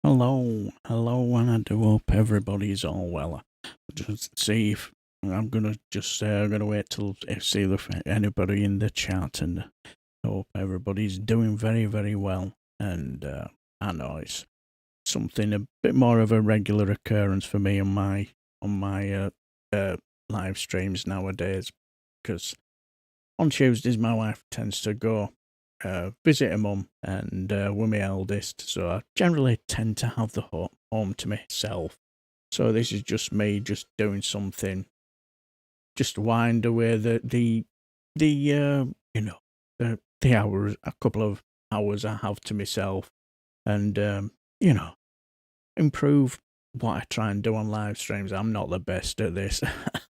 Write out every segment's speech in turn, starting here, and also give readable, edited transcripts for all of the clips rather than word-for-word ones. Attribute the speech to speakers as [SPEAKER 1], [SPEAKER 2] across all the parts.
[SPEAKER 1] Hello, and I do hope everybody's all well. Just see if I'm gonna wait till see if anybody in the chat, and hope everybody's doing very, very well. And I know it's something a bit more of a regular occurrence for me on my live streams nowadays, because on Tuesdays my wife tends to go visit her mum, and we're my eldest, so I generally tend to have the home to myself. So this is just me just doing something, just to wind away the the hours, a couple of hours I have to myself, and improve what I try and do on live streams. I'm not the best at this,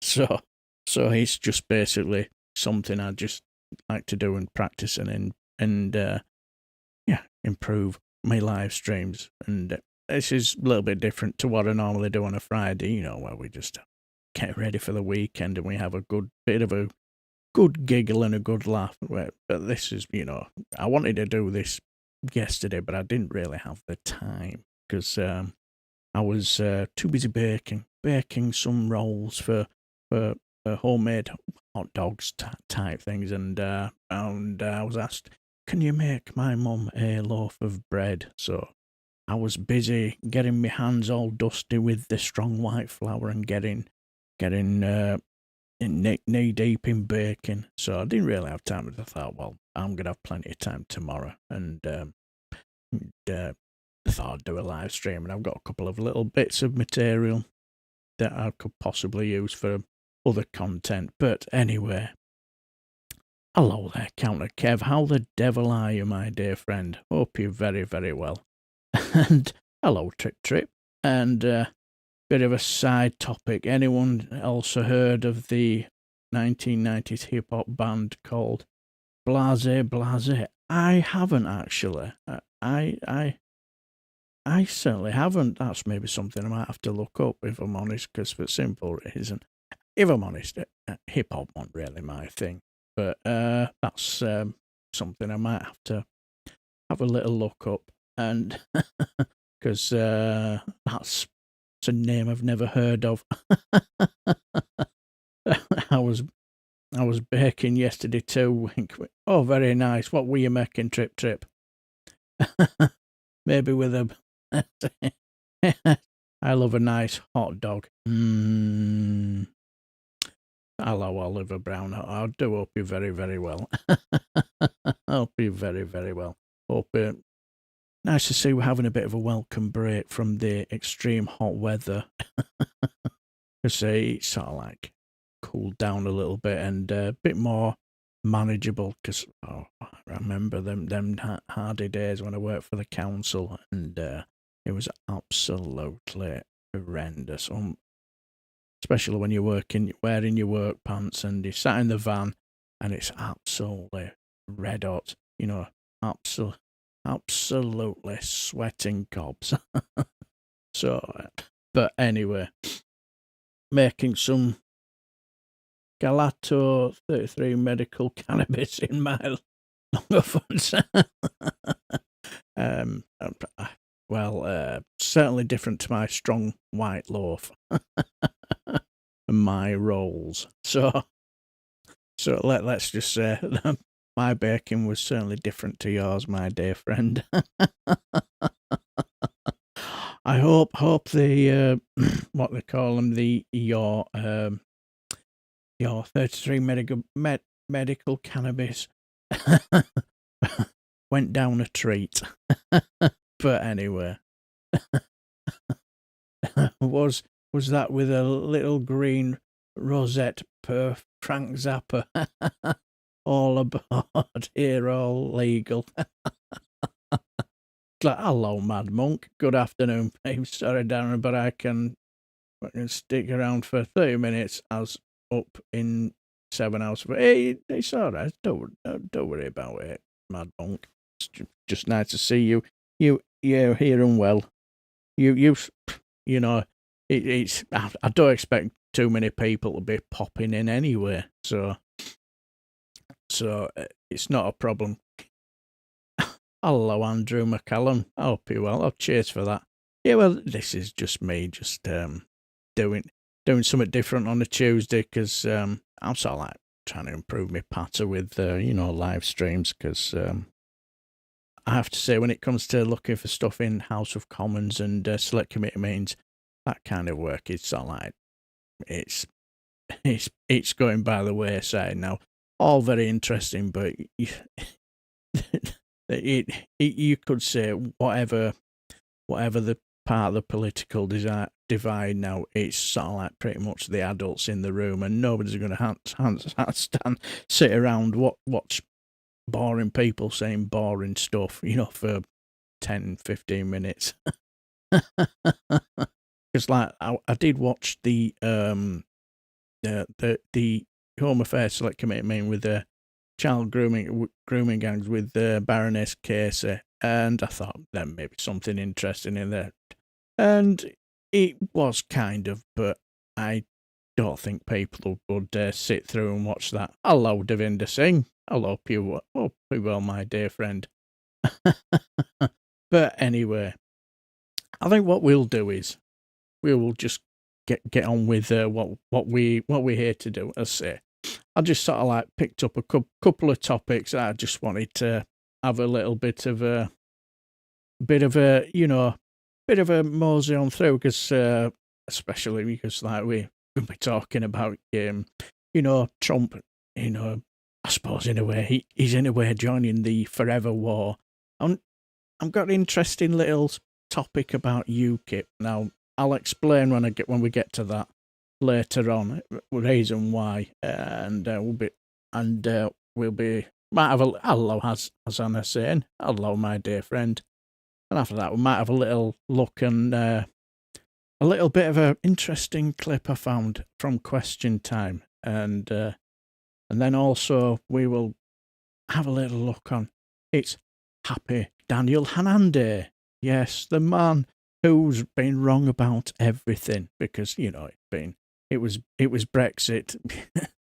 [SPEAKER 1] so it's just basically something I just like to do and practice and improve my live streams. And this is a little bit different to what I normally do on a Friday, where we just get ready for the weekend and we have a good bit of a good giggle and a good laugh. But this is, I wanted to do this yesterday, but I didn't really have the time because I was too busy baking some rolls for homemade hot dogs type things, and I was asked, can you make my mum a loaf of bread? So I was busy getting my hands all dusty with the strong white flour and getting knee deep in baking. So I didn't really have time. I thought, well, I'm gonna have plenty of time tomorrow, and I thought I'd do a live stream, and I've got a couple of little bits of material that I could possibly use for other content. But anyway, hello there, Counter Kev. How the devil are you, my dear friend? Hope you're very, very well. And hello, Trip. And bit of a side topic. Anyone else heard of the 1990s hip hop band called Blasé? I haven't actually. I certainly haven't. That's maybe something I might have to look up, if I'm honest, because for simple reason, if I'm honest, hip hop wasn't really my thing. But that's something I might have to have a little look up, and because that's a name I've never heard of. I was baking yesterday too. Oh, very nice. What were you making, Trip? Maybe with a. I love a nice hot dog. Hello, Oliver Brown. I do hope you're very, very well. I hope you're very, very well. Hope nice to see we're having a bit of a welcome break from the extreme hot weather. Because it's sort of like cooled down a little bit and a bit more manageable. Because I remember them hardy days when I worked for the council, and it was absolutely horrendous. Especially when you're wearing your work pants and you sat in the van and it's absolutely red hot, absolutely sweating cobs. So, but anyway, making some Galato 33 medical cannabis in my ovens. Certainly different to my strong white loaf and my rolls. So let's just say my baking was certainly different to yours, my dear friend. I hope the what they call them, your 33 medical cannabis went down a treat. But anyway, was that with a little green rosette per Frank Zappa? All aboard here, all legal. Like, hello, Mad Monk. Good afternoon, babe. Sorry, Darren, but I can stick around for 30 minutes as up in 7 hours. But hey, it's all right. Don't worry about it, Mad Monk. It's just nice to see you. You're here and well. It's. I don't expect too many people to be popping in anyway. So it's not a problem. Hello, Andrew McCallum. I hope you're well. Oh, cheers for that. Yeah, well, this is just me, just doing something different on a Tuesday because I'm sort of like trying to improve my patter with live streams because I have to say when it comes to looking for stuff in House of Commons and select committee meetings, that kind of work is sort of like it's it's going by the wayside now. All very interesting, but you could say whatever the part of the political divide now, it's sort of like pretty much the adults in the room, and nobody's going to sit around watch boring people saying boring stuff, for 10, 15 minutes. Because like I did watch the Home Affairs Select Committee meeting with the child grooming gangs with Baroness Casey, and I thought there may be something interesting in there, and it was kind of, but I don't think people would sit through and watch that. Hello, Devinder Singh. Hello, well, my dear friend. But anyway, I think what we'll do is we will just get on with what we're here to do. As I say, I just sort of like picked up a couple of topics. I just wanted to have a little bit of a mosey on through because especially because like we'll be talking about Trump. I suppose in a way he's in a way joining the forever war. I've got an interesting little topic about UKIP. Now I'll explain when we get to that later on, reason why, and we'll be might have a hello as Anna saying hello, my dear friend, and after that we might have a little look and a little bit of an interesting clip I found from Question Time, and then also we will have a little look on. It's Happy Daniel Hannan Day. Yes, the man who's been wrong about everything because it was Brexit.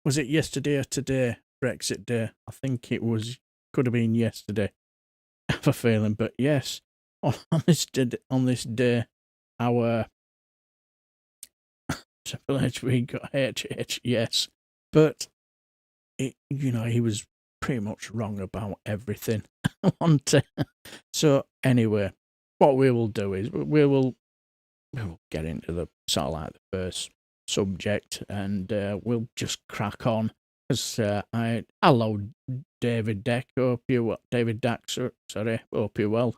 [SPEAKER 1] Was it yesterday or today? Brexit Day. I think could have been yesterday. I have a feeling, but yes, on this day, our Triple H we got HH. Yes, but he was pretty much wrong about everything. So anyway, what we will do is we will get into the sort of like the first subject, and we'll just crack on. Because hello, David Deck. David Dack. Sorry. Hope you're well.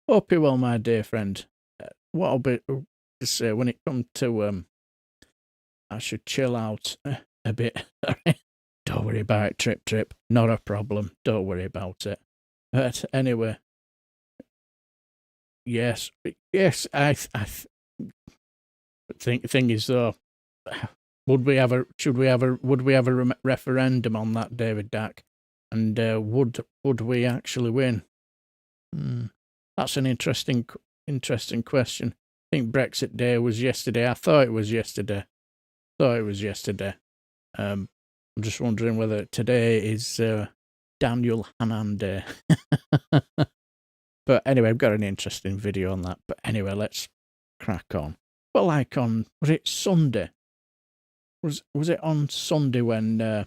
[SPEAKER 1] Hope you're well, my dear friend. What I'll be to say when it comes to I should chill out a bit. Don't worry about it, Trip. Not a problem. Don't worry about it. But anyway, yes. I thing is though, would we have a referendum on that, David Dack? And would we actually win? That's an interesting question. I think Brexit Day was yesterday. I thought it was yesterday. I'm just wondering whether today is Daniel Hannan Day. But anyway, I've got an interesting video on that. But anyway, let's crack on. Well, like was it Sunday? Was it on Sunday when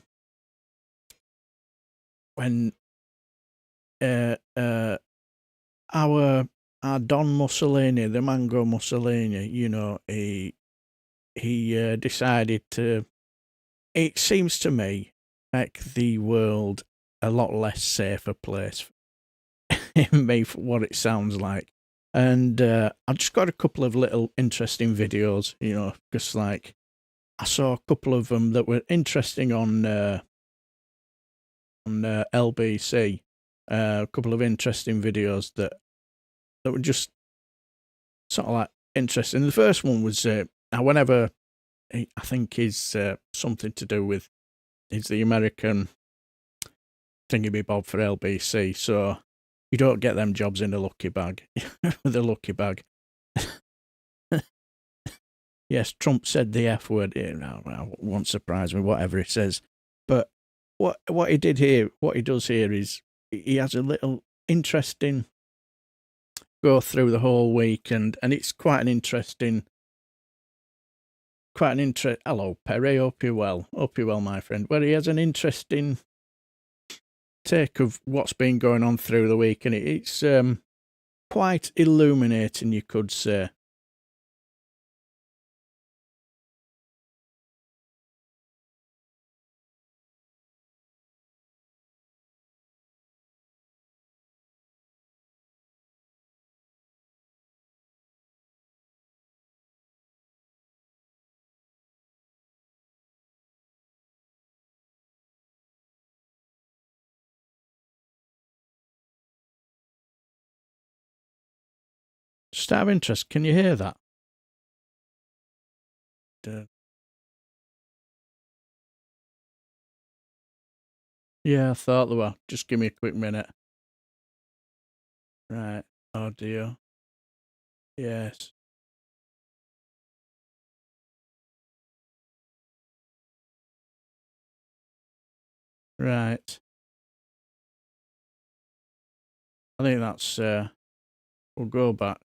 [SPEAKER 1] our Don Mussolini, the Mango Mussolini, he decided to, it seems to me, make the world a lot less safer place in me for what it sounds like. And I've just got a couple of little interesting videos, because like I saw a couple of them that were interesting on LBC. A couple of interesting videos that were just sort of like interesting. The first one was whenever I think is something to do with the American thingy bob for LBC. So you don't get them jobs in a lucky bag. The lucky bag. Yes, Trump said the F word. It won't surprise me, whatever he says. But what he does here is he has a little interesting go through the whole week, and it's quite an interesting. Hello, Perry. Hope you're well. Hope you're well, my friend. Well, he has an interesting take of what's been going on through the week, and it's quite illuminating, you could say. Just out of interest, can you hear that? Yeah, I thought there were. Just give me a quick minute. Right. Audio. Yes. Right. I think that's, we'll go back.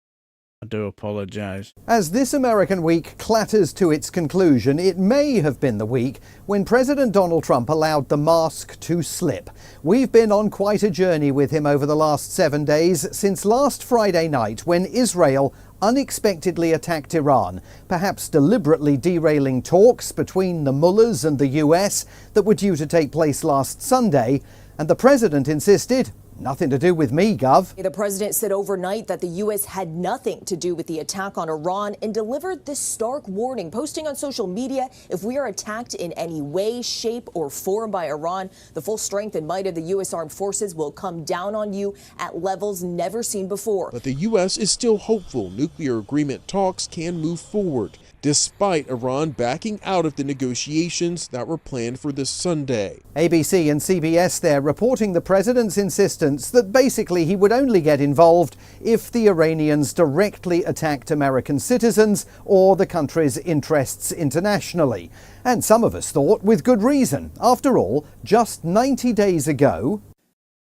[SPEAKER 1] I do apologise.
[SPEAKER 2] As this American week clatters to its conclusion, it may have been the week when President Donald Trump allowed the mask to slip. We've been on quite a journey with him over the last 7 days, since last Friday night when Israel unexpectedly attacked Iran, perhaps deliberately derailing talks between the mullahs and the US that were due to take place last Sunday, and the president insisted, "Nothing to do with me, Gov."
[SPEAKER 3] The president said overnight that the U.S. had nothing to do with the attack on Iran and delivered this stark warning, posting on social media, "If we are attacked in any way, shape, or form by Iran, the full strength and might of the U.S. armed forces will come down on you at levels never seen before."
[SPEAKER 4] But the U.S. is still hopeful nuclear agreement talks can move forward, despite Iran backing out of the negotiations that were planned for this Sunday.
[SPEAKER 2] ABC and CBS there reporting the president's insistence that basically he would only get involved if the Iranians directly attacked American citizens or the country's interests internationally. And some of us thought with good reason. After all, just 90 days ago,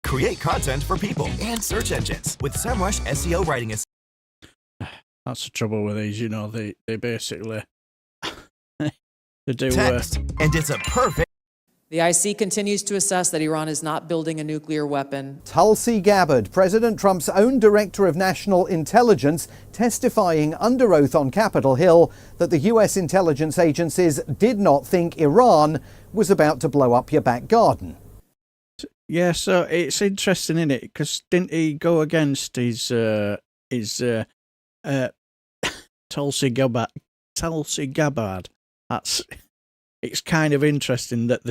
[SPEAKER 5] create content for people and search engines with SEMrush SEO writing assistant.
[SPEAKER 1] That's the trouble with these, you know, they basically they do
[SPEAKER 5] text, and it's a perfect.
[SPEAKER 6] The IC continues to assess that Iran is not building a nuclear weapon.
[SPEAKER 2] Tulsi Gabbard, President Trump's own Director of National Intelligence, testifying under oath on Capitol Hill that the US intelligence agencies did not think Iran was about to blow up your back garden.
[SPEAKER 1] Yeah, so it's interesting, isn't it? Because didn't he go against his Tulsi Gabbard? It's kind of interesting that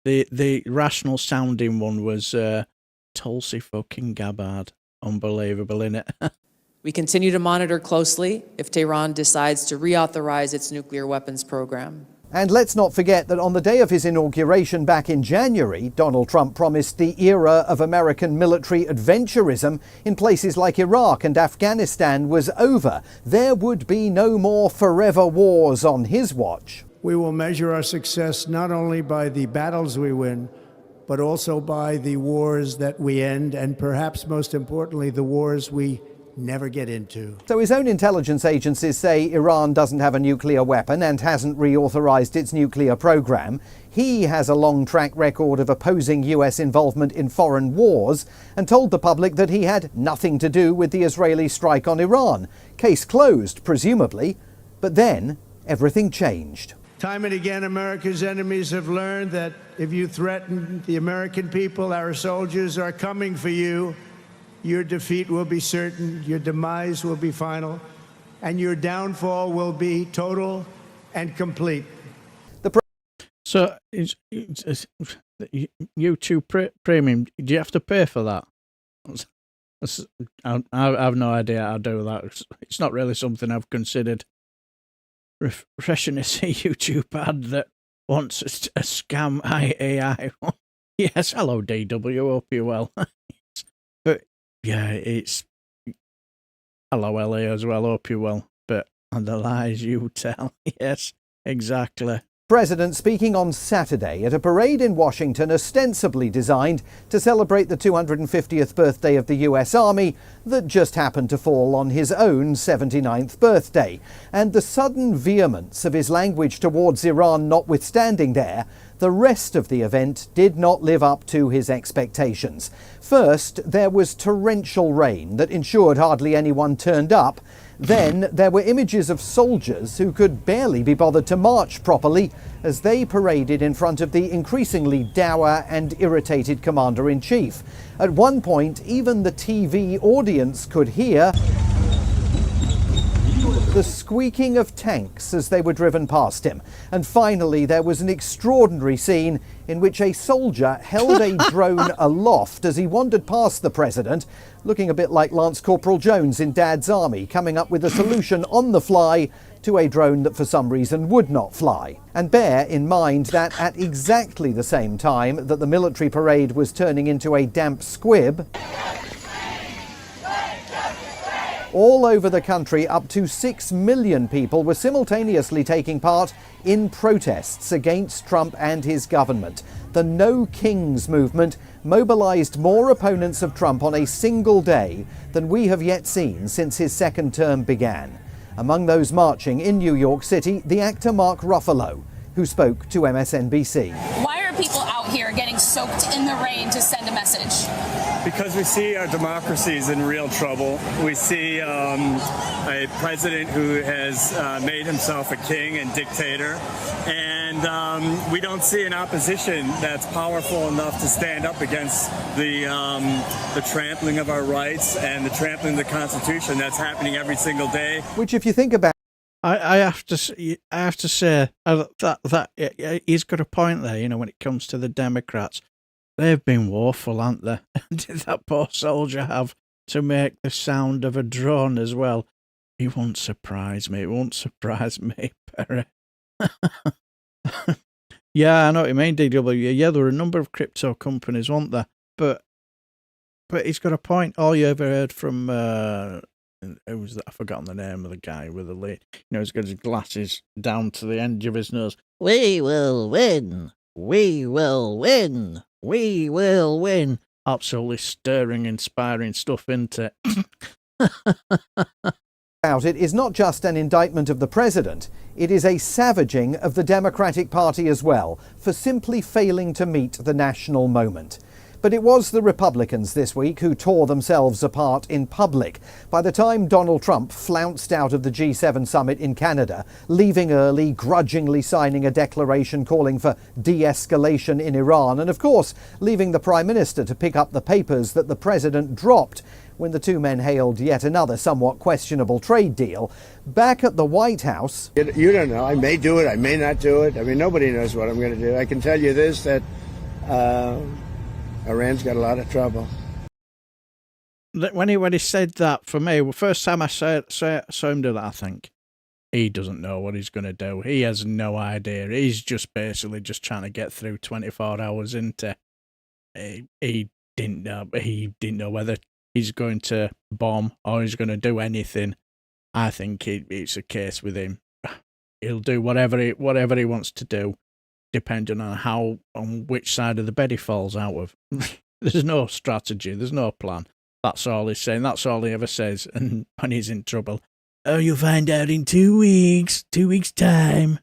[SPEAKER 1] the rational sounding one was Tulsi fucking Gabbard. Unbelievable, innit?
[SPEAKER 6] We continue to monitor closely if Tehran decides to reauthorize its nuclear weapons program.
[SPEAKER 2] And let's not forget that on the day of his inauguration back in January, Donald Trump promised the era of American military adventurism in places like Iraq and Afghanistan was over. There would be no more forever wars on his watch.
[SPEAKER 7] We will measure our success not only by the battles we win, but also by the wars that we end, and perhaps most importantly, the wars we never get into.
[SPEAKER 2] So his own intelligence agencies say Iran doesn't have a nuclear weapon and hasn't reauthorized its nuclear program. He has a long track record of opposing US involvement in foreign wars and told the public that he had nothing to do with the Israeli strike on Iran. Case closed, presumably. But then everything changed.
[SPEAKER 7] Time and again, America's enemies have learned that if you threaten the American people, our soldiers are coming for you. Your defeat will be certain, your demise will be final, and your downfall will be total and complete.
[SPEAKER 1] So, it's YouTube Premium, do you have to pay for that? I have no idea how to do that. It's not really something I've considered. Refreshing to see YouTube ad that wants a scam AI. Yes, hello DW, hope you're well. But yeah, it's hello LA as well, hope you're well. But and the lies you tell, yes, exactly.
[SPEAKER 2] President speaking on Saturday at a parade in Washington ostensibly designed to celebrate the 250th birthday of the US Army that just happened to fall on his own 79th birthday. And the sudden vehemence of his language towards Iran notwithstanding the rest of the event did not live up to his expectations. First, there was torrential rain that ensured hardly anyone turned up. Then there were images of soldiers who could barely be bothered to march properly as they paraded in front of the increasingly dour and irritated commander-in-chief. At one point, even the TV audience could hear the squeaking of tanks as they were driven past him. And finally, there was an extraordinary scene in which a soldier held a drone aloft as he wandered past the president, looking a bit like Lance Corporal Jones in Dad's Army, coming up with a solution on the fly to a drone that for some reason would not fly. And bear in mind that at exactly the same time that the military parade was turning into a damp squib, all over the country, up to 6 million people were simultaneously taking part in protests against Trump and his government. The No Kings movement mobilized more opponents of Trump on a single day than we have yet seen since his second term began. Among those marching in New York City, the actor Mark Ruffalo, who spoke to MSNBC.
[SPEAKER 8] Why are people out here getting soaked in the rain to send a message?
[SPEAKER 9] Because we see our democracy is in real trouble. We see a president who has made himself a king and dictator. And we don't see an opposition that's powerful enough to stand up against the trampling of our rights and the trampling of the Constitution that's happening every single day.
[SPEAKER 2] Which, if you think about,
[SPEAKER 1] I have to say that he's got a point there. You know, when it comes to the Democrats, they've been woeful, haven't they? Did that poor soldier have to make the sound of a drone as well? It won't surprise me. It won't surprise me, Perry. Yeah, I know what you mean, DW. Yeah, there were a number of crypto companies, weren't there? But he's got a point. All you ever heard from who was that? I've forgotten the name of the guy with the lead. You know, he's got his glasses down to the end of his nose. We will win. We will win. We will win. Absolutely stirring, inspiring stuff, isn't it?
[SPEAKER 2] It is not just an indictment of the president, it is a savaging of the Democratic Party as well for simply failing to meet the national moment. But it was the Republicans this week who tore themselves apart in public. By the time Donald Trump flounced out of the G7 summit in Canada, leaving early, grudgingly signing a declaration calling for de-escalation in Iran, and of course leaving the Prime Minister to pick up the papers that the President dropped when the two men hailed yet another somewhat questionable trade deal, back at the White House...
[SPEAKER 10] You don't know. I may do it. I may not do it. I mean, nobody knows what I'm going to do. I can tell you this, that Iran's got a lot of trouble.
[SPEAKER 1] When he said that, for me, the first time I saw him do that, I think, he doesn't know what he's going to do. He has no idea. He's just basically just trying to get through 24 hours into... He didn't know whether he's going to bomb or he's going to do anything. I think it's a case with him. He'll do whatever he wants to do, depending on which side of the bed he falls out of. There's no strategy. There's no plan. That's all he's saying. That's all he ever says. And when he's in trouble, oh, you'll find out in 2 weeks. 2 weeks' time.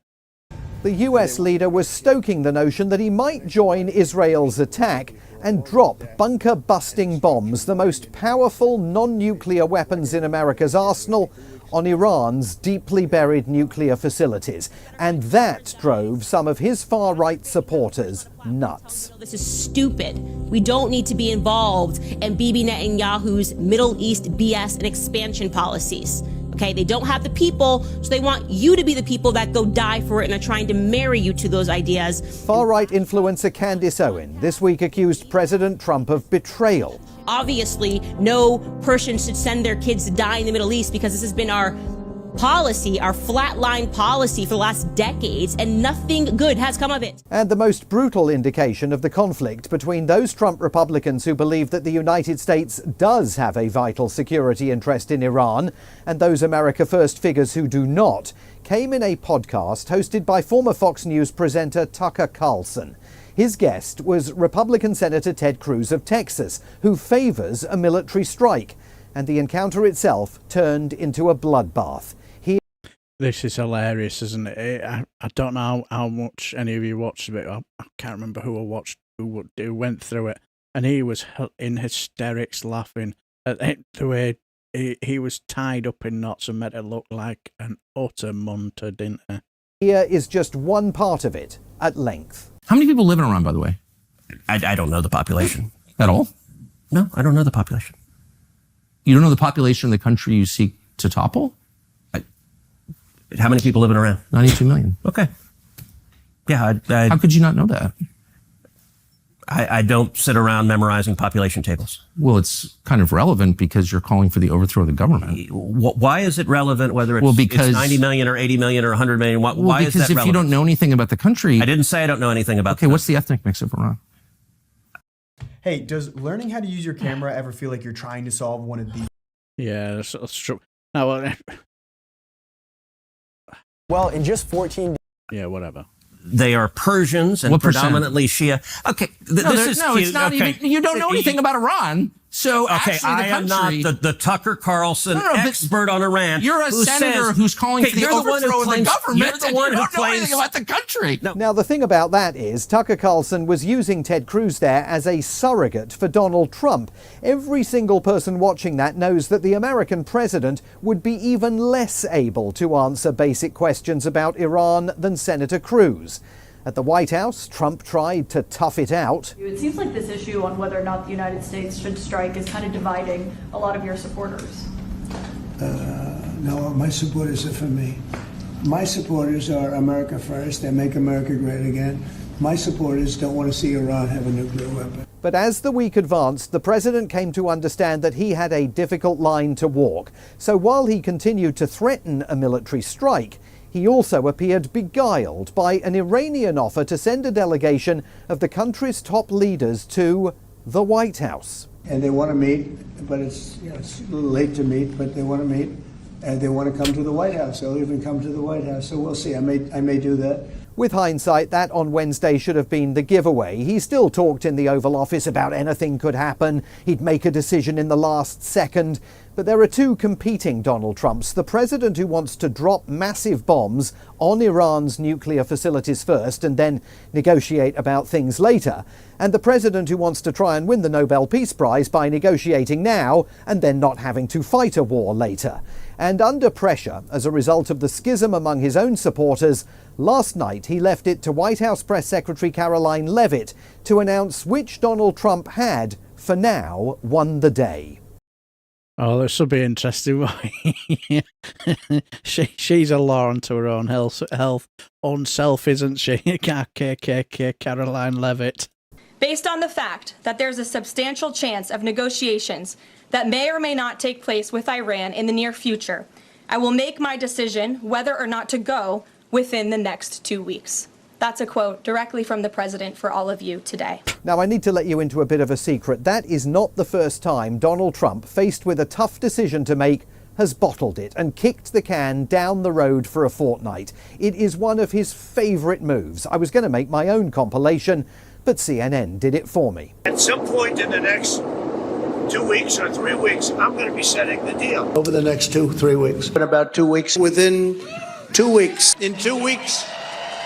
[SPEAKER 2] The US leader was stoking the notion that he might join Israel's attack and drop bunker-busting bombs, the most powerful non-nuclear weapons in America's arsenal, on Iran's deeply buried nuclear facilities. And that drove some of his far-right supporters nuts.
[SPEAKER 11] This is stupid. We don't need to be involved in Bibi Netanyahu's Middle East BS and expansion policies. Okay, they don't have the people, so they want you to be the people that go die for it and are trying to marry you to those ideas.
[SPEAKER 2] Far-right influencer Candace Owen this week accused President Trump of betrayal.
[SPEAKER 11] Obviously, no person should send their kids to die in the Middle East because this has been our policy, our flatline policy for the last decades, and nothing good has come of it.
[SPEAKER 2] And the most brutal indication of the conflict between those Trump Republicans who believe that the United States does have a vital security interest in Iran and those America First figures who do not came in a podcast hosted by former Fox News presenter Tucker Carlson. His guest was Republican Senator Ted Cruz of Texas, who favors a military strike. And the encounter itself turned into a bloodbath.
[SPEAKER 1] This is hilarious, isn't it? I don't know how much any of you watched it. I can't remember who I watched, who went through it. And he was in hysterics laughing at the way he was tied up in knots and made it look like an utter munter, didn't he?
[SPEAKER 2] Here is just one part of it at length.
[SPEAKER 12] How many people live in Iran, by the way?
[SPEAKER 13] I don't know the population.
[SPEAKER 12] At all?
[SPEAKER 13] No, I don't know the population.
[SPEAKER 12] You don't know the population of the country you seek to topple?
[SPEAKER 13] How many people live in Iran?
[SPEAKER 12] 92 million.
[SPEAKER 13] Okay. Yeah.
[SPEAKER 12] How could you not know that?
[SPEAKER 13] I don't sit around memorizing population tables.
[SPEAKER 12] Well, it's kind of relevant because you're calling for the overthrow of the government.
[SPEAKER 13] Why is it relevant whether it's 90 million or 80 million or 100 million? Why is that relevant?
[SPEAKER 12] Because if you don't know anything about the country...
[SPEAKER 13] I didn't say I don't know anything about
[SPEAKER 12] Okay, what's the ethnic mix of Iran?
[SPEAKER 14] Hey, does learning how to use your camera ever feel like you're trying to solve one of these?
[SPEAKER 1] Yeah, that's true. Now,
[SPEAKER 14] well, in just 14
[SPEAKER 1] yeah, whatever.
[SPEAKER 13] They are Persians and predominantly Shia. Okay, this is cute.
[SPEAKER 12] It's not even. You don't know anything about Iran. So
[SPEAKER 13] okay, I am not the Tucker Carlson expert on Iran.
[SPEAKER 12] You're a senator who's calling for the overthrow of the government.
[SPEAKER 13] You're the one who
[SPEAKER 12] don't know anything about the country.
[SPEAKER 13] No.
[SPEAKER 2] Now, the thing about that is Tucker Carlson was using Ted Cruz there as a surrogate for Donald Trump. Every single person watching that knows that the American president would be even less able to answer basic questions about Iran than Senator Cruz. At the White House, Trump tried to tough it out.
[SPEAKER 15] It seems like this issue on whether or not the United States should strike is kind of dividing a lot of your supporters.
[SPEAKER 7] No, my supporters are for me. My supporters are America first and make America great again. My supporters don't want to see Iran have a nuclear weapon.
[SPEAKER 2] But as the week advanced, the president came to understand that he had a difficult line to walk. So while he continued to threaten a military strike, he also appeared beguiled by an Iranian offer to send a delegation of the country's top leaders to the White House.
[SPEAKER 7] And they want to meet, but it's a little late to meet, but they want to meet, and they want to come to the White House. They'll even come to the White House. So we'll see. I may do that.
[SPEAKER 2] With hindsight, that on Wednesday should have been the giveaway. He still talked in the Oval Office about anything could happen. He'd make a decision in the last second. But there are two competing Donald Trumps. The president who wants to drop massive bombs on Iran's nuclear facilities first and then negotiate about things later. And the president who wants to try and win the Nobel Peace Prize by negotiating now and then not having to fight a war later. And under pressure, as a result of the schism among his own supporters, last night he left it to White House Press Secretary Caroline Leavitt to announce which Donald Trump had, for now, won the day.
[SPEAKER 1] Oh, this will be interesting. She's a law unto her own own self, isn't she? KKK Caroline Leavitt.
[SPEAKER 15] Based on the fact that there's a substantial chance of negotiations that may or may not take place with Iran in the near future, I will make my decision whether or not to go within the next 2 weeks. That's a quote directly from the president for all of you today.
[SPEAKER 2] Now, I need to let you into a bit of a secret. That is not the first time Donald Trump, faced with a tough decision to make, has bottled it and kicked the can down the road for a fortnight. It is one of his favourite moves. I was going to make my own compilation, but CNN did it for me.
[SPEAKER 7] At some point in the next 2 weeks or 3 weeks, I'm going to be setting the deal. Over the next 2-3 weeks. In about 2 weeks. Within 2 weeks. In 2 weeks.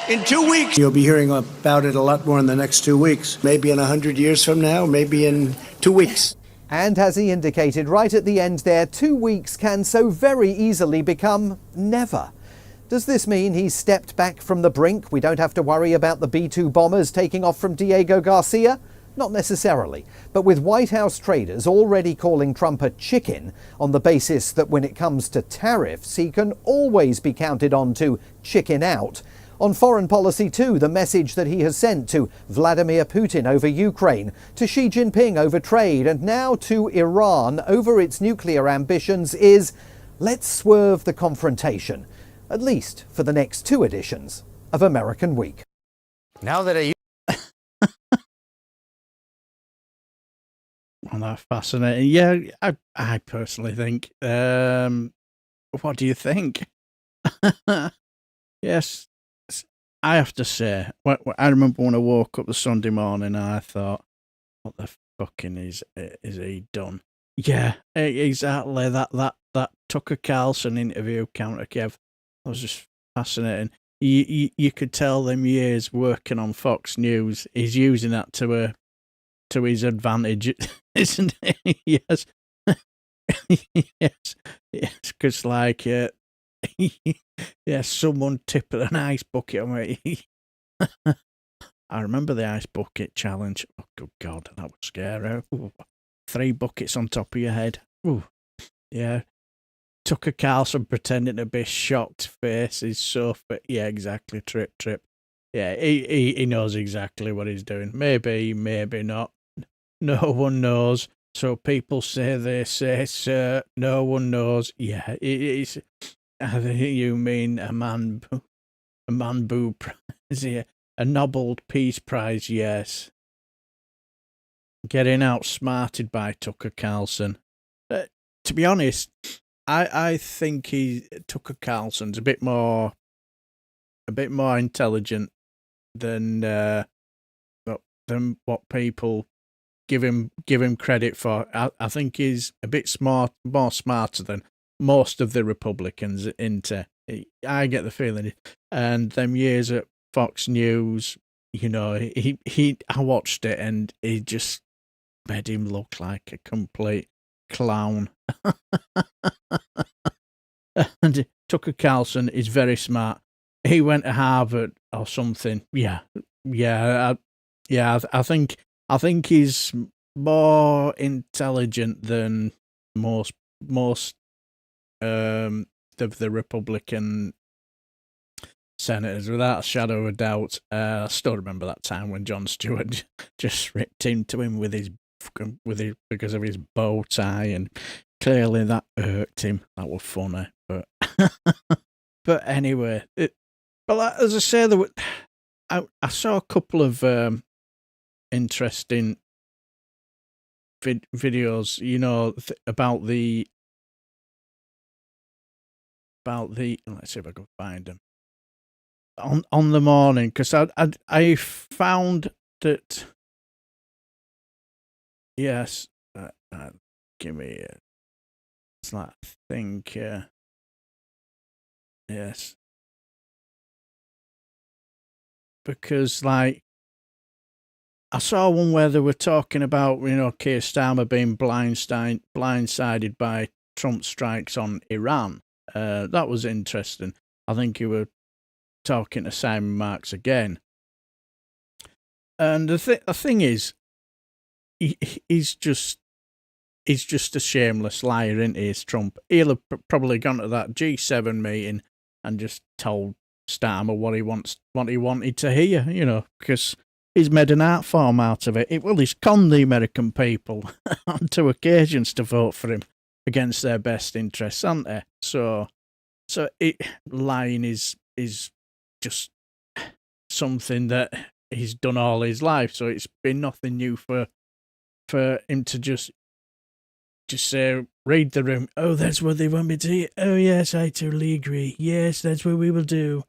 [SPEAKER 7] In 2 weeks. You'll be hearing about it a lot more in the next 2 weeks. Maybe in 100 years from now, maybe in 2 weeks.
[SPEAKER 2] And as he indicated right at the end there, 2 weeks can so very easily become never. Does this mean he's stepped back from the brink? We don't have to worry about the B-2 bombers taking off from Diego Garcia? Not necessarily. But with White House traders already calling Trump a chicken on the basis that when it comes to tariffs, he can always be counted on to chicken out. On foreign policy too, the message that he has sent to Vladimir Putin over Ukraine, to Xi Jinping over trade, and now to Iran over its nuclear ambitions is Let's swerve the confrontation, at least for the next 2 editions of American Week.
[SPEAKER 16] Now that I
[SPEAKER 1] Well, that's fascinating. Yeah, I personally think. What do you think? Yes, I have to say, I remember when I woke up the Sunday morning, and I thought, "What the fucking is he done?" Yeah, exactly. That Tucker Carlson interview, counter Kev, was just fascinating. You could tell them years working on Fox News, he's using that to his advantage, isn't it? Yes. yes, because like, someone tipping an ice bucket on me. I remember the ice bucket challenge. Oh, good God, that was scary. Ooh, 3 buckets on top of your head. Ooh, yeah. Tucker Carlson pretending to be shocked face is so fit. Yeah, exactly. Trip. Yeah, he knows exactly what he's doing. Maybe not. No one knows. So people say they say, sir. No one knows. Yeah, it's. I think you mean a man boo prize. Yeah, a Nobel Peace Prize. Yes. Getting outsmarted by Tucker Carlson. To be honest, I think Tucker Carlson's a bit more intelligent than what people give him credit for. I think he's a bit more smarter than most of the Republicans. I get the feeling, and them years at Fox News, I watched it and he just made him look like a complete clown. And Tucker Carlson is very smart. He went to Harvard or something. Yeah. I think he's more intelligent than most of the Republican senators, without a shadow of a doubt. I still remember that time when Jon Stewart just ripped into him because of his bow tie, and clearly that irked him. That was funny, but anyway, as I say, I saw a couple of interesting videos, about the. Let's see if I can find them on the morning, because I found that. Yes, give me a. It's like, I think. Yes. Because, like, I saw one where they were talking about, Keir Starmer being blindsided by Trump strikes on Iran. That was interesting. I think you were talking to Simon Marks again. And the thing is, he's just a shameless liar, isn't he? It's Trump. He'll have probably gone to that G7 meeting and just told Starmer what he wanted to hear, because he's made an art form out of it. He's conned the American people on 2 occasions to vote for him against their best interests, aren't they? So lying is just something that he's done all his life. So it's been nothing new for him to just say, read the room. Oh, that's what they want me to hear. Oh, yes, I totally agree. Yes, that's what we will do.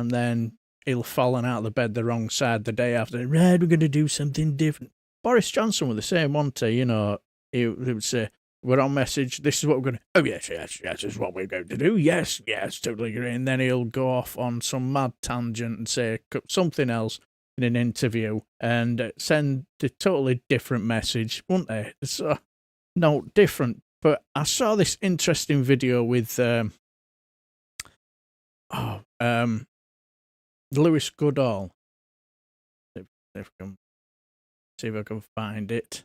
[SPEAKER 1] And then he'll fallen out of the bed the wrong side the day after. Right, we're going to do something different. Boris Johnson was the same, wasn't he? He would say, we're on message. This is what we're going to. Oh, yes, this is what we're going to do. Yes, totally agree. And then he'll go off on some mad tangent and say something else in an interview and send a totally different message, wouldn't they? So, no, different. But I saw this interesting video with Lewis Goodall. See if I can find it.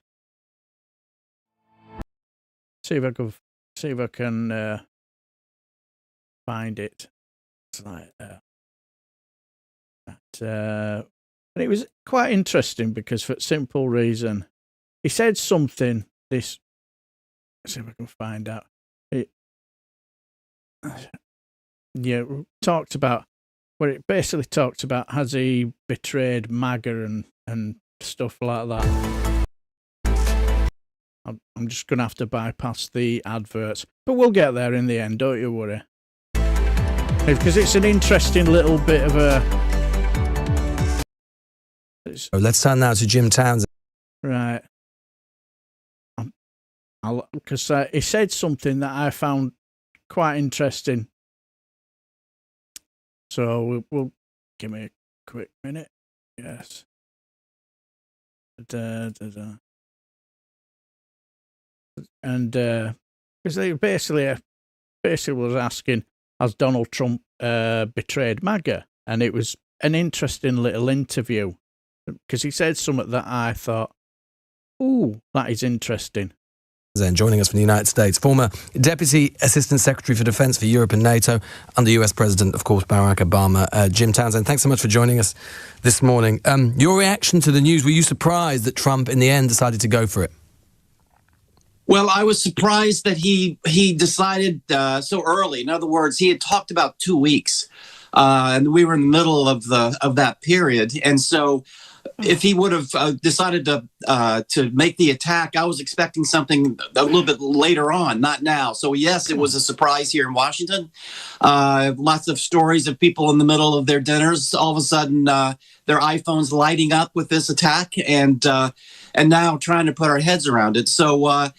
[SPEAKER 1] See if I can find it. It's like and it was quite interesting because, for a simple reason, he said something. Let's see if I can find out. yeah, talked about, where it basically talked about, has he betrayed MAGA and stuff like that. I'm just going to have to bypass the adverts, but we'll get there in the end, don't you worry. Because it's an interesting little bit of a...
[SPEAKER 16] Let's turn now to Jim Townsend.
[SPEAKER 1] Right. Because he said something that I found quite interesting. So we'll give me a quick minute. Yes. And because they basically was asking, has Donald Trump betrayed MAGA? And it was an interesting little interview because he said something that I thought, ooh, that is interesting.
[SPEAKER 16] Joining us from the United States, former Deputy Assistant Secretary for Defense for Europe and NATO under US President, of course, Barack Obama, Jim Townsend. Thanks so much for joining us this morning. Your reaction to the news, were you surprised that Trump in the end decided to go for it?
[SPEAKER 17] Well, I was surprised that he decided so early. In other words, he had talked about 2 weeks, and we were in the middle of that period. And so if he would have decided to make the attack, I was expecting something a little bit later on, not now. So, yes, it was a surprise here in Washington. Lots of stories of people in the middle of their dinners, all of a sudden their iPhones lighting up with this attack and now trying to put our heads around it. So,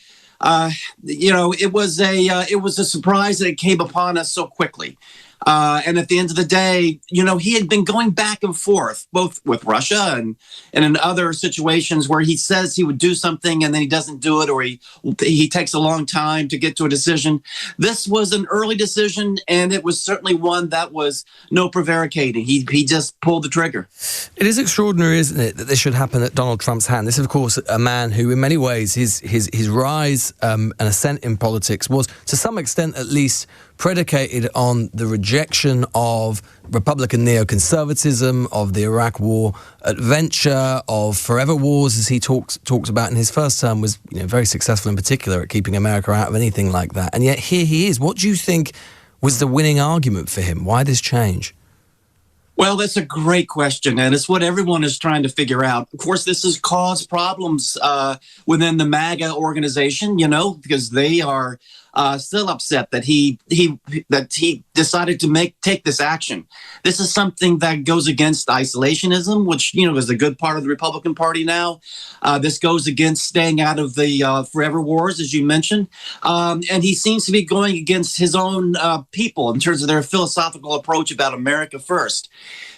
[SPEAKER 17] it was a surprise that it came upon us so quickly. And at the end of the day, he had been going back and forth, both with Russia and in other situations where he says he would do something and then he doesn't do it, or he takes a long time to get to a decision. This was an early decision, and it was certainly one that was no prevaricating. He just pulled the trigger.
[SPEAKER 16] It is extraordinary, isn't it, that this should happen at Donald Trump's hand. This is, of course, a man who, in many ways, his rise and ascent in politics was, to some extent at least, predicated on the rejection of Republican neoconservatism, of the Iraq War adventure, of forever wars, as he talked about in his first term, was very successful in particular at keeping America out of anything like that. And yet here he is. What do you think was the winning argument for him? Why this change?
[SPEAKER 17] Well, that's a great question, and it's what everyone is trying to figure out. Of course, this has caused problems within the MAGA organization, because they are still upset that he decided to take this action. This is something that goes against isolationism, which is a good part of the Republican Party now. This goes against staying out of the forever wars, as you mentioned, and he seems to be going against his own people in terms of their philosophical approach about America first.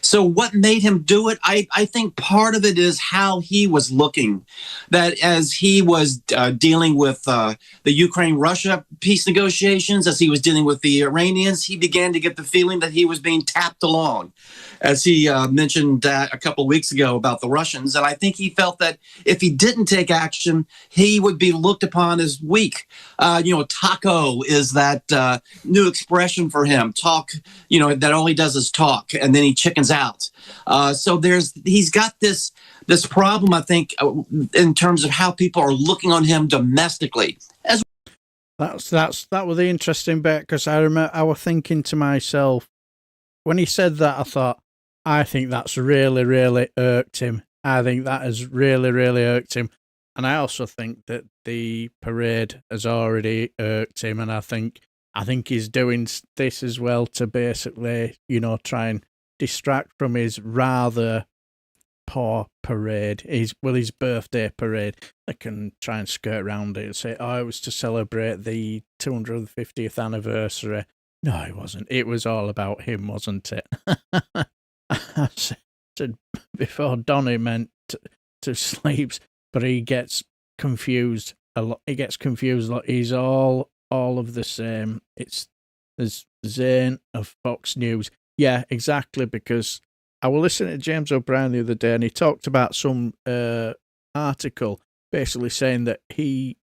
[SPEAKER 17] So what made him do it? I think part of it is how he was looking, that as he was dealing with the Ukraine-Russia peace negotiations, as he was dealing with the Iranians, he began to get the feeling that he was being tapped along, as he mentioned a couple of weeks ago about the Russians. And I think he felt that if he didn't take action, he would be looked upon as weak. Taco is that new expression for him. Talk, that all he does is talk, and then he chickens out. So he's got this problem, I think, in terms of how people are looking on him domestically.
[SPEAKER 1] That was the interesting bit, because I remember I was thinking to myself when he said that, I thought, I think that's really, really irked him. I think that has really, really irked him. And I also think that the parade has already irked him, and I think he's doing this as well to basically, try and distract from his rather poor parade, his birthday parade. I can try and skirt around it and say, it was to celebrate the 250th anniversary. No, it wasn't. It was all about him, wasn't it? I said before, Donny meant to sleep, but he gets confused a lot. He gets confused a lot. He's all of the same. There's Zane of Fox News. Yeah, exactly, because I was listening to James O'Brien the other day, and he talked about some article basically saying that they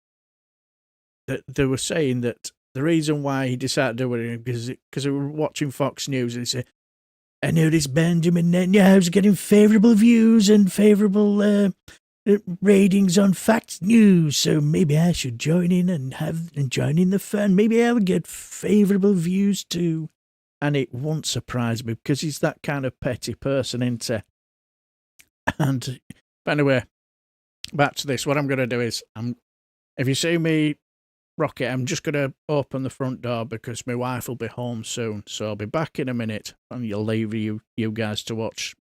[SPEAKER 1] were saying that the reason why he decided to do it because they were watching Fox News, and he said, I noticed Benjamin Netanyahu's getting favourable views and favourable ratings on Fact News, so maybe I should join in and join in the fun. Maybe I'll get favourable views too. And it won't surprise me because he's that kind of petty person, isn't he? And but anyway, back to this. What I'm going to do is, if you see me rocket, I'm just going to open the front door because my wife will be home soon. So I'll be back in a minute, and you'll leave you guys to watch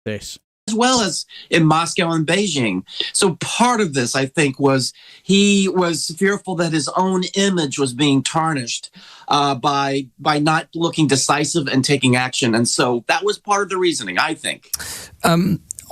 [SPEAKER 1] this.
[SPEAKER 17] As well as in Moscow and Beijing. So part of this, I think, was he was fearful that his own image was being tarnished by not looking decisive and taking action. And so that was part of the reasoning, I think.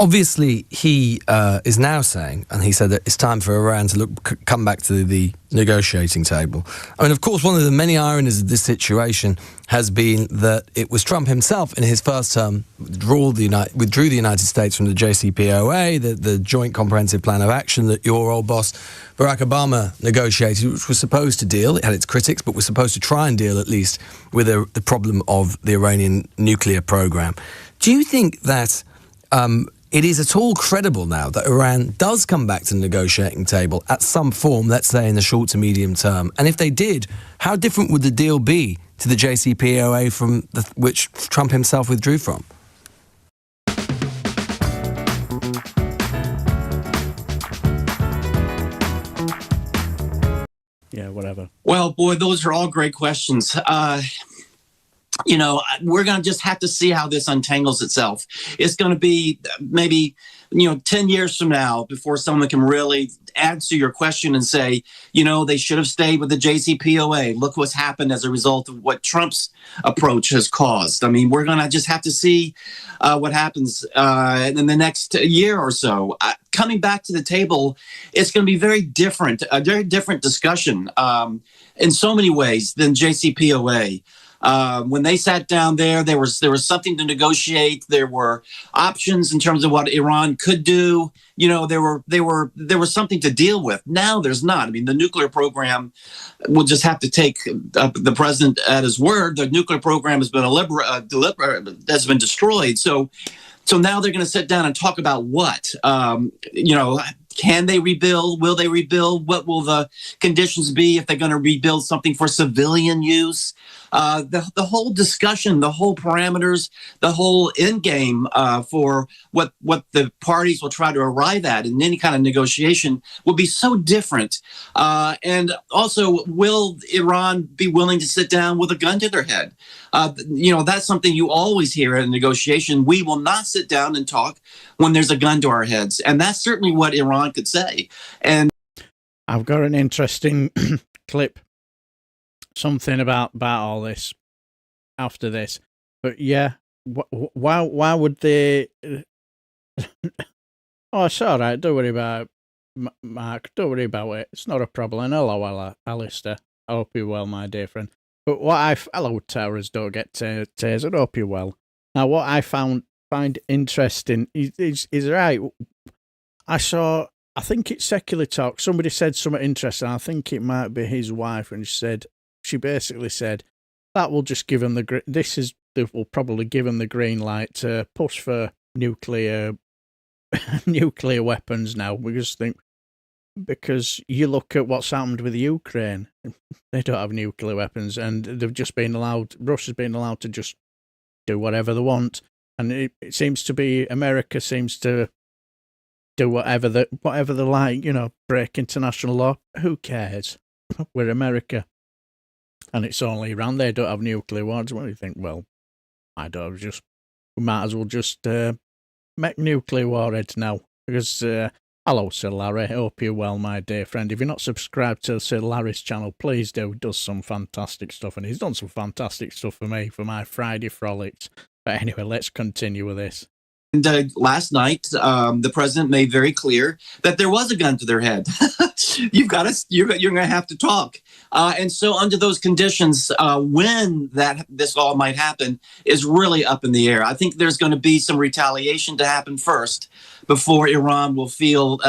[SPEAKER 16] Obviously, he is now saying, and he said that it's time for Iran to come back to the negotiating table. I mean, of course, one of the many ironies of this situation has been that it was Trump himself in his first term withdrew the United States from the JCPOA, the Joint Comprehensive Plan of Action that your old boss Barack Obama negotiated, which was supposed to deal, it had its critics, but was supposed to try and deal at least with the problem of the Iranian nuclear program. Do you think that it is at all credible now that Iran does come back to the negotiating table at some form, let's say in the short to medium term? And if they did, how different would the deal be to the JCPOA from which Trump himself withdrew from?
[SPEAKER 1] Yeah, whatever.
[SPEAKER 17] Well, boy, those are all great questions. You know, we're going to just have to see how this untangles itself. It's going to be maybe, 10 years from now before someone can really answer your question and say, they should have stayed with the JCPOA. Look what's happened as a result of what Trump's approach has caused. I mean, we're going to just have to see what happens in the next year or so. Coming back to the table, it's going to be a very different discussion in so many ways than JCPOA. When they sat down there was something to negotiate. There were options in terms of what Iran could do. There was something to deal with. Now there's not. I mean, the nuclear program, we'll just have to take the president at his word. The nuclear program has been has been destroyed. So now they're going to sit down and talk about what. Can they rebuild? Will they rebuild? What will the conditions be if they're going to rebuild something for civilian use? The whole discussion, the whole parameters, the whole end game for what the parties will try to arrive at in any kind of negotiation will be so different. And also, will Iran be willing to sit down with a gun to their head? That's something you always hear in a negotiation. We will not sit down and talk when there's a gun to our heads. And that's certainly what Iran could say. And
[SPEAKER 1] I've got an interesting clip. Something about all this after this, but yeah, why would they? Oh, it's all right. Don't worry about it, Mark. Don't worry about it. It's not a problem. Hello, Alistair. I hope you're well, my dear friend. But hello, Towers. Don't get tasered. I hope you're well. Now, what I find interesting is right. I think it's Secular Talk. Somebody said something interesting. I think it might be his wife, and she basically said that will just give him will probably give him the green light to push for nuclear weapons now. Because you look at what's happened with Ukraine, they don't have nuclear weapons, and they've just been allowed. Russia's been allowed to just do whatever they want, and it seems to be America seems to do whatever they like. Break international law. Who cares? We're America. And it's only Iran. They don't have nuclear weapons. What do you think? Well, we might as well just make nuclear warheads now. Because, hello, Sir Larry. I hope you're well, my dear friend. If you're not subscribed to Sir Larry's channel, please do. He does some fantastic stuff. And he's done some fantastic stuff for me, for my Friday frolics. But anyway, let's continue with this.
[SPEAKER 17] And last night, the president made very clear that there was a gun to their head. You're going to have to talk. And so under those conditions, when this all might happen is really up in the air. I think there's going to be some retaliation to happen first before Iran will feel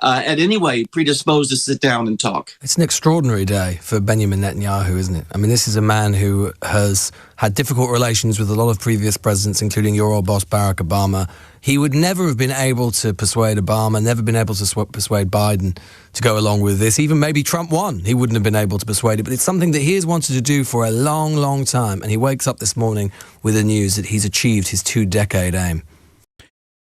[SPEAKER 17] at any way predisposed to sit down and talk.
[SPEAKER 16] It's an extraordinary day for Benjamin Netanyahu, isn't it? I mean, this is a man who has had difficult relations with a lot of previous presidents, including your old boss, Barack Obama. He would never have been able to persuade Obama, never been able to persuade Biden to go along with this. Even maybe Trump won, he wouldn't have been able to persuade it. But it's something that he has wanted to do for a long, long time. And he wakes up this morning with the news that he's achieved his 2-decade aim.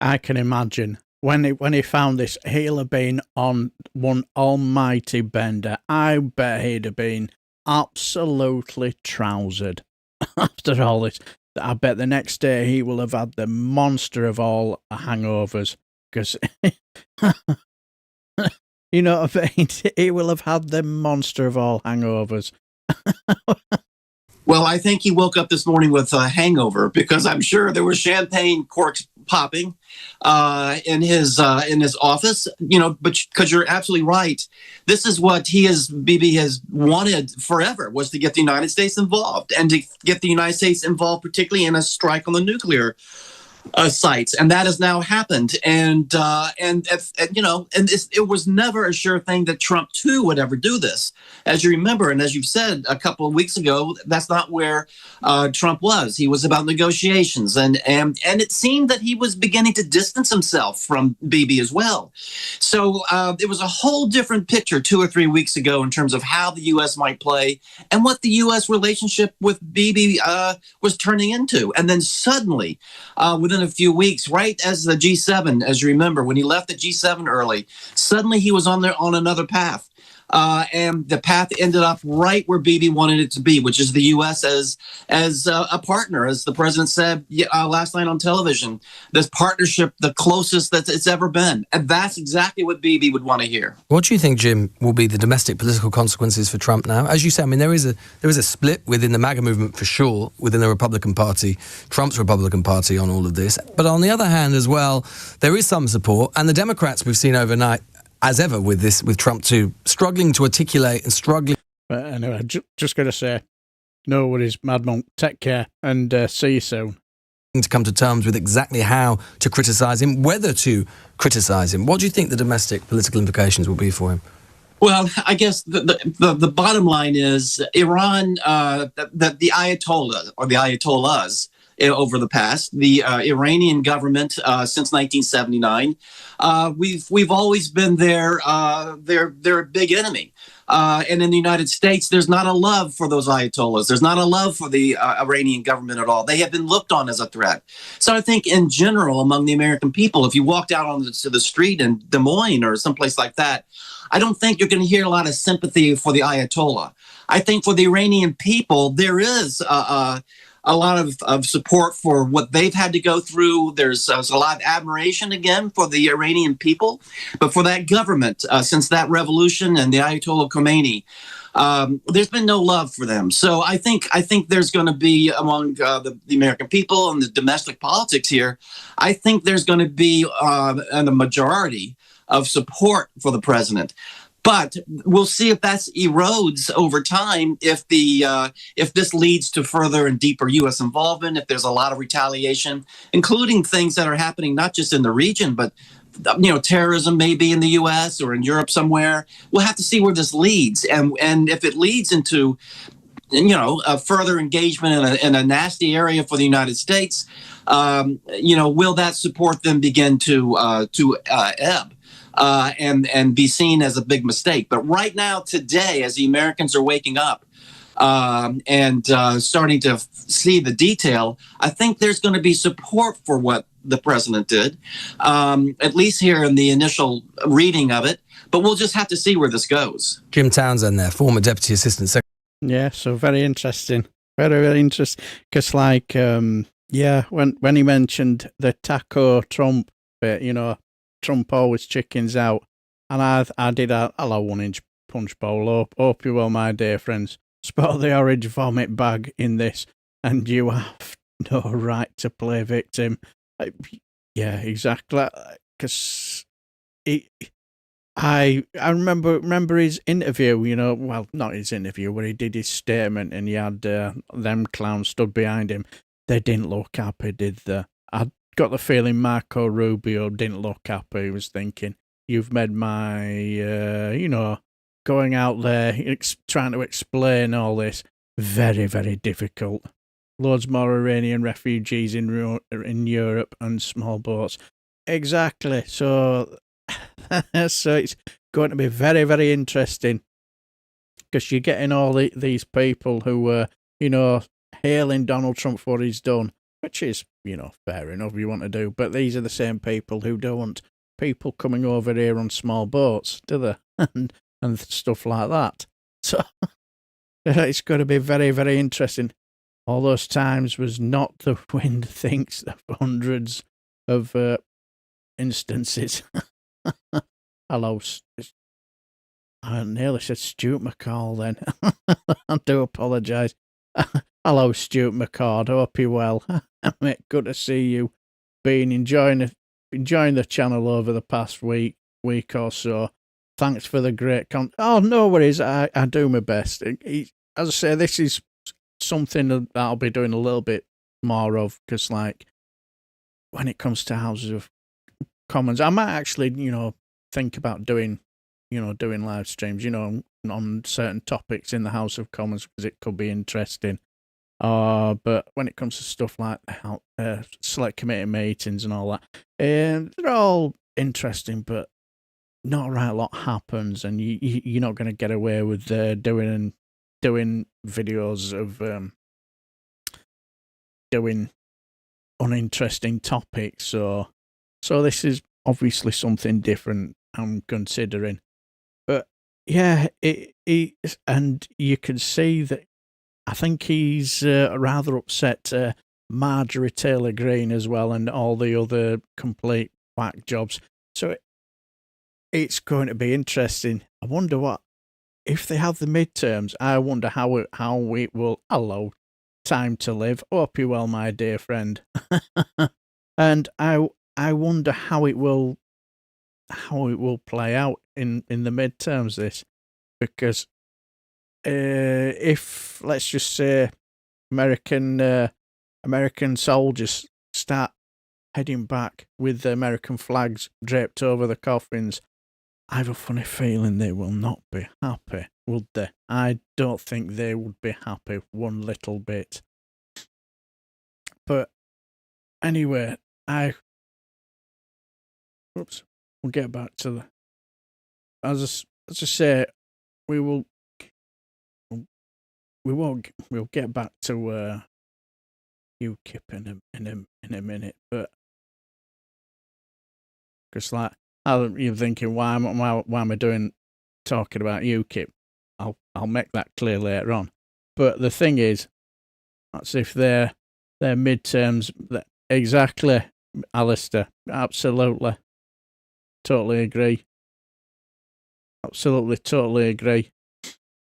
[SPEAKER 1] I can imagine. When he found this, he'll have been on one almighty bender. I bet he'd have been absolutely trousered after all this. I bet the next day he will have had the monster of all hangovers. Because, you know what I mean? He will have had the monster of all hangovers.
[SPEAKER 17] Well, I think he woke up this morning with a hangover because I'm sure there were champagne corks popping in his office. You know, but because you're absolutely right, this is what Bibi has wanted forever, was to get the United States involved and to get the United States involved, particularly in a strike on the nuclear sites, and that has now happened. And it was never a sure thing that Trump too would ever do this. As you remember, and as you've said a couple of weeks ago, that's not where Trump was. He was about negotiations, and it seemed that he was beginning to distance himself from Bibi as well. So it was a whole different picture 2 or 3 weeks ago in terms of how the U.S. might play and what the U.S. relationship with Bibi was turning into. And then suddenly, within a few weeks, right as the G7, as you remember, when he left the G7 early, suddenly he was on another path. And the path ended up right where Bibi wanted it to be, which is the U.S. as a partner, as the president said last night on television. This partnership, the closest that it's ever been. And that's exactly what Bibi would want to hear.
[SPEAKER 16] What do you think, Jim, will be the domestic political consequences for Trump now? As you say, I mean, there is a split within the MAGA movement for sure, within the Republican Party, Trump's Republican Party on all of this. But on the other hand as well, there is some support. And the Democrats we've seen overnight, as ever with Trump too, struggling to articulate and struggling.
[SPEAKER 1] But anyway, just got to say, no worries, Mad Monk. Take care and see you soon.
[SPEAKER 16] To come to terms with exactly how to criticise him, whether to criticise him. What do you think the domestic political implications will be for him?
[SPEAKER 17] Well, I guess the bottom line is Iran, that the Ayatollah or the Ayatollahs over the past, the Iranian government since 1979, we've always been their big enemy. And in the United States, there's not a love for those Ayatollahs. There's not a love for the Iranian government at all. They have been looked on as a threat. So I think in general, among the American people, if you walked out to the street in Des Moines or someplace like that, I don't think you're going to hear a lot of sympathy for the Ayatollah. I think for the Iranian people, there is a lot of support for what they've had to go through. There's a lot of admiration, again, for the Iranian people. But for that government, since that revolution and the Ayatollah Khomeini, there's been no love for them. So I think there's going to be, among the American people and the domestic politics here, I think there's going to be a majority of support for the president. But we'll see if that erodes over time, if this leads to further and deeper U.S. involvement, if there's a lot of retaliation, including things that are happening not just in the region, but terrorism maybe in the U.S. or in Europe somewhere. We'll have to see where this leads, and if it leads into a further engagement in a nasty area for the United States, will that support then begin to ebb? And be seen as a big mistake. But right now, today, as the Americans are waking up and starting to see the detail, I think there's going to be support for what the president did, at least here in the initial reading of it. But we'll just have to see where this goes.
[SPEAKER 16] Jim Townsend there, former Deputy Assistant Secretary.
[SPEAKER 1] Yeah, so very interesting. Very, very interesting. Because, when he mentioned the taco Trump bit, Trump always chickens out, and I did a hello 1-inch punch bowl. Hope you well, my dear friends. Spot the orange vomit bag in this, and you have no right to play victim. Yeah, exactly. Because I remember his interview. Well, not his interview, where he did his statement, and he had them clowns stood behind him. They didn't look happy, did they? Got the feeling Marco Rubio didn't look happy. He was thinking, you've made my, going out there, trying to explain all this very, very difficult. Loads more Iranian refugees in Europe and small boats. Exactly. So, so it's going to be very, very interesting because you're getting all these people who were, hailing Donald Trump for what he's done, which is, fair enough you want to do. But these are the same people who don't want people coming over here on small boats, do they? and stuff like that. So it's going to be very, very interesting. All those times was not the wind thinks of hundreds of instances. Hello. I nearly said Stuart McCall then. I do apologise. Hello, Stuart McCall. Hope you're well. Mate, good to see you. Been enjoying the channel over the past week or so. Thanks for the great content. Oh, no worries. I do my best. As I say, this is something that I'll be doing a little bit more of because, like, when it comes to Houses of Commons, I might actually, think about doing live streams, on certain topics in the House of Commons because it could be interesting. But when it comes to stuff like select committee meetings and all that, they're all interesting, but not a right lot happens, and you're not going to get away with doing videos of doing uninteresting topics. So this is obviously something different I'm considering. But yeah, and you can see that I think he's rather upset Marjorie Taylor Greene as well, and all the other complete whack jobs. So it's going to be interesting. I wonder what if they have the midterms. I wonder how it will. Hello, time to live. Hope you're well, my dear friend. And I wonder how it will play out in the midterms. This because if let's just say American soldiers start heading back with the American flags draped over the coffins, I have a funny feeling they will not be happy, would they? I don't think they would be happy one little bit. But anyway, we'll get back to the. As I say, we'll get back to UKIP in a minute, but because like you're thinking, why am I talking about UKIP? I'll make that clear later on. But the thing is, that's if their midterms. Exactly, Alistair. Absolutely, totally agree. Absolutely, totally agree.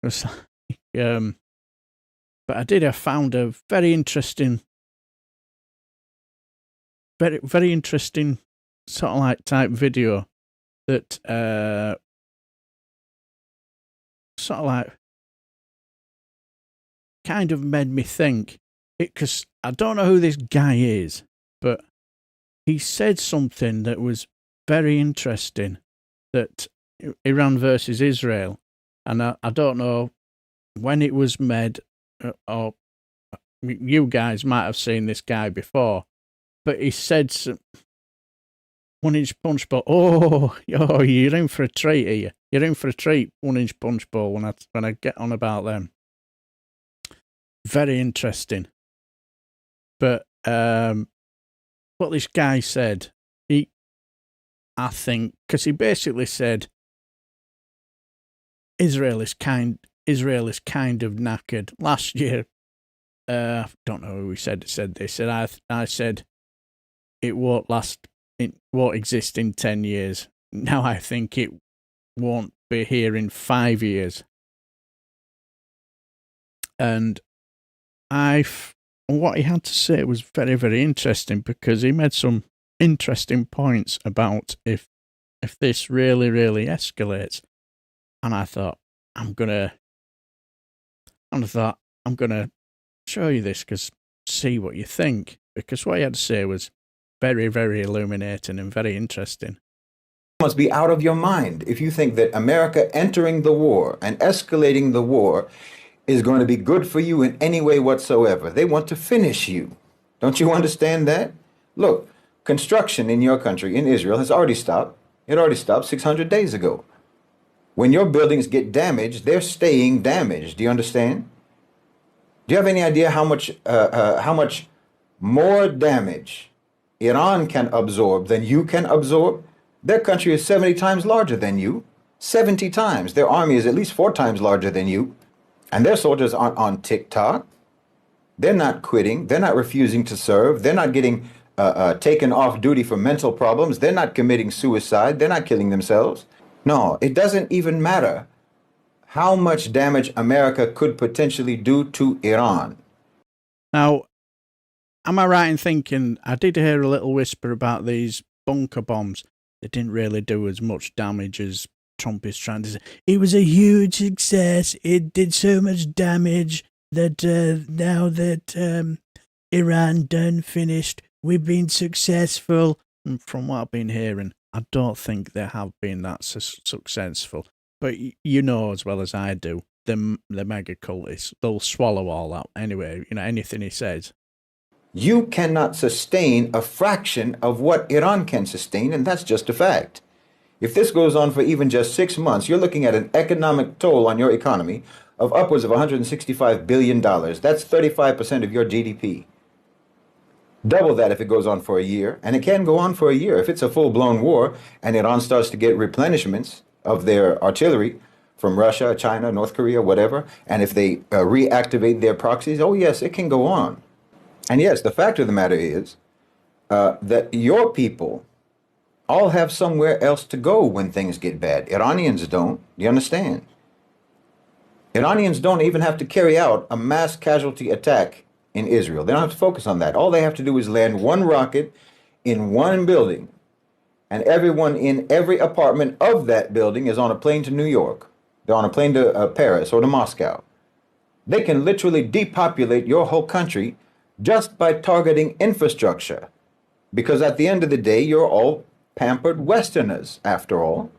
[SPEAKER 1] But I found a very interesting sort of like type video that sort of like kind of made me think because I don't know who this guy is, but he said something that was very interesting, that Iran versus Israel, and I don't know when it was made, or you guys might have seen this guy before, but he said 1 inch punch bowl. Oh, you're in for a treat here. You're in for a treat, 1 inch punch bowl. When I get on about them, very interesting. But what this guy said, I think, because he basically said Israel is kind of knackered. Last year, I don't know who he said this, and I said it won't exist in 10 years. Now I think it won't be here in 5 years. And what he had to say was very, very interesting, because he made some interesting points about if this really, really escalates. And I thought, I'm gonna show you this, because see what you think, because what he had to say was very, very illuminating and very interesting.
[SPEAKER 18] must be out of your mind if you think that America entering the war and escalating the war is going to be good for you in any way whatsoever. They want to finish you. Don't you understand that? Look, construction in your country, in Israel, has already stopped. It already stopped 600 days ago. When your buildings get damaged, they're staying damaged. Do you understand? Do you have any idea how much more damage Iran can absorb than you can absorb? Their country is 70 times larger than you. 70 times. Their army is at least 4 times larger than you. And their soldiers aren't on TikTok. They're not quitting. They're not refusing to serve. They're not getting taken off duty for mental problems. They're not committing suicide. They're not killing themselves. No, it doesn't even matter how much damage America could potentially do to Iran.
[SPEAKER 1] Now, am I right in thinking, I did hear a little whisper about these bunker bombs. They didn't really do as much damage as Trump is trying to say. It was a huge success. It did so much damage that now that Iran done finished, we've been successful. And from what I've been hearing, I don't think they have been that successful. But you know as well as I do, the mega cultists, they'll swallow all that anyway. You know, anything he says.
[SPEAKER 18] You cannot sustain a fraction of what Iran can sustain, and that's just a fact. If this goes on for even just 6 months, you're looking at an economic toll on your economy of upwards of $165 billion. That's 35% of your GDP. Double that if it goes on for a year, and it can go on for a year. If it's a full-blown war and Iran starts to get replenishments of their artillery from Russia, China, North Korea, whatever, and if they reactivate their proxies, oh yes, it can go on. And yes, the fact of the matter is that your people all have somewhere else to go when things get bad. Iranians don't. You understand? Iranians don't even have to carry out a mass casualty attack in Israel. They don't have to focus on that. All they have to do is land one rocket in one building, and everyone in every apartment of that building is on a plane to New York. They're on a plane to Paris or to Moscow. They can literally depopulate your whole country just by targeting infrastructure. Because at the end of the day, you're all pampered Westerners, after all.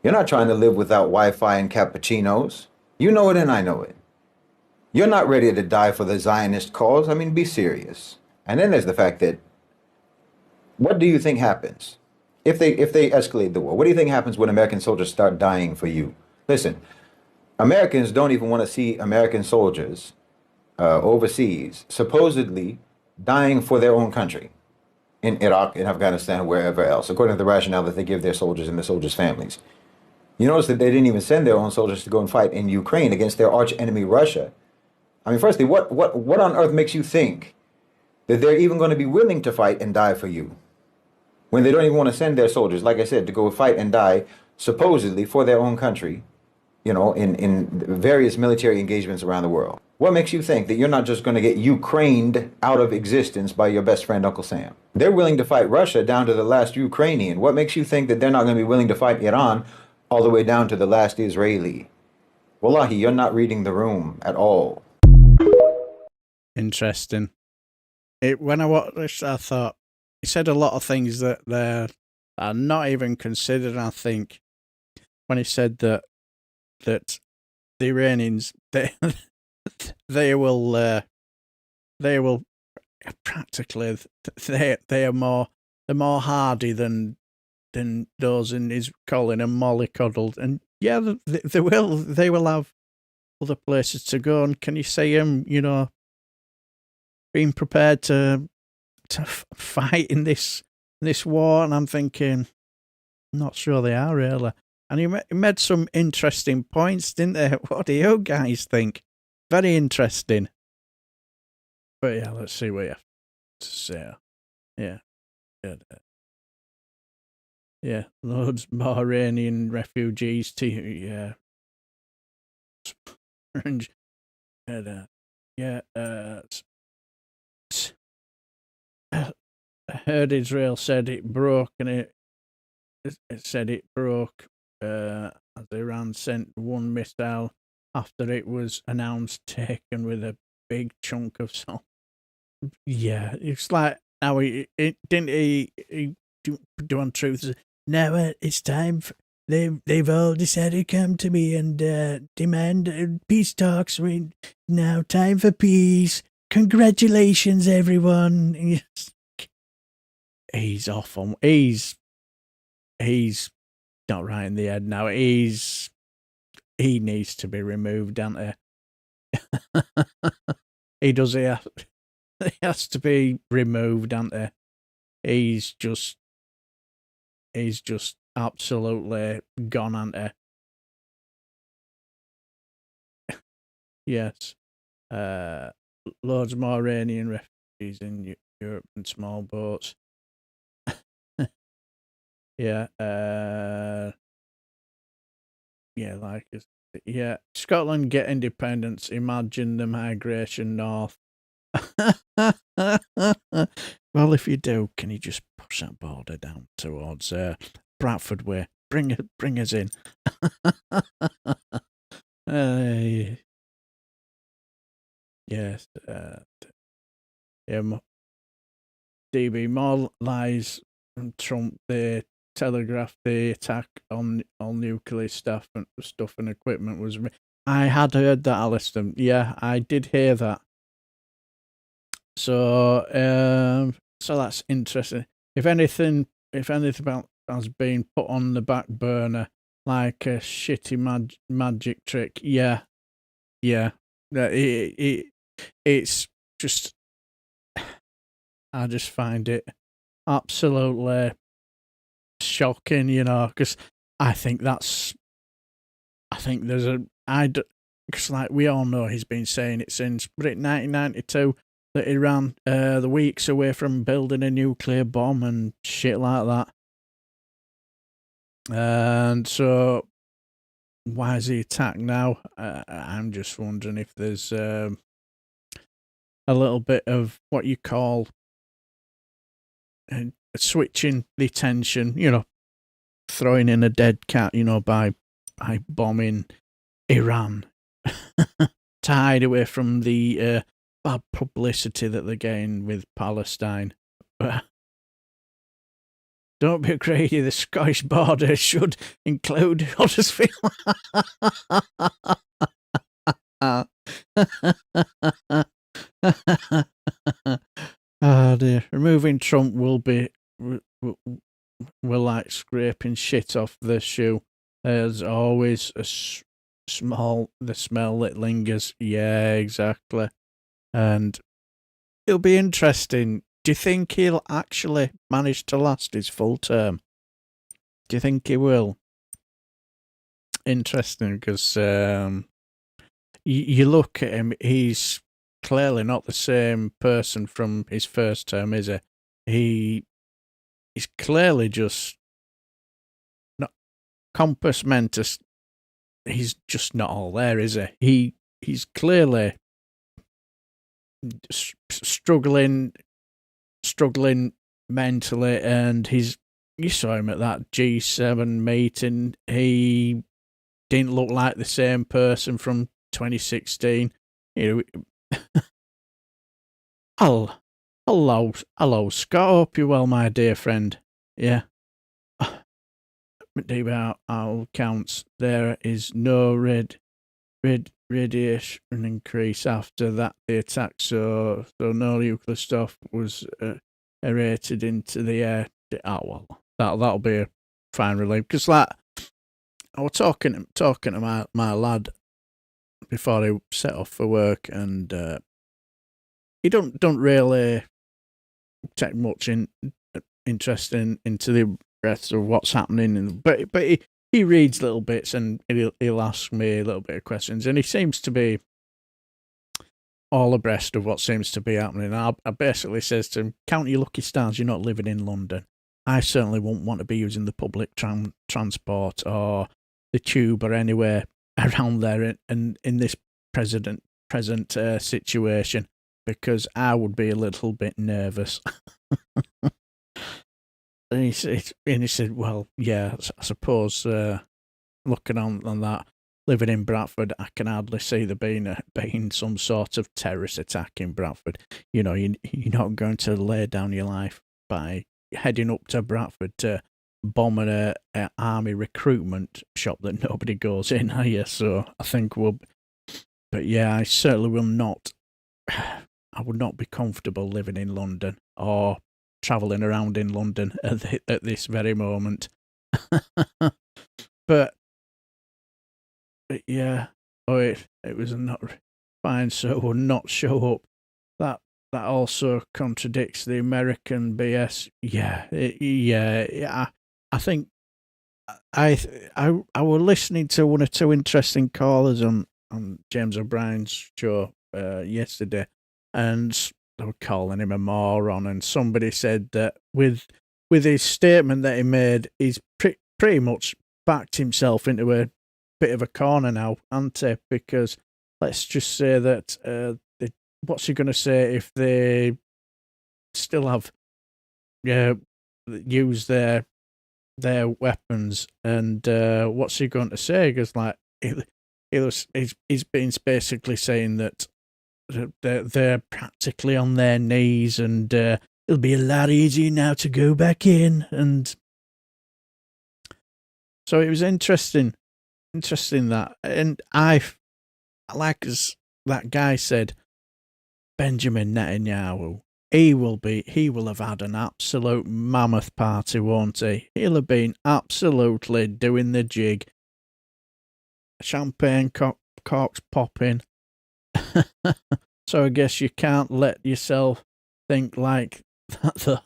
[SPEAKER 18] You're not trying to live without Wi-Fi and cappuccinos. You know it and I know it. You're not ready to die for the Zionist cause. I mean, be serious. And then there's the fact that, what do you think happens if they escalate the war? What do you think happens when American soldiers start dying for you? Listen, Americans don't even want to see American soldiers overseas supposedly dying for their own country in Iraq, in Afghanistan, wherever else, according to the rationale that they give their soldiers and their soldiers' families. You notice that they didn't even send their own soldiers to go and fight in Ukraine against their arch enemy, Russia. I mean, firstly, what on earth makes you think that they're even going to be willing to fight and die for you when they don't even want to send their soldiers, like I said, to go fight and die supposedly for their own country, you know, in various military engagements around the world? What makes you think that you're not just going to get Ukrained out of existence by your best friend, Uncle Sam? They're willing to fight Russia down to the last Ukrainian. What makes you think that they're not going to be willing to fight Iran all the way down to the last Israeli? Wallahi, you're not reading the room at all.
[SPEAKER 1] Interesting. When I watched this, I thought, he said a lot of things that are not even considered, I think, when he said that the Iranians, they will practically, they are more hardy than those in his calling them mollycoddled. And yeah, they will have other places to go. And can you see them, you know, being prepared to fight in this war? And I'm thinking, I'm not sure they are really. And he made some interesting points, didn't they? What do you guys think? Very interesting. But yeah, let's see what you have to say. Yeah. Yeah, loads more Iranian refugees to, yeah. I heard Israel said it broke, and it said it broke as Iran sent one missile after it was announced taken with a big chunk of salt. Yeah, it's like, now he didn't he do on truth. now it's time for, they've all decided to come to me and demand peace talks. Now time for peace. Congratulations, everyone. He's off on. He's not right in the head now. He needs to be removed, doesn't he? He does. He has to be removed, doesn't he? He's just absolutely gone, hasn't he? Yes. Loads more Iranian refugees in Europe and small boats. Yeah. Scotland get independence. Imagine the migration north. Well, if you do, can you just push that border down towards Bradford way? Bring us in. Yes. DB, more lies from Trump. They telegraphed the attack on nuclear stuff and equipment was. I had heard that, Alistair. Yeah, I did hear that. So that's interesting. If anything has been put on the back burner like a shitty magic trick, yeah. It's just, I just find it absolutely shocking, because I think there's because like we all know he's been saying it since 1992 that Iran the weeks away from building a nuclear bomb and shit like that. And so why is he attacked now? I'm just wondering if there's a little bit of what you call switching the attention, throwing in a dead cat, by bombing Iran to hide away from the bad publicity that they're getting with Palestine. Don't be greedy, the Scottish border should include Huddersfield. Oh dear. Removing Trump will like scraping shit off the shoe. There's always the smell that lingers. Yeah, exactly. And it'll be interesting. Do you think he'll actually manage to last his full term? Do you think he will? Interesting, because you look at him, he's clearly not the same person from his first term, is he? He's clearly just not compass mentis. He's just not all there, is he? He's clearly struggling mentally, and you saw him at that G7 meeting. He didn't look like the same person from 2016. Hello, Scott. Hope you're well, my dear friend. Yeah. About all counts, there is no radiation increase after that the attack. So no nuclear stuff was aerated into the air. Oh well, that'll be a fine relief. Because like I was talking to my lad before he set off for work, and he don't really take much interest into the rest of what's happening, but he reads little bits, and he'll ask me a little bit of questions, and he seems to be all abreast of what seems to be happening. I basically says to him, count your lucky stars you're not living in London. I certainly won't want to be using the public transport or the tube or anywhere around there in this present situation, because I would be a little bit nervous. And he said, well, yeah, I suppose looking on that, living in Bradford, I can hardly see there being some sort of terrorist attack in Bradford. You're not going to lay down your life by heading up to Bradford to bombing a army recruitment shop that nobody goes in, are you? So I think but yeah, I certainly will not. I would not be comfortable living in London or travelling around in London at this very moment. but yeah, it was not fine. So would not show up. That also contradicts the American BS. Yeah. I think I was listening to one or two interesting callers on James O'Brien's show yesterday, and they were calling him a moron. And somebody said that with his statement that he made, he's pretty much backed himself into a bit of a corner now, hasn't he? Because let's just say that what's he going to say if they still have use their weapons, and what's he going to say? Because like he's been basically saying that they're practically on their knees, and it'll be a lot easier now to go back in. And so it was interesting that, and like as that guy said, Benjamin Netanyahu, he will have had an absolute mammoth party, won't he? He'll have been absolutely doing the jig. Champagne corks popping. So I guess you can't let yourself think like that.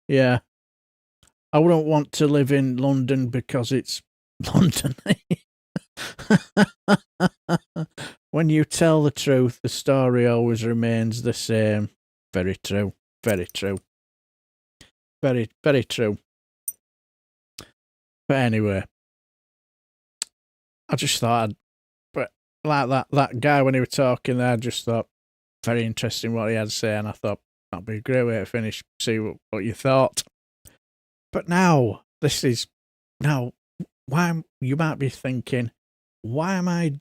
[SPEAKER 1] Yeah. I wouldn't want to live in London because it's London. When you tell the truth, the story always remains the same. Very true. Very true. Very, very true. But anyway, I just thought, but like that guy when he was talking there, I just thought, very interesting what he had to say, and I thought, that'd be a great way to finish, see what you thought. But now, why, you might be thinking, why am I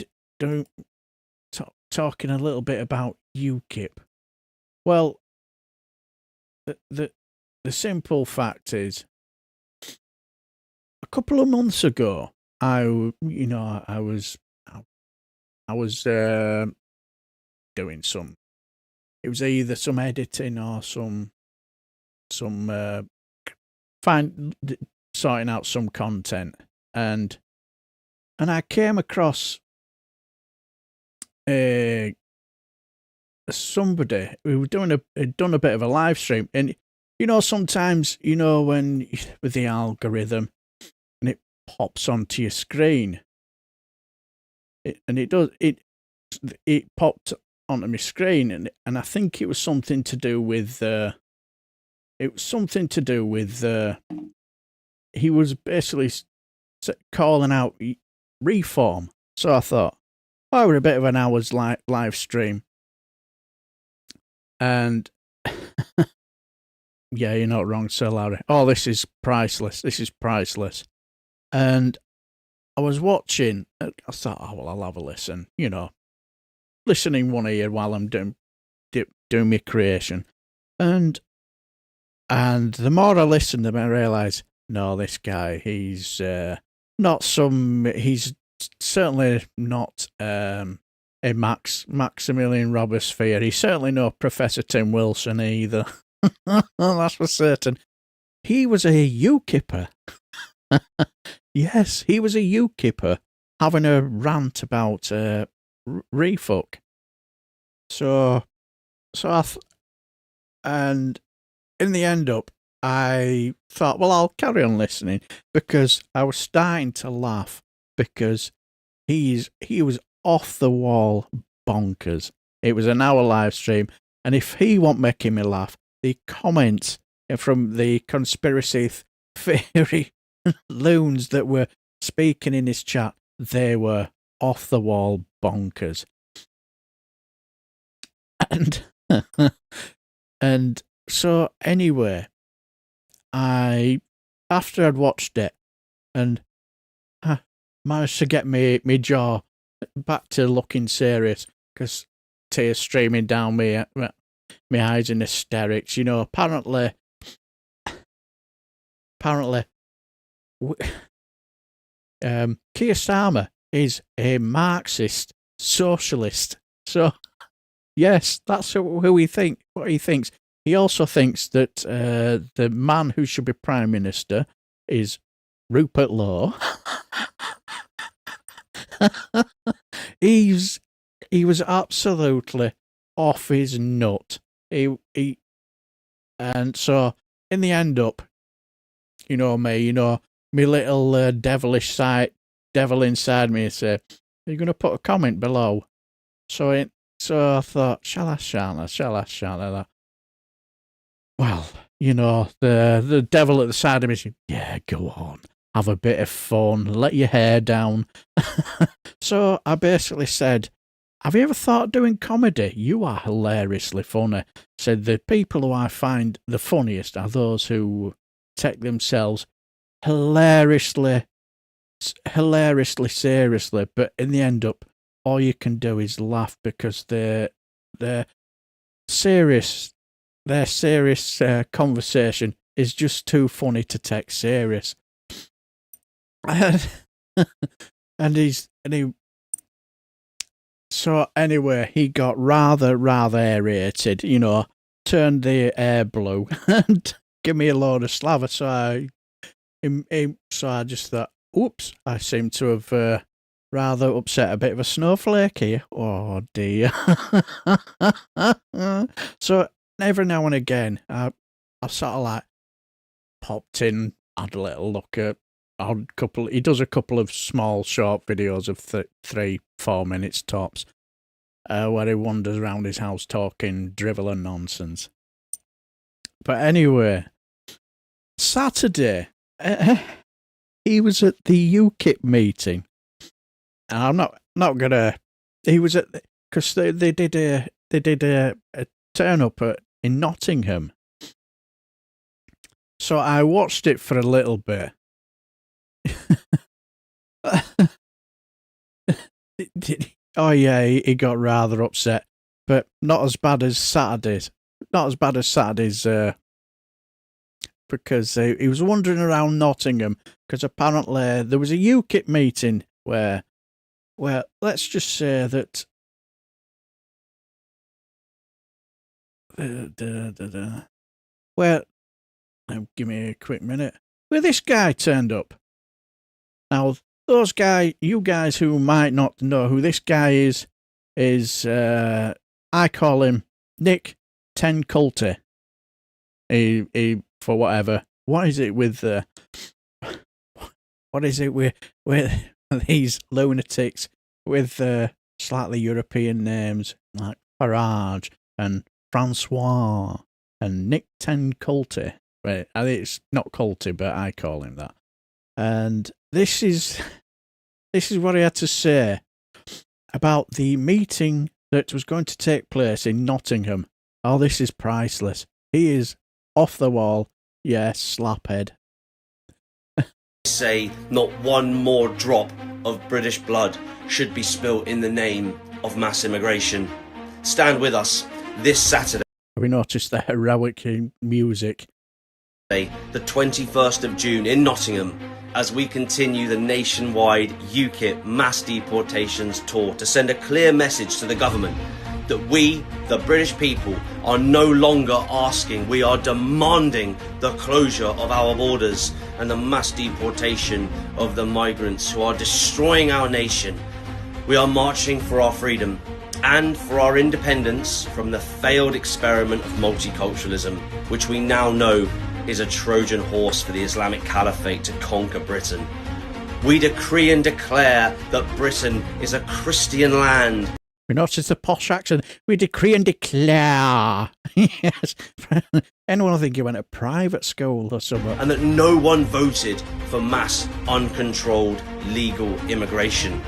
[SPEAKER 1] talking a little bit about UKIP? Well, the simple fact is, a couple of months ago, I was doing some. It was either some editing or some sorting out some content, and I came across somebody who was done a bit of a live stream, and sometimes when with the algorithm and it pops onto your screen, it popped onto my screen, and I think it was something to do with he was basically calling out reform. So I thought, we're a bit of an hour's live stream, and yeah, you're not wrong, Sir Larry. Oh, this is priceless. And I was watching. I thought, I'll have a listen. Listening one ear while I'm doing my creation, and the more I listened, the more I realised, no, this guy, he's certainly not a Maximilian Robespierre. He's certainly no Professor Tim Wilson either. That's for certain. He was a UKIPper. Yes, he was a UKIPper having a rant about refuck. And in the end up, I thought, well, I'll carry on listening, because I was starting to laugh, because he was off the wall bonkers. It was an hour live stream, and if he wasn't making me laugh, the comments from the conspiracy theory loons that were speaking in his chat, they were off the wall bonkers. And so anyway, after I'd watched it and managed to get my jaw back to looking serious, because tears streaming down my eyes in hysterics. Apparently Keir Starmer is a Marxist socialist. So, yes, that's who he thinks. What he thinks. He also thinks that the man who should be Prime Minister is Rupert Law. He was absolutely off his nut. And so in the end up, you know me, my little devil inside me say, "Are you going to put a comment below?" So I thought, shall I? Well, the devil at the side of me said, "Yeah, go on, have a bit of fun, let your hair down." So I basically said, "Have you ever thought of doing comedy? You are hilariously funny." Said the people who I find the funniest are those who take themselves hilariously seriously, but in the end up, all you can do is laugh because they're serious. Their serious conversation is just too funny to take serious. So anyway, he got rather aerated, turned the air blue and give me a load of slaver. So I just thought, oops, I seem to have rather upset a bit of a snowflake here. Oh dear. So every now and again, I sort of like popped in, had a little look at he does a couple of small short videos of 3-4 minutes tops, where he wanders around his house talking drivel and nonsense. But anyway, Saturday, he was at the UKIP meeting. And I'm not gonna. He was at because they did a turn up in Nottingham. So I watched it for a little bit. Oh yeah, he got rather upset, but not as bad as Saturday's. Because he was wandering around Nottingham because apparently there was a UKIP meeting where let's just say that now give me a quick minute, where this guy turned up. Now, you guys who might not know who this guy is I call him Nick Tenculty. He for whatever. What is it with these lunatics with slightly European names like Farage and Francois and Nick Tenculty? Right, I think it's not Culty, but I call him that. And this is what he had to say about the meeting that was going to take place in Nottingham. Oh, this is priceless. He is off the wall. Yes, slaphead.
[SPEAKER 19] Say not one more drop of British blood should be spilt in the name of mass immigration. Stand with us this Saturday.
[SPEAKER 1] Have we noticed the heroic music?
[SPEAKER 19] The 21st of June in Nottingham, as we continue the nationwide UKIP mass deportations tour to send a clear message to the government that we, the British people, are no longer asking, we are demanding the closure of our borders and the mass deportation of the migrants who are destroying our nation. We are marching for our freedom and for our independence from the failed experiment of multiculturalism, which we now know is a Trojan horse for the Islamic Caliphate to conquer Britain. We decree and declare that Britain is a Christian land.
[SPEAKER 1] We notice the posh accent. We decree and declare. Yes. Anyone will think you went to private school or something.
[SPEAKER 19] And that no one voted for mass, uncontrolled, legal immigration.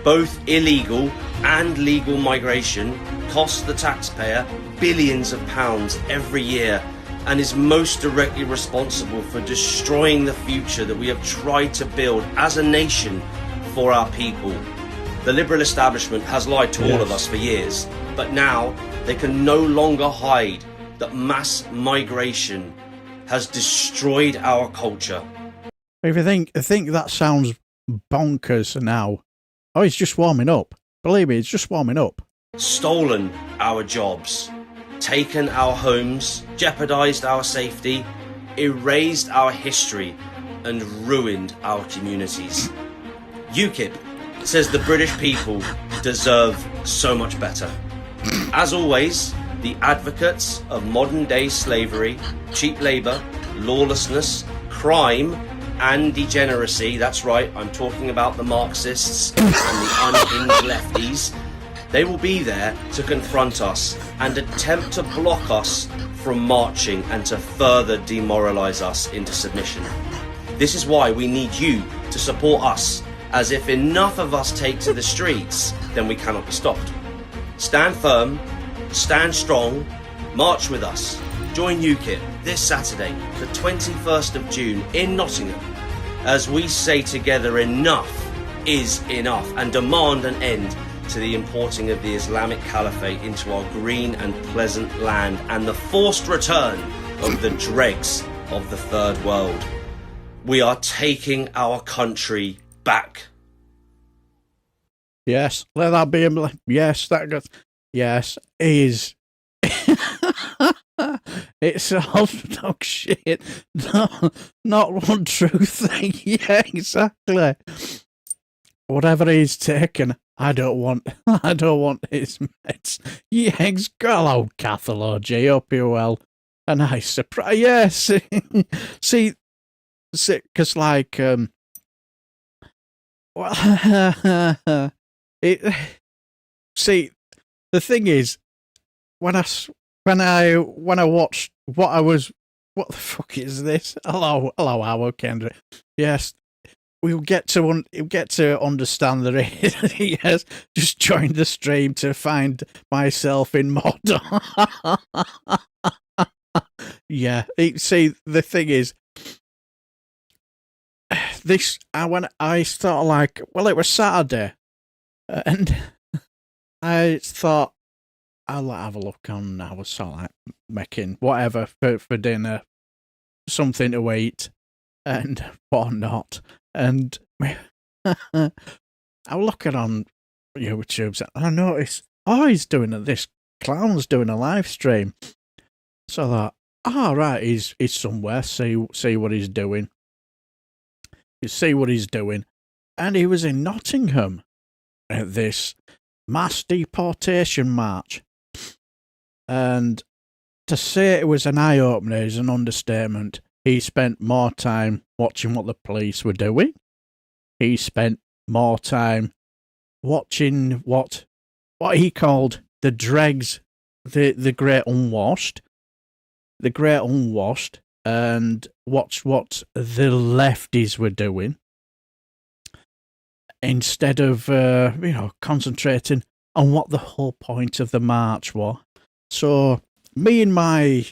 [SPEAKER 19] Both illegal and legal migration costs the taxpayer billions of pounds every year and is most directly responsible for destroying the future that we have tried to build as a nation for our people. The liberal establishment has lied to all of us for years, but now they can no longer hide that mass migration has destroyed our culture.
[SPEAKER 1] If you think that sounds bonkers now, oh, it's just warming up. Believe me, it's just warming up.
[SPEAKER 19] Stolen our jobs, taken our homes, jeopardised our safety, erased our history, and ruined our communities. UKIP says the British people deserve so much better. As always, the advocates of modern-day slavery, cheap labour, lawlessness, crime, and degeneracy, that's right, I'm talking about the Marxists and the unhinged lefties, they will be there to confront us and attempt to block us from marching and to further demoralise us into submission. This is why we need you to support us, as if enough of us take to the streets, then we cannot be stopped. Stand firm, stand strong, march with us. Join UKIP this Saturday, the 21st of June in Nottingham, as we say together enough is enough and demand an end to the importing of the Islamic Caliphate into our green and pleasant land and the forced return of the dregs of the Third World. We are taking our country back.
[SPEAKER 1] Yes, let that be him. Yes, that goes. Yes, is. It's all dog shit. No, not one true thing. Yeah, exactly. Whatever he's taken, I don't want his mates. Yeah, hello, Cathology. Hope you're well. A nice surprise. Yes. See, because like, well, see, the thing is, when I watched what the fuck is this? Hello, Howard Kendrick. Yes, we'll get to understand the yes. Just join the stream to find myself in mod. Yeah, see, the thing is, this when I thought like, well, it was Saturday, and I thought I'll have a look on. I was sort of like making whatever for dinner, something to eat, and whatnot. And I was looking on YouTube, and I noticed, oh, he's doing this clown's doing a live stream. So I thought, oh, right, he's somewhere. See what he's doing. You see what he's doing, and he was in Nottingham at this mass deportation march. And to say it was an eye-opener is an understatement. He spent more time watching what the police were doing. He spent more time watching what he called the dregs, the great unwashed, and watch what the lefties were doing, instead of concentrating on what the whole point of the march was. So me and my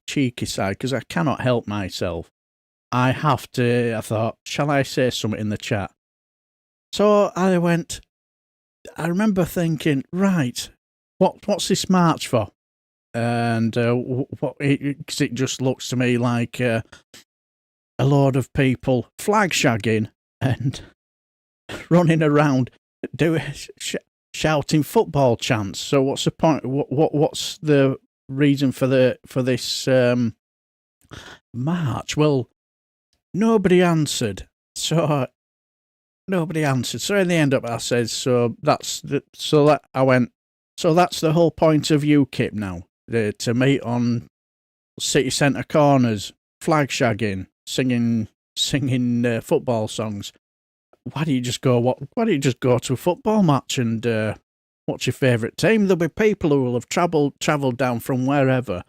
[SPEAKER 1] cheeky side, because I cannot help myself, I thought, shall I say something in the chat? So I remember thinking, right, what's this march for? And because it just looks to me like a load of people flag shagging and running around shouting football chants. So what's the point? What's the reason for this march? Well, nobody answered. So in the end up, I said, that's the whole point of UKIP now. To meet on city centre corners, flag shagging, singing football songs. Why don't you just go to a football match and watch your favourite team? There'll be people who will have travelled down from wherever.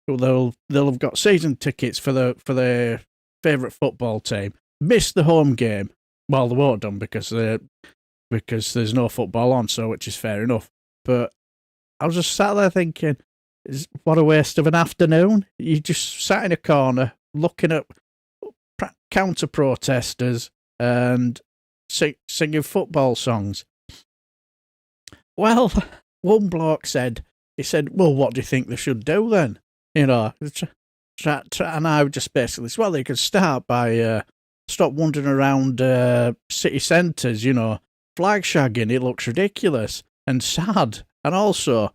[SPEAKER 1] They'll have got season tickets for their favourite football team. Missed the home game. Well, they won't done because there's no football on, so which is fair enough. But I was just sat there thinking, what a waste of an afternoon. You just sat in a corner looking at counter-protesters and singing football songs. Well, one bloke said, well, what do you think they should do then? And I just basically said, well, they could start by Stop wandering around city centres, you know, flag shagging. It looks ridiculous and sad. And also,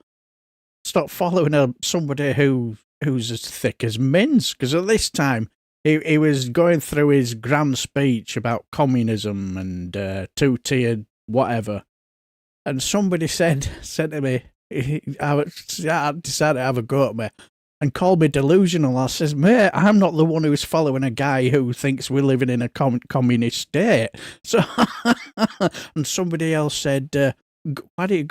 [SPEAKER 1] stop following somebody who's as thick as mince. Because at this time, he was going through his grand speech about communism and two-tiered whatever. And somebody said to me, I decided to have a go at me and called me delusional. I says, mate, I'm not the one who's following a guy who thinks we're living in a communist state. So, and somebody else said, why don't you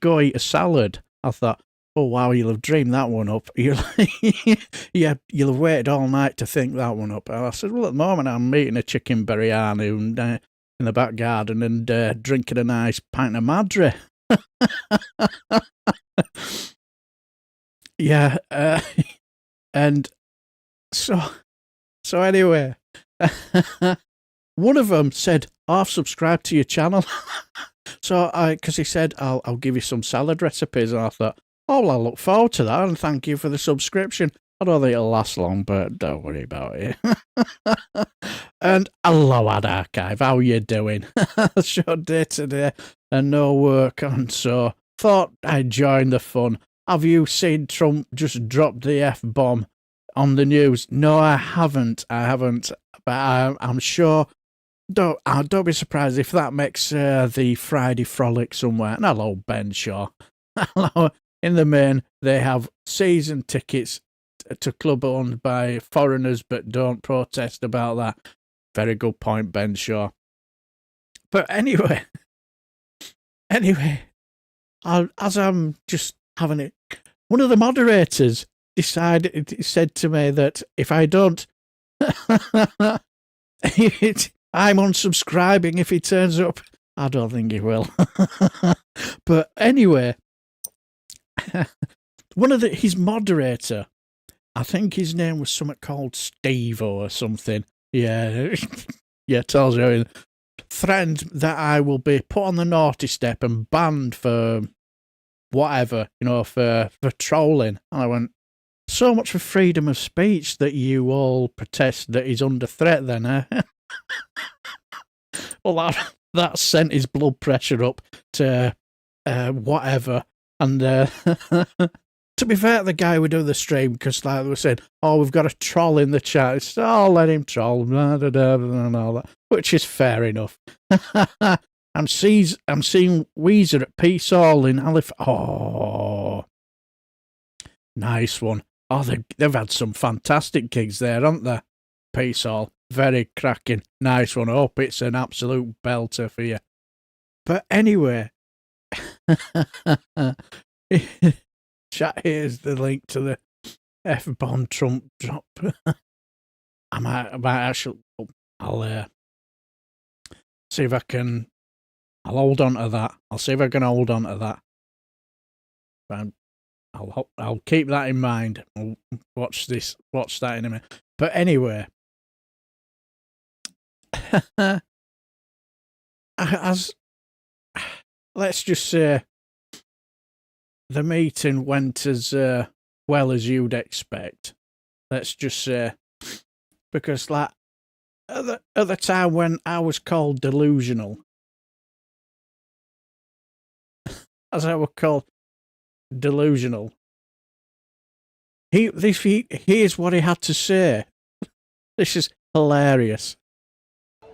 [SPEAKER 1] go eat a salad? I thought, oh wow, you'll have dreamed that one up. You'll have waited all night to think that one up. And I said, well, at the moment I'm eating a chicken biryani and, in the back garden and drinking a nice pint of Madre. Yeah, and so anyway, one of them said, I've subscribed to your channel. So because he said, I'll give you some salad recipes. And I thought, oh, well, I look forward to that and thank you for the subscription. I don't think it'll last long, but don't worry about it. And hello, Ad Archive, how you doing? Short day today and no work on, so thought I'd join the fun. Have you seen Trump just drop the F-bomb on the news? No, I haven't, but I'm sure. Don't be surprised if that makes the Friday frolic somewhere. And hello, Ben Shaw. Hello. In the main, they have season tickets to club owned by foreigners, but don't protest about that. Very good point, Ben Shaw. But anyway, as I'm just having it, one of the moderators said to me that if I don't, I'm unsubscribing if he turns up. I don't think he will. But anyway, his moderator, I think his name was something called Steve or something. Yeah, yeah, tells you. Threatened that I will be put on the naughty step and banned for whatever, you know, for trolling. And I went, so much for freedom of speech that you all protest that he's under threat then, eh? Well, that sent his blood pressure up to whatever. And to be fair to the guy who do the stream, because like they were saying, oh, we've got a troll in the chat. It's, oh, let him troll, blah, blah, blah, and all that, which is fair enough. I'm seeing Weezer at Peace Hall in Halifax. Oh, nice one. Oh, they've had some fantastic gigs there, haven't they? Peace Hall. Very cracking. Nice one. I hope it's an absolute belter for you. But anyway, chat, here's the link to the F-bomb Trump drop. I might actually, I'll see if I can, I'll hold on to that. I'll see if I can hold on to that. But I'll keep that in mind. I'll watch that in a minute. But anyway, let's just say the meeting went as well as you'd expect. Let's just say, because like at the time when I was called delusional, as I was called delusional, here's what he had to say. This is hilarious.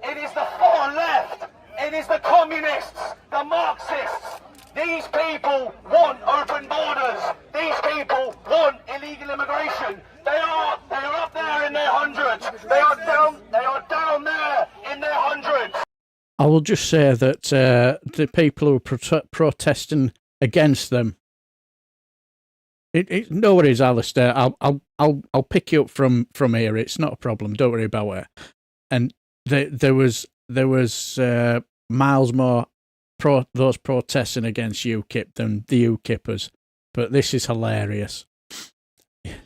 [SPEAKER 20] It is the far left. It is the communists, the Marxists. These people want open borders. These people want illegal immigration. They are up there in their hundreds. They are down there in their hundreds.
[SPEAKER 1] I will just say that the people who are protesting against them, no worries, Alistair. I'll pick you up from here. It's not a problem. Don't worry about it. And there was miles more those protesting against UKIP than the UKIPers. But this is hilarious.
[SPEAKER 20] It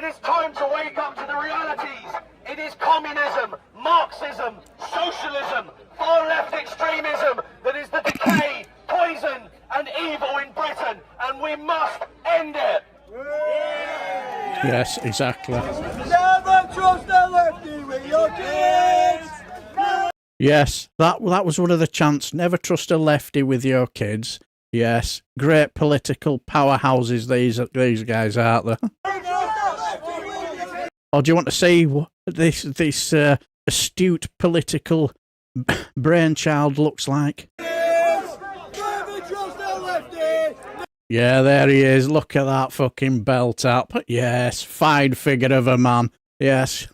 [SPEAKER 20] is time to wake up to the realities. It is communism, Marxism, socialism, far left extremism that is the decay, poison and evil in Britain, and we must end it.
[SPEAKER 1] Yes, exactly.
[SPEAKER 20] Never trust a lefty with your kids.
[SPEAKER 1] Yes, that was one of the chants. Never trust a lefty with your kids. Yes, great political powerhouses these guys are, aren't they? Or do you want to see what this astute political brainchild looks like? Yeah, there he is. Look at that fucking belt up. Yes, fine figure of a man. Yes.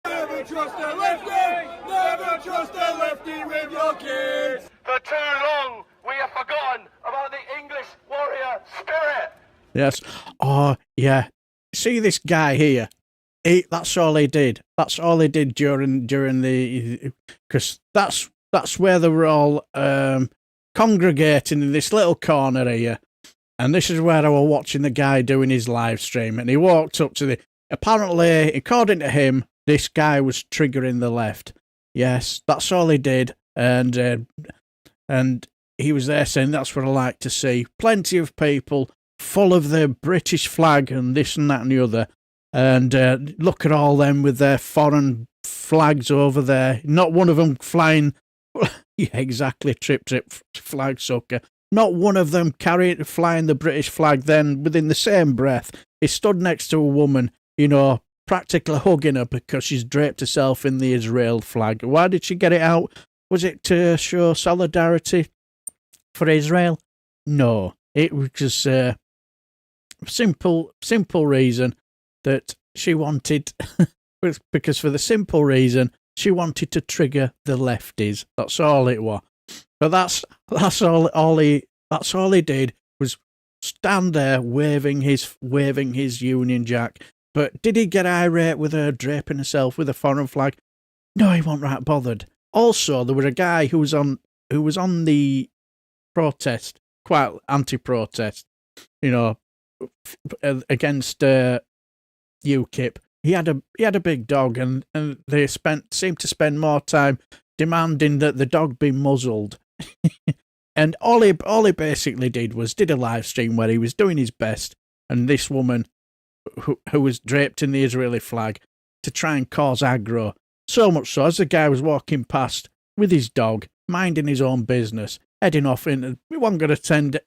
[SPEAKER 20] Never trust a lefty. Never trust a lefty with your kids. For too long, we have forgotten about the English warrior spirit.
[SPEAKER 1] Yes. Oh, yeah. See this guy here? That's all he did. That's all he did during the... Because that's where they were all congregating in this little corner here. And this is where I was watching the guy doing his live stream. And he walked up to the... Apparently, according to him, this guy was triggering the left. Yes, that's all he did. And he was there saying, that's what I like to see. Plenty of people full of the British flag and this and that and the other. And look at all them with their foreign flags over there. Not one of them flying... Yeah, exactly, trip, flag sucker. Not one of them flying the British flag. Then, within the same breath, he stood next to a woman, you know, practically hugging her because she's draped herself in the Israel flag. Why did she get it out? Was it to show solidarity for Israel? No, it was just a simple reason that she wanted, because for the simple reason she wanted to trigger the lefties. That's all it was. But that's all he did was stand there waving his Union Jack. But did he get irate with her draping herself with a foreign flag? No, he wasn't right bothered. Also, there was a guy who was on the protest, quite anti-protest, you know, against UKIP. He had a big dog, and they seemed to spend more time demanding that the dog be muzzled. And all he basically did a live stream where he was doing his best, and this woman who was draped in the Israeli flag, to try and cause aggro. So much so, as the guy was walking past with his dog, minding his own business, heading off in, we weren't going to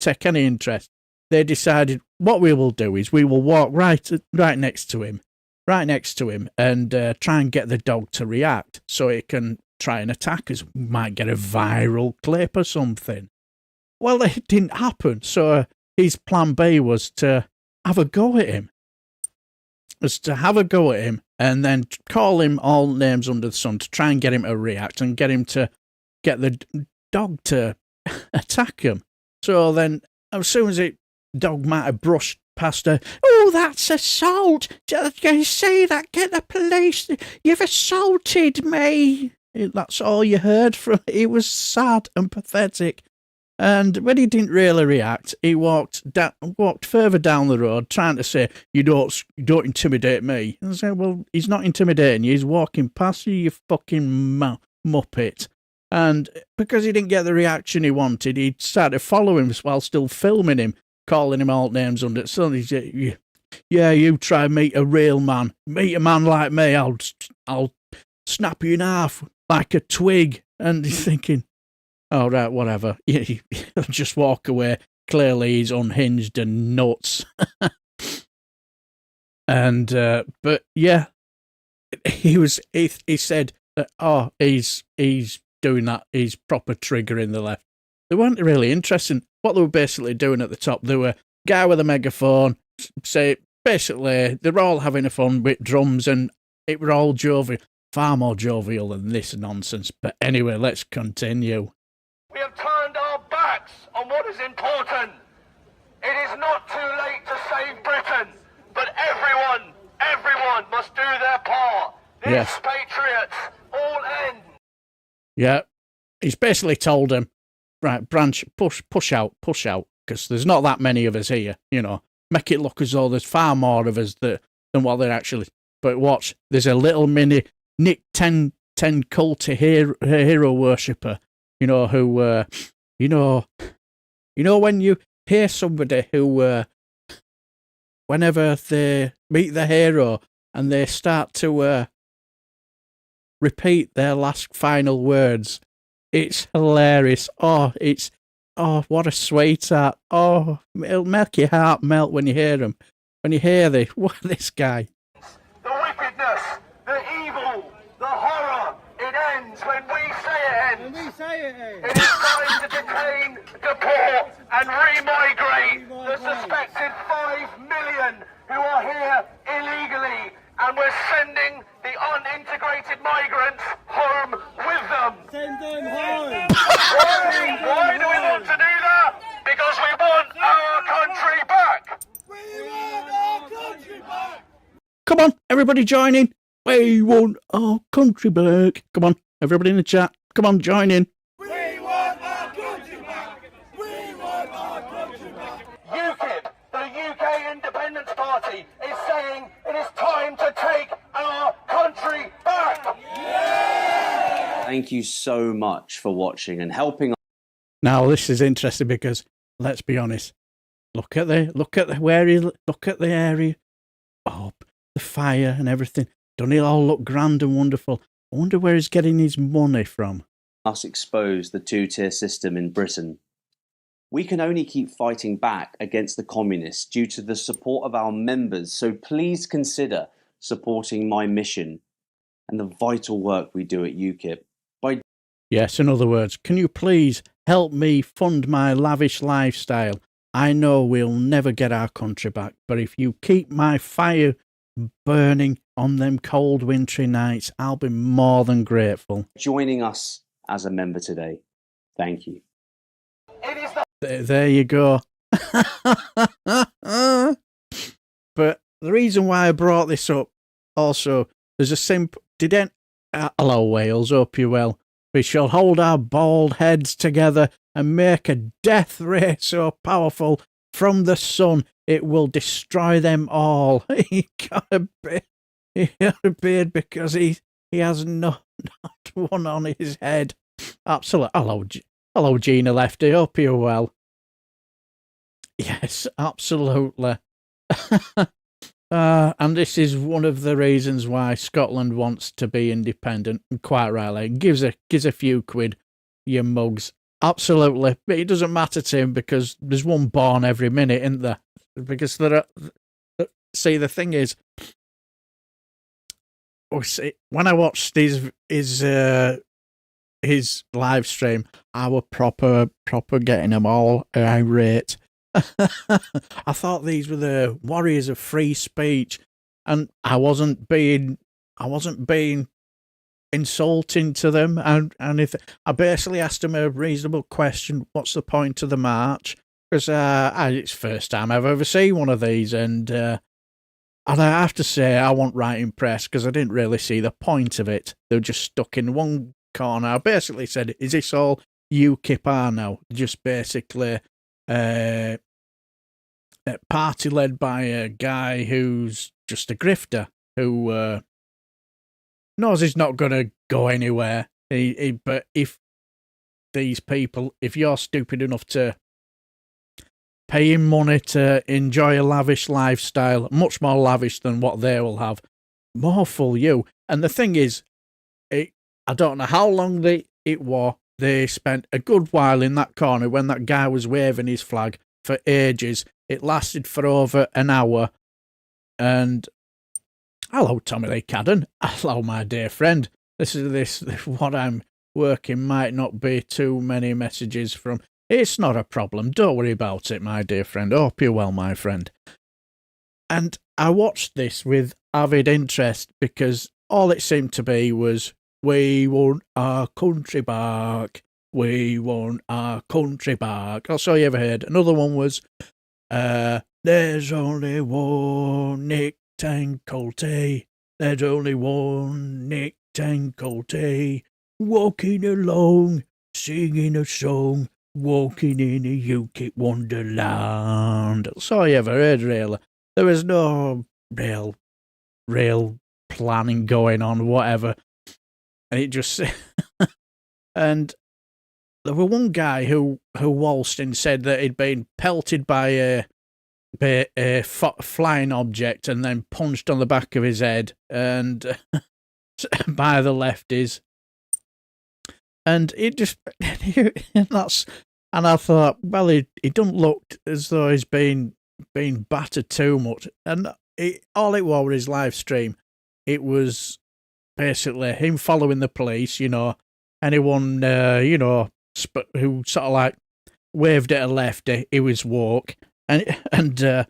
[SPEAKER 1] take any interest. They decided what we will do is we will walk right next to him, and try and get the dog to react so it can try and attack us. We might get a viral clip or something. Well, it didn't happen, so his plan B was to have a go at him. And then call him all names under the sun to try and get him to react and get the dog to attack him. So then, as soon as dog might have brushed past her, oh, that's assault. Can you see that? Get the police. You've assaulted me. That's all you heard from. It was sad and pathetic. And when he didn't really react, he walked further down the road, trying to say, "You don't intimidate me." And I said, "Well, he's not intimidating you. He's walking past you, you fucking muppet." And because he didn't get the reaction he wanted, he started following him while still filming him, calling him all names under. So he said, "Yeah, you try and meet a real man. Meet a man like me. I'll snap you in half like a twig." And he's thinking, oh, right, whatever. He'll just walk away. Clearly, he's unhinged and nuts. And but yeah, he said that, he's doing that. He's proper triggering the left. They weren't really interested. What they were basically doing at the top, they were guy with a megaphone. Basically, they were all having a fun with drums, and it were all jovial, far more jovial than this nonsense. But anyway, let's continue.
[SPEAKER 20] We have turned our backs on what is important. It is not too late to save Britain, but everyone must do their part. These
[SPEAKER 1] Yes.
[SPEAKER 20] patriots all end.
[SPEAKER 1] Yeah, he's basically told them, right, branch, push out, because there's not that many of us here, you know. Make it look as though there's far more of us than what there actually. But watch, there's a little mini Nick 10 culty hero worshipper, you know, who, you know when you hear somebody who, whenever they meet the hero, and they start to repeat their last final words. It's hilarious. Oh, what a sweetheart. Oh, it'll make your heart melt when you hear them. When you hear this guy.
[SPEAKER 20] The wickedness, the evil, the horror, it ends when we say it ends. When we say it ends. It is time to detain, deport and remigrate the suspected 5 million who are here illegally, and we're sending the unintegrated migrants home with them. Send them home. Why do we want to do that? Because we want our country back. We want our country back.
[SPEAKER 1] Come on, everybody join in. We want our country back. Come on, everybody in the chat. Come on, join in.
[SPEAKER 20] We want our country back. We want our country back. UKIP, the UK Independence Party, is saying it is time to take our country back. Yeah!
[SPEAKER 19] Thank you so much for watching and helping.
[SPEAKER 1] Now this is interesting because let's be honest. Look at the area. Oh, the fire and everything. Don't it all look grand and wonderful? I wonder where he's getting his money from.
[SPEAKER 19] Us expose the two-tier system in Britain. We can only keep fighting back against the communists due to the support of our members, so please consider supporting my mission and the vital work we do at UKIP.
[SPEAKER 1] Yes, in other words, can you please help me fund my lavish lifestyle? I know we'll never get our country back, but if you keep my fire burning on them cold wintry nights, I'll be more than grateful.
[SPEAKER 19] Joining us as a member today. Thank you.
[SPEAKER 1] There you go. But the reason why I brought this up, also, there's a simple... Hello, Wales, hope you're well. We shall hold our bald heads together and make a death ray so powerful from the sun it will destroy them all. He got a beard because he has not one on his head. Absolutely. Hello, Gina Lefty. Hope you're well. Yes, absolutely. And this is one of the reasons why Scotland wants to be independent, and quite rightly. Gives a few quid, you mugs. Absolutely. But it doesn't matter to him because there's one born every minute, isn't there? Because see, the thing is, when I watched his live stream, I was proper getting them all irate. I thought these were the warriors of free speech, and I wasn't being insulting to them. And if I basically asked them a reasonable question, what's the point of the march? Because it's the first time I've ever seen one of these, and I have to say I wasn't right impressed because I didn't really see the point of it. They were just stuck in one corner. I basically said, "Is this all UKIP are now?" Just basically. A party led by a guy who's just a grifter who knows he's not going to go anywhere. But if these people, if you're stupid enough to pay him money to enjoy a lavish lifestyle, much more lavish than what they will have, more fool you. And the thing is, I don't know how long it was. They spent a good while in that corner when that guy was waving his flag for ages. It lasted for over an hour. And hello, Tommy Lee Cadden. Hello, my dear friend. What I'm working might not be too many messages from. It's not a problem. Don't worry about it, my dear friend. Hope you're well, my friend. And I watched this with avid interest because all it seemed to be was, we want our country back. We want our country back. That's all you ever heard. Another one was, there's only one Nick Tankolty. There's only one Nick Tankolty. Walking along, singing a song, walking in a UKIP wonderland. That's all you ever heard, really. There was no real planning going on, whatever. And it just... and there was one guy who waltzed and said that he'd been pelted by a flying object and then punched on the back of his head and by the lefties. And it just, and I thought, well, he doesn't look as though he's been battered too much. And all it was his live stream. It was basically him following the police, anyone, who sort of like waved at a lefty, he was woke. And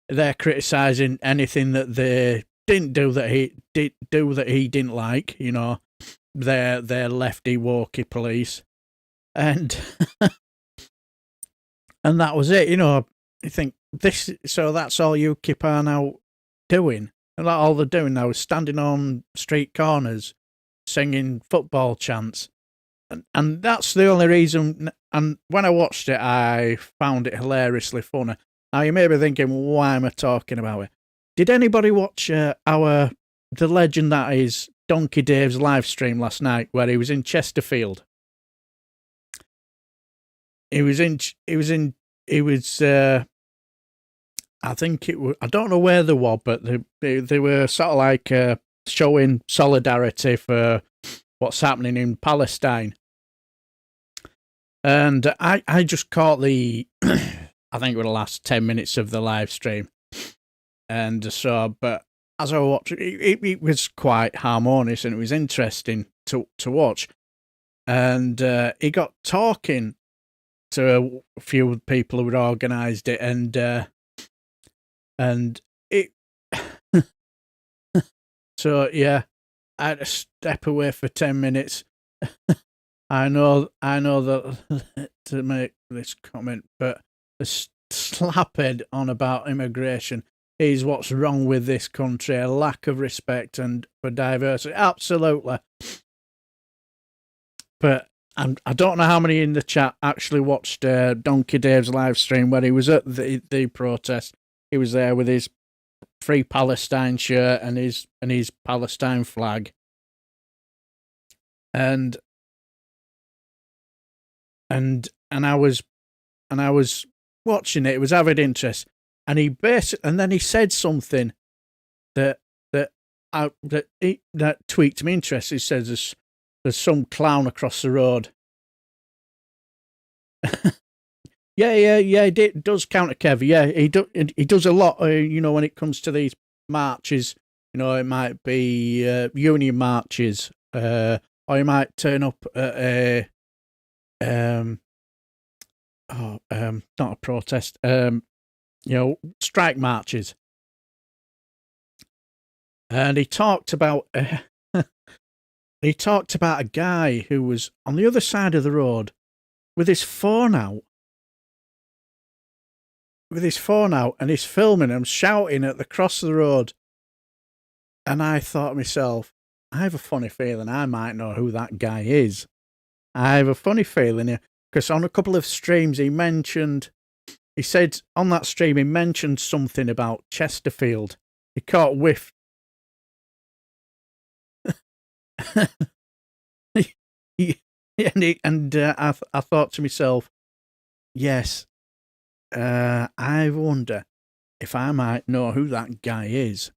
[SPEAKER 1] they're criticising anything that they didn't do that he didn't like, their lefty wokey police, and and that was it, I think this. So that's all UKIP are now doing, and all they're doing now is standing on street corners, singing football chants, and that's the only reason. And when I watched it, I found it hilariously funny. Now you may be thinking, why am I talking about it? Did anybody watch the legend that is Donkey Dave's live stream last night, where he was in Chesterfield? I think it was, I don't know where they were, but they were sort of like showing solidarity for what's happening in Palestine. And I just caught I think it was the last 10 minutes of the live stream. And so, but as I watched it was quite harmonious and it was interesting to watch. And he got talking to a few people who had organised it, and it. So yeah, I had to step away for 10 minutes. I know that to make this comment, but the slaphead on about immigration is what's wrong with this country, a lack of respect and for diversity. Absolutely. But I don't know how many in the chat actually watched Donkey Dave's live stream where he was at the protest. He was there with his Free Palestine shirt and his Palestine flag. And I was watching it. It was avid interest, and then he said something that tweaked my interest. He says there's some clown across the road. yeah. It does counter Kev. Yeah, he does a lot. When it comes to these marches, it might be union marches, or he might turn up at not a protest, strike marches. And he talked about a guy who was on the other side of the road with his phone out, and he's filming him shouting at the cross of the road. And I thought to myself, I have a funny feeling I might know who that guy is. I have a funny feeling, because on a couple of streams he said on that stream he mentioned something about Chesterfield. He caught whiff. I thought to myself, yes, I wonder if I might know who that guy is.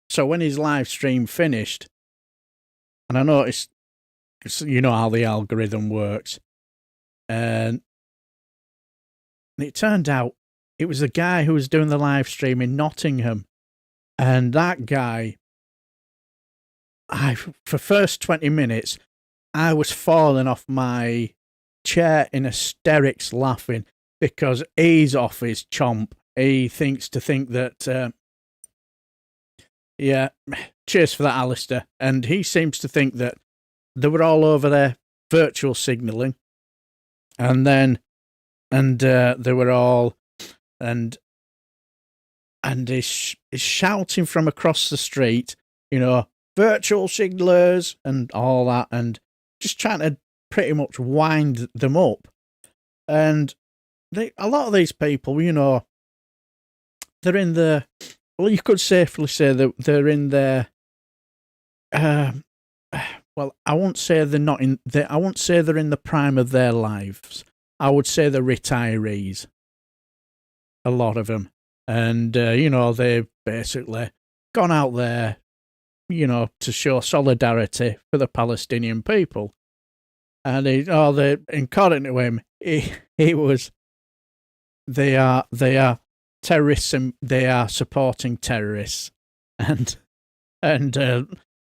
[SPEAKER 1] So when his live stream finished, and I noticed, how the algorithm works, and it turned out it was the guy who was doing the live stream in Nottingham. And that guy, for first 20 minutes, I was falling off my chair in hysterics laughing, because he's off his chomp. He thinks that, cheers for that, Alistair. And he seems to think that they were all over there virtual signalling. And then, they were all, and he's shouting from across the street, virtual signalers and all that, and just trying to pretty much wind them up. And a lot of these people, they're in the, well, you could safely say that they're in their, well, I won't say they're not in, I won't say they're in the prime of their lives. I would say they're retirees. a lot of them. And, they've basically gone out there, to show solidarity for the Palestinian people. And according to him, he was, they are terrorists and they are supporting terrorists. And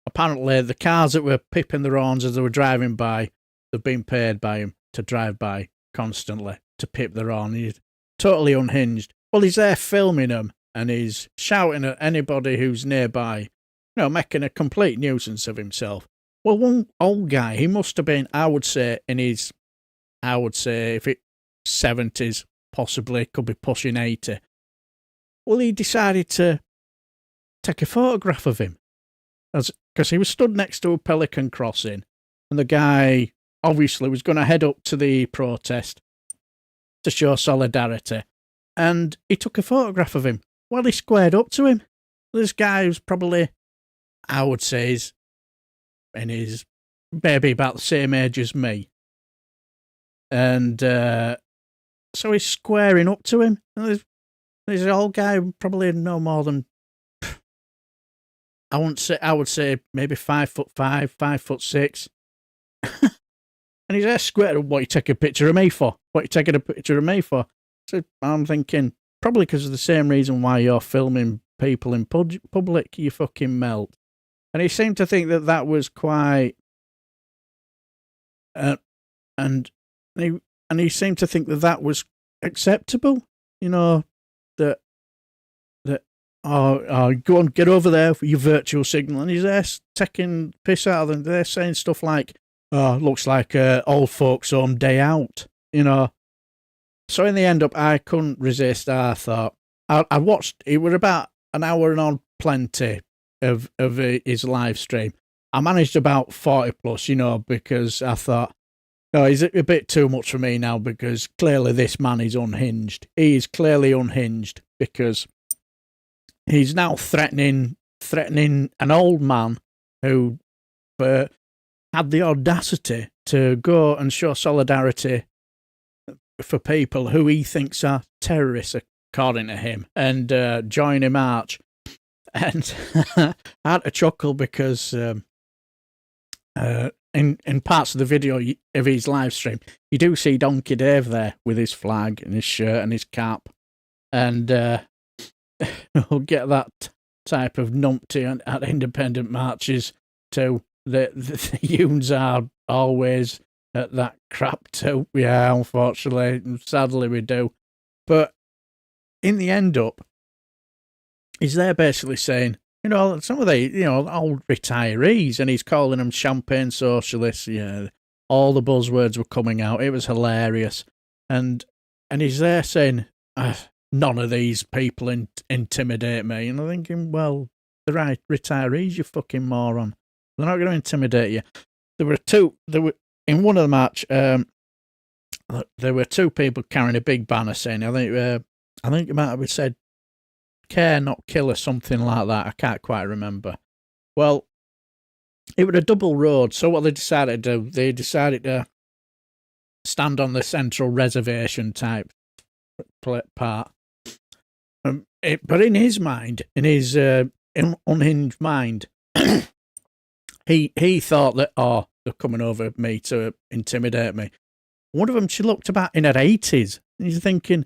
[SPEAKER 1] apparently the cars that were pipping their horns as they were driving by, they've been paid by him to drive by constantly to pip their horn. He's totally unhinged. Well, he's there filming them and he's shouting at anybody who's nearby, making a complete nuisance of himself. Well, one old guy, he must have been, I would say if it's 70s, possibly, could be pushing 80. Well, he decided to take a photograph of him because he was stood next to a Pelican crossing and the guy obviously was going to head up to the protest to show solidarity. And he took a photograph of him. Well, he squared up to him. This guy was probably, I would say, is maybe about the same age as me. And so he's squaring up to him. And there's an old guy, probably no more than, I would say maybe 5'5", 5'6". And he's there squaring, what are you taking a picture of me for? What are you taking a picture of me for? So I'm thinking, probably because of the same reason why you're filming people in public, you fucking melt. And he seemed to think that was quite, and he seemed to think that was acceptable. That go on, get over there for your virtual signal. And he's there taking piss out of them. They're saying stuff like, looks like old folks home day out, So in the end up, I couldn't resist. I thought, I watched, it was about an hour and on plenty of his live stream. I managed about 40 plus, because I thought, no, is it a bit too much for me now? Because clearly this man is unhinged. He is clearly unhinged because he's now threatening an old man who had the audacity to go and show solidarity for people who he thinks are terrorists, according to him, and join a march. And I had to chuckle because in parts of the video of his live stream, you do see Donkey Dave there with his flag and his shirt and his cap. And we'll get that type of numpty at independent marches too. The Yuns are always at that crap too. Yeah, unfortunately. Sadly we do. But in the end up, he's there basically saying, some of the, old retirees, and he's calling them champagne socialists. Yeah, all the buzzwords were coming out. It was hilarious. And he's there saying, none of these people intimidate me. And I'm thinking, well, the right retirees, you fucking moron. They're not going to intimidate you. There were in one of the match, there were two people carrying a big banner saying, I think it might have said, care not kill or something like that. I can't quite remember. Well, it was a double road. So what they decided to do, they decided to stand on the central reservation type part. But in his mind, in his unhinged mind, he thought that, they're coming over me to intimidate me. One of them, she looked about in her 80s, and he's thinking,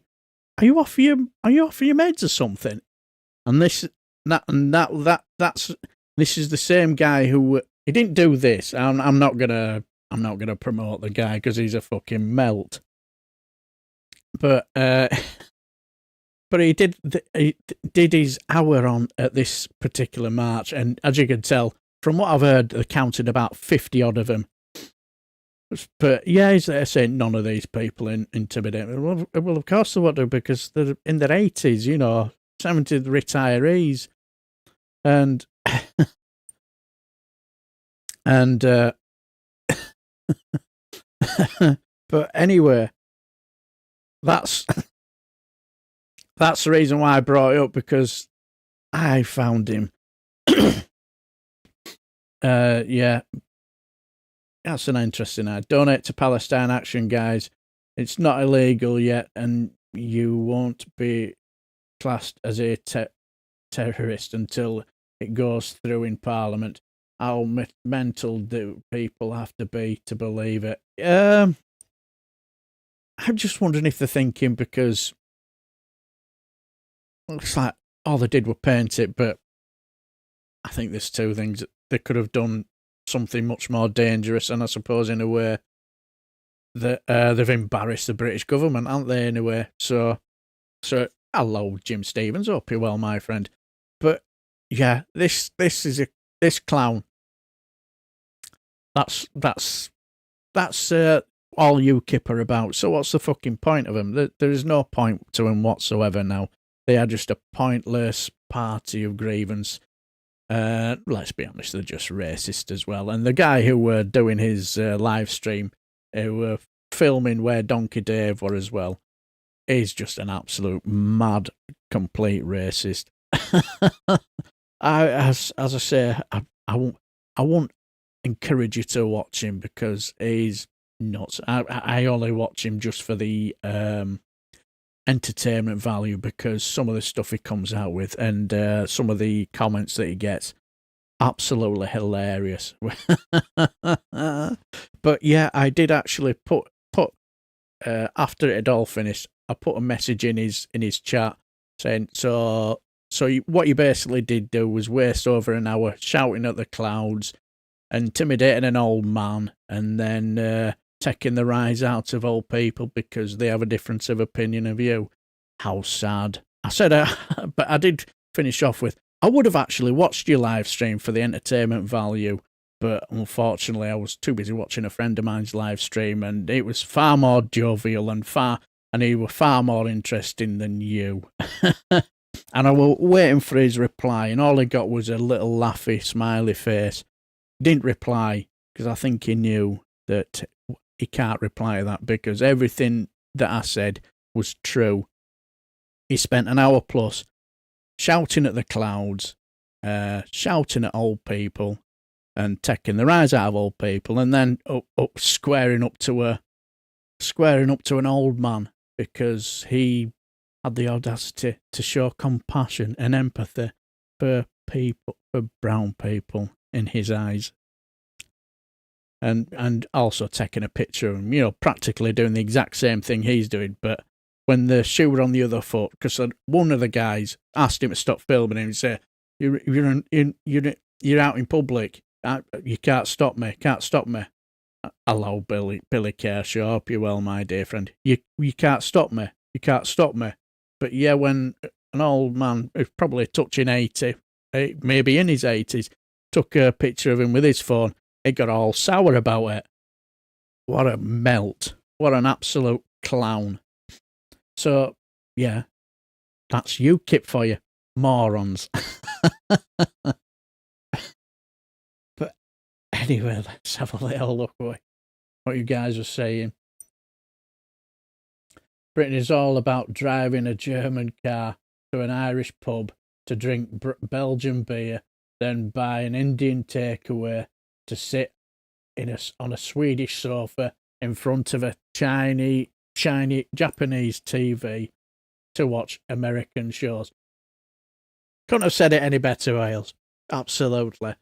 [SPEAKER 1] are you off your meds or something? And this is the same guy who he didn't do this. I'm not gonna promote the guy because he's a fucking melt. But he did his hour on at this particular march, and as you can tell from what I've heard, they counted about 50 odd of them. But yeah, he's there saying none of these people intimidate me. Well, of course they would do, because they're in their 80s, 70 retirees, and but anyway, that's the reason why I brought it up, because I found him. Yeah, that's an interesting idea. Donate to Palestine Action, guys. It's not illegal yet, and you won't be classed as a terrorist until it goes through in Parliament. How mental do people have to be to believe it? I'm just wondering if they're thinking, because it's like all they did was paint it, but I think there's two things. They could have done something much more dangerous, and I suppose in a way that they've embarrassed the British government, haven't they, in a way? So hello, Jim Stevens, hope you're well, my friend. But yeah, this clown. That's all UKIP are about. So what's the fucking point of them? There is no point to them whatsoever now. They are just a pointless party of grievance. Let's be honest, they're just racist as well. And the guy who were doing his live stream, who were filming where Donkey Dave were as well, he's just an absolute mad, complete racist. As I say, I won't encourage you to watch him because he's nuts. I only watch him just for the entertainment value, because some of the stuff he comes out with and some of the comments that he gets, absolutely hilarious. But yeah, I did actually put after it had all finished, I put a message in his chat saying, so what you basically did do was waste over an hour shouting at the clouds, intimidating an old man, and then taking the rise out of old people because they have a difference of opinion of you. How sad. I said, but I did finish off with, I would have actually watched your live stream for the entertainment value, but unfortunately I was too busy watching a friend of mine's live stream, and it was far more jovial and he was far more interesting than you. And I was waiting for his reply, and all he got was a little laughy, smiley face. Didn't reply, because I think he knew that he can't reply to that, because everything that I said was true. He spent an hour plus shouting at the clouds, shouting at old people, and taking the rise out of old people, and then up squaring up to an old man because he had the audacity to show compassion and empathy for brown people in his eyes. And also taking a picture of him, practically doing the exact same thing he's doing. But when the shoe were on the other foot, because one of the guys asked him to stop filming him and say, you're out in public, you can't stop me. Hello, Billy Kershaw, hope you're well, my dear friend. You can't stop me. But yeah, when an old man who's probably touching 80, maybe in his 80s, took a picture of him with his phone, he got all sour about it. What a melt. What an absolute clown. So, yeah, that's UKIP for you, morons. But anyway, let's have a little look at what you guys are saying. Britain is all about driving a German car to an Irish pub to drink Belgian beer, then buy an Indian takeaway to sit on a Swedish sofa in front of a Japanese TV to watch American shows. Couldn't have said it any better, Wales. Absolutely.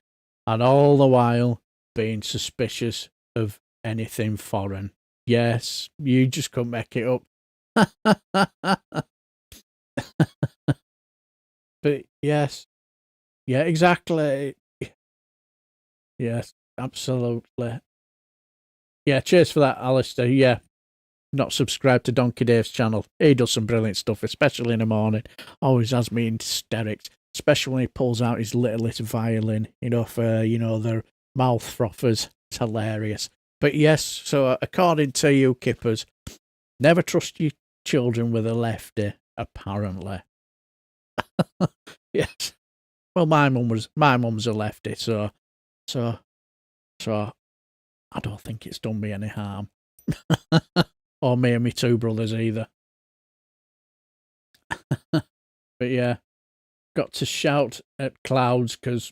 [SPEAKER 1] And all the while being suspicious of anything foreign. Yes, you just couldn't make it up. But yes. Yeah, exactly. Yes, absolutely. Yeah, cheers for that, Alistair. Yeah, not subscribed to Donkey Dave's channel. He does some brilliant stuff, especially in the morning. Always has me in hysterics, especially when he pulls out his littlest violin, for, their mouth frothers. It's hilarious. But yes, so according to you, Kippers, never trust your children with a lefty, apparently. Yes. Well, my mum's a lefty, so I don't think it's done me any harm. Or me and my two brothers either. But yeah, got to shout at clouds because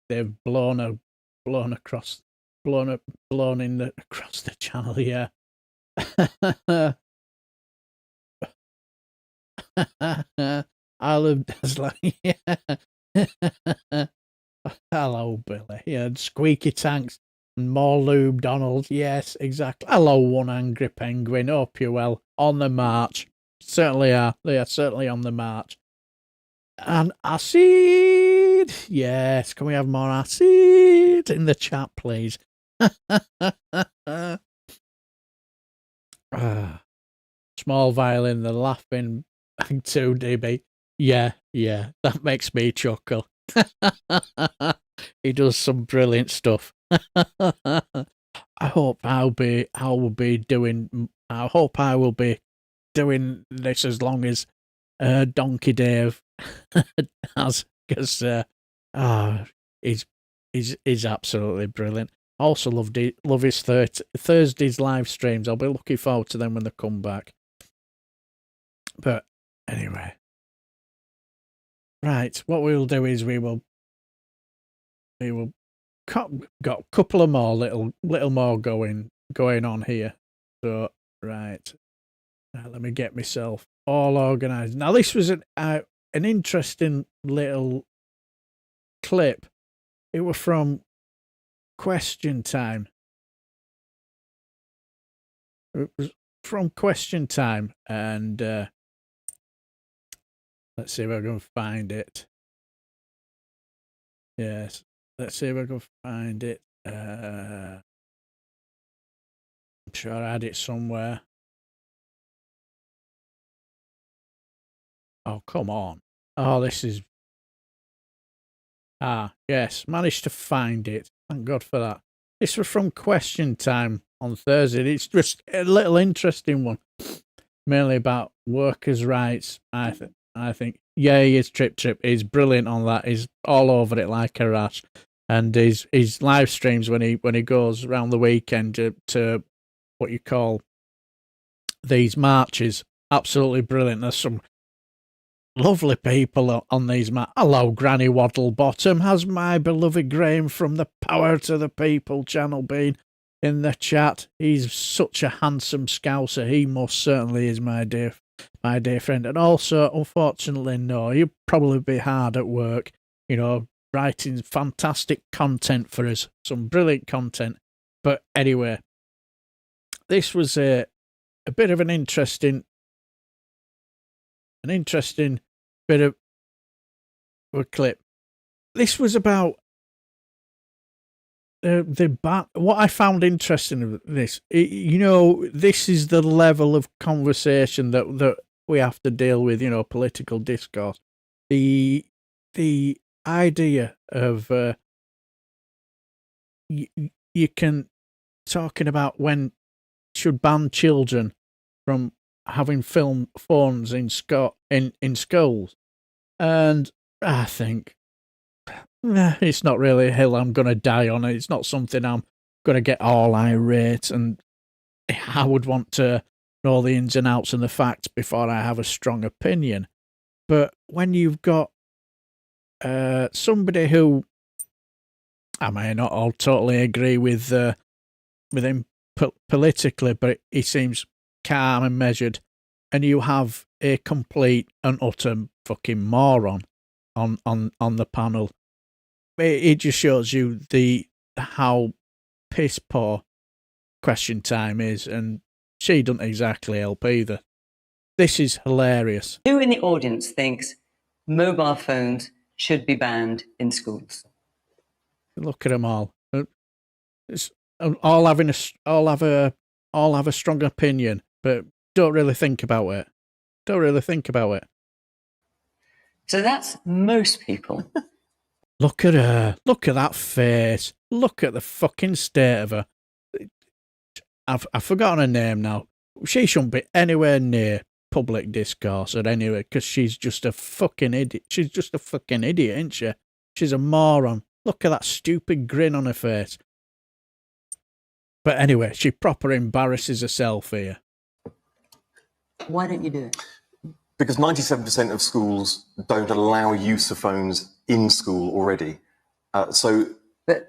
[SPEAKER 1] they've blown across the channel. Yeah. I love like, yeah. Hello, Billy. Yeah, squeaky tanks and more lube, Donald. Yes, exactly. Hello, one angry penguin. Hope you're well. On the march. Certainly are. They are certainly on the march. And acid. Yes, can we have more acid in the chat, please? Small violin, the laughing 2DB. Yeah, that makes me chuckle. He does some brilliant stuff. I hope I will be doing this as long as Donkey Dave has, because he's absolutely brilliant. Also love his Thursday's live streams. I'll be looking forward to them when they come back. But anyway, right. What we'll do is we will got a couple of more little more going on here. So right, let me get myself all organised. Now this was an interesting little clip. It was from Question Time. It was from Question Time, and let's see if I can find it. Yes, let's see if I can find it. I'm sure I had it somewhere. Oh, come on. Oh, this is... yes, managed to find it. Thank God for that. This was from Question Time on Thursday. It's just a little interesting one. Mainly about workers' rights, I think. Yeah, he is Trip. He's brilliant on that. He's all over it like a rash. And his live streams when he goes around the weekend to what you call these marches, absolutely brilliant. There's some lovely people on these marches. Hello, Granny Waddlebottom. Has my beloved Graham from the Power to the People channel been in the chat? He's such a handsome scouser. He most certainly is, my dear friend. And also, unfortunately, no, you'd probably be hard at work, writing fantastic content for us, some brilliant content. But anyway, this was a bit of an interesting bit of a clip. This was about what I found interesting of this. This is the level of conversation that we have to deal with. Political discourse. The idea of you can talking about when should ban children from having film phones in schools, and I think it's not really a hill I'm going to die on. It's not something I'm going to get all irate, and I would want to know the ins and outs and the facts before I have a strong opinion. But when you've got somebody who I may not all totally agree with him politically, but he seems calm and measured, and you have a complete and utter fucking moron on the panel. It just shows you how piss poor Question Time is, and she doesn't exactly help either. This is hilarious.
[SPEAKER 21] Who in the audience thinks mobile phones should be banned in schools?
[SPEAKER 1] Look at them all. All have a strong opinion, but don't really think about it.
[SPEAKER 21] So that's most people.
[SPEAKER 1] Look at her. Look at that face. Look at the fucking state of her. I've forgotten her name now. She shouldn't be anywhere near public discourse or anywhere, because she's just a fucking idiot. She's just a fucking idiot, isn't she? She's a moron. Look at that stupid grin on her face. But anyway, she proper embarrasses herself here.
[SPEAKER 21] Why don't you do it?
[SPEAKER 22] Because 97% of schools don't allow use of phones in school already.
[SPEAKER 21] But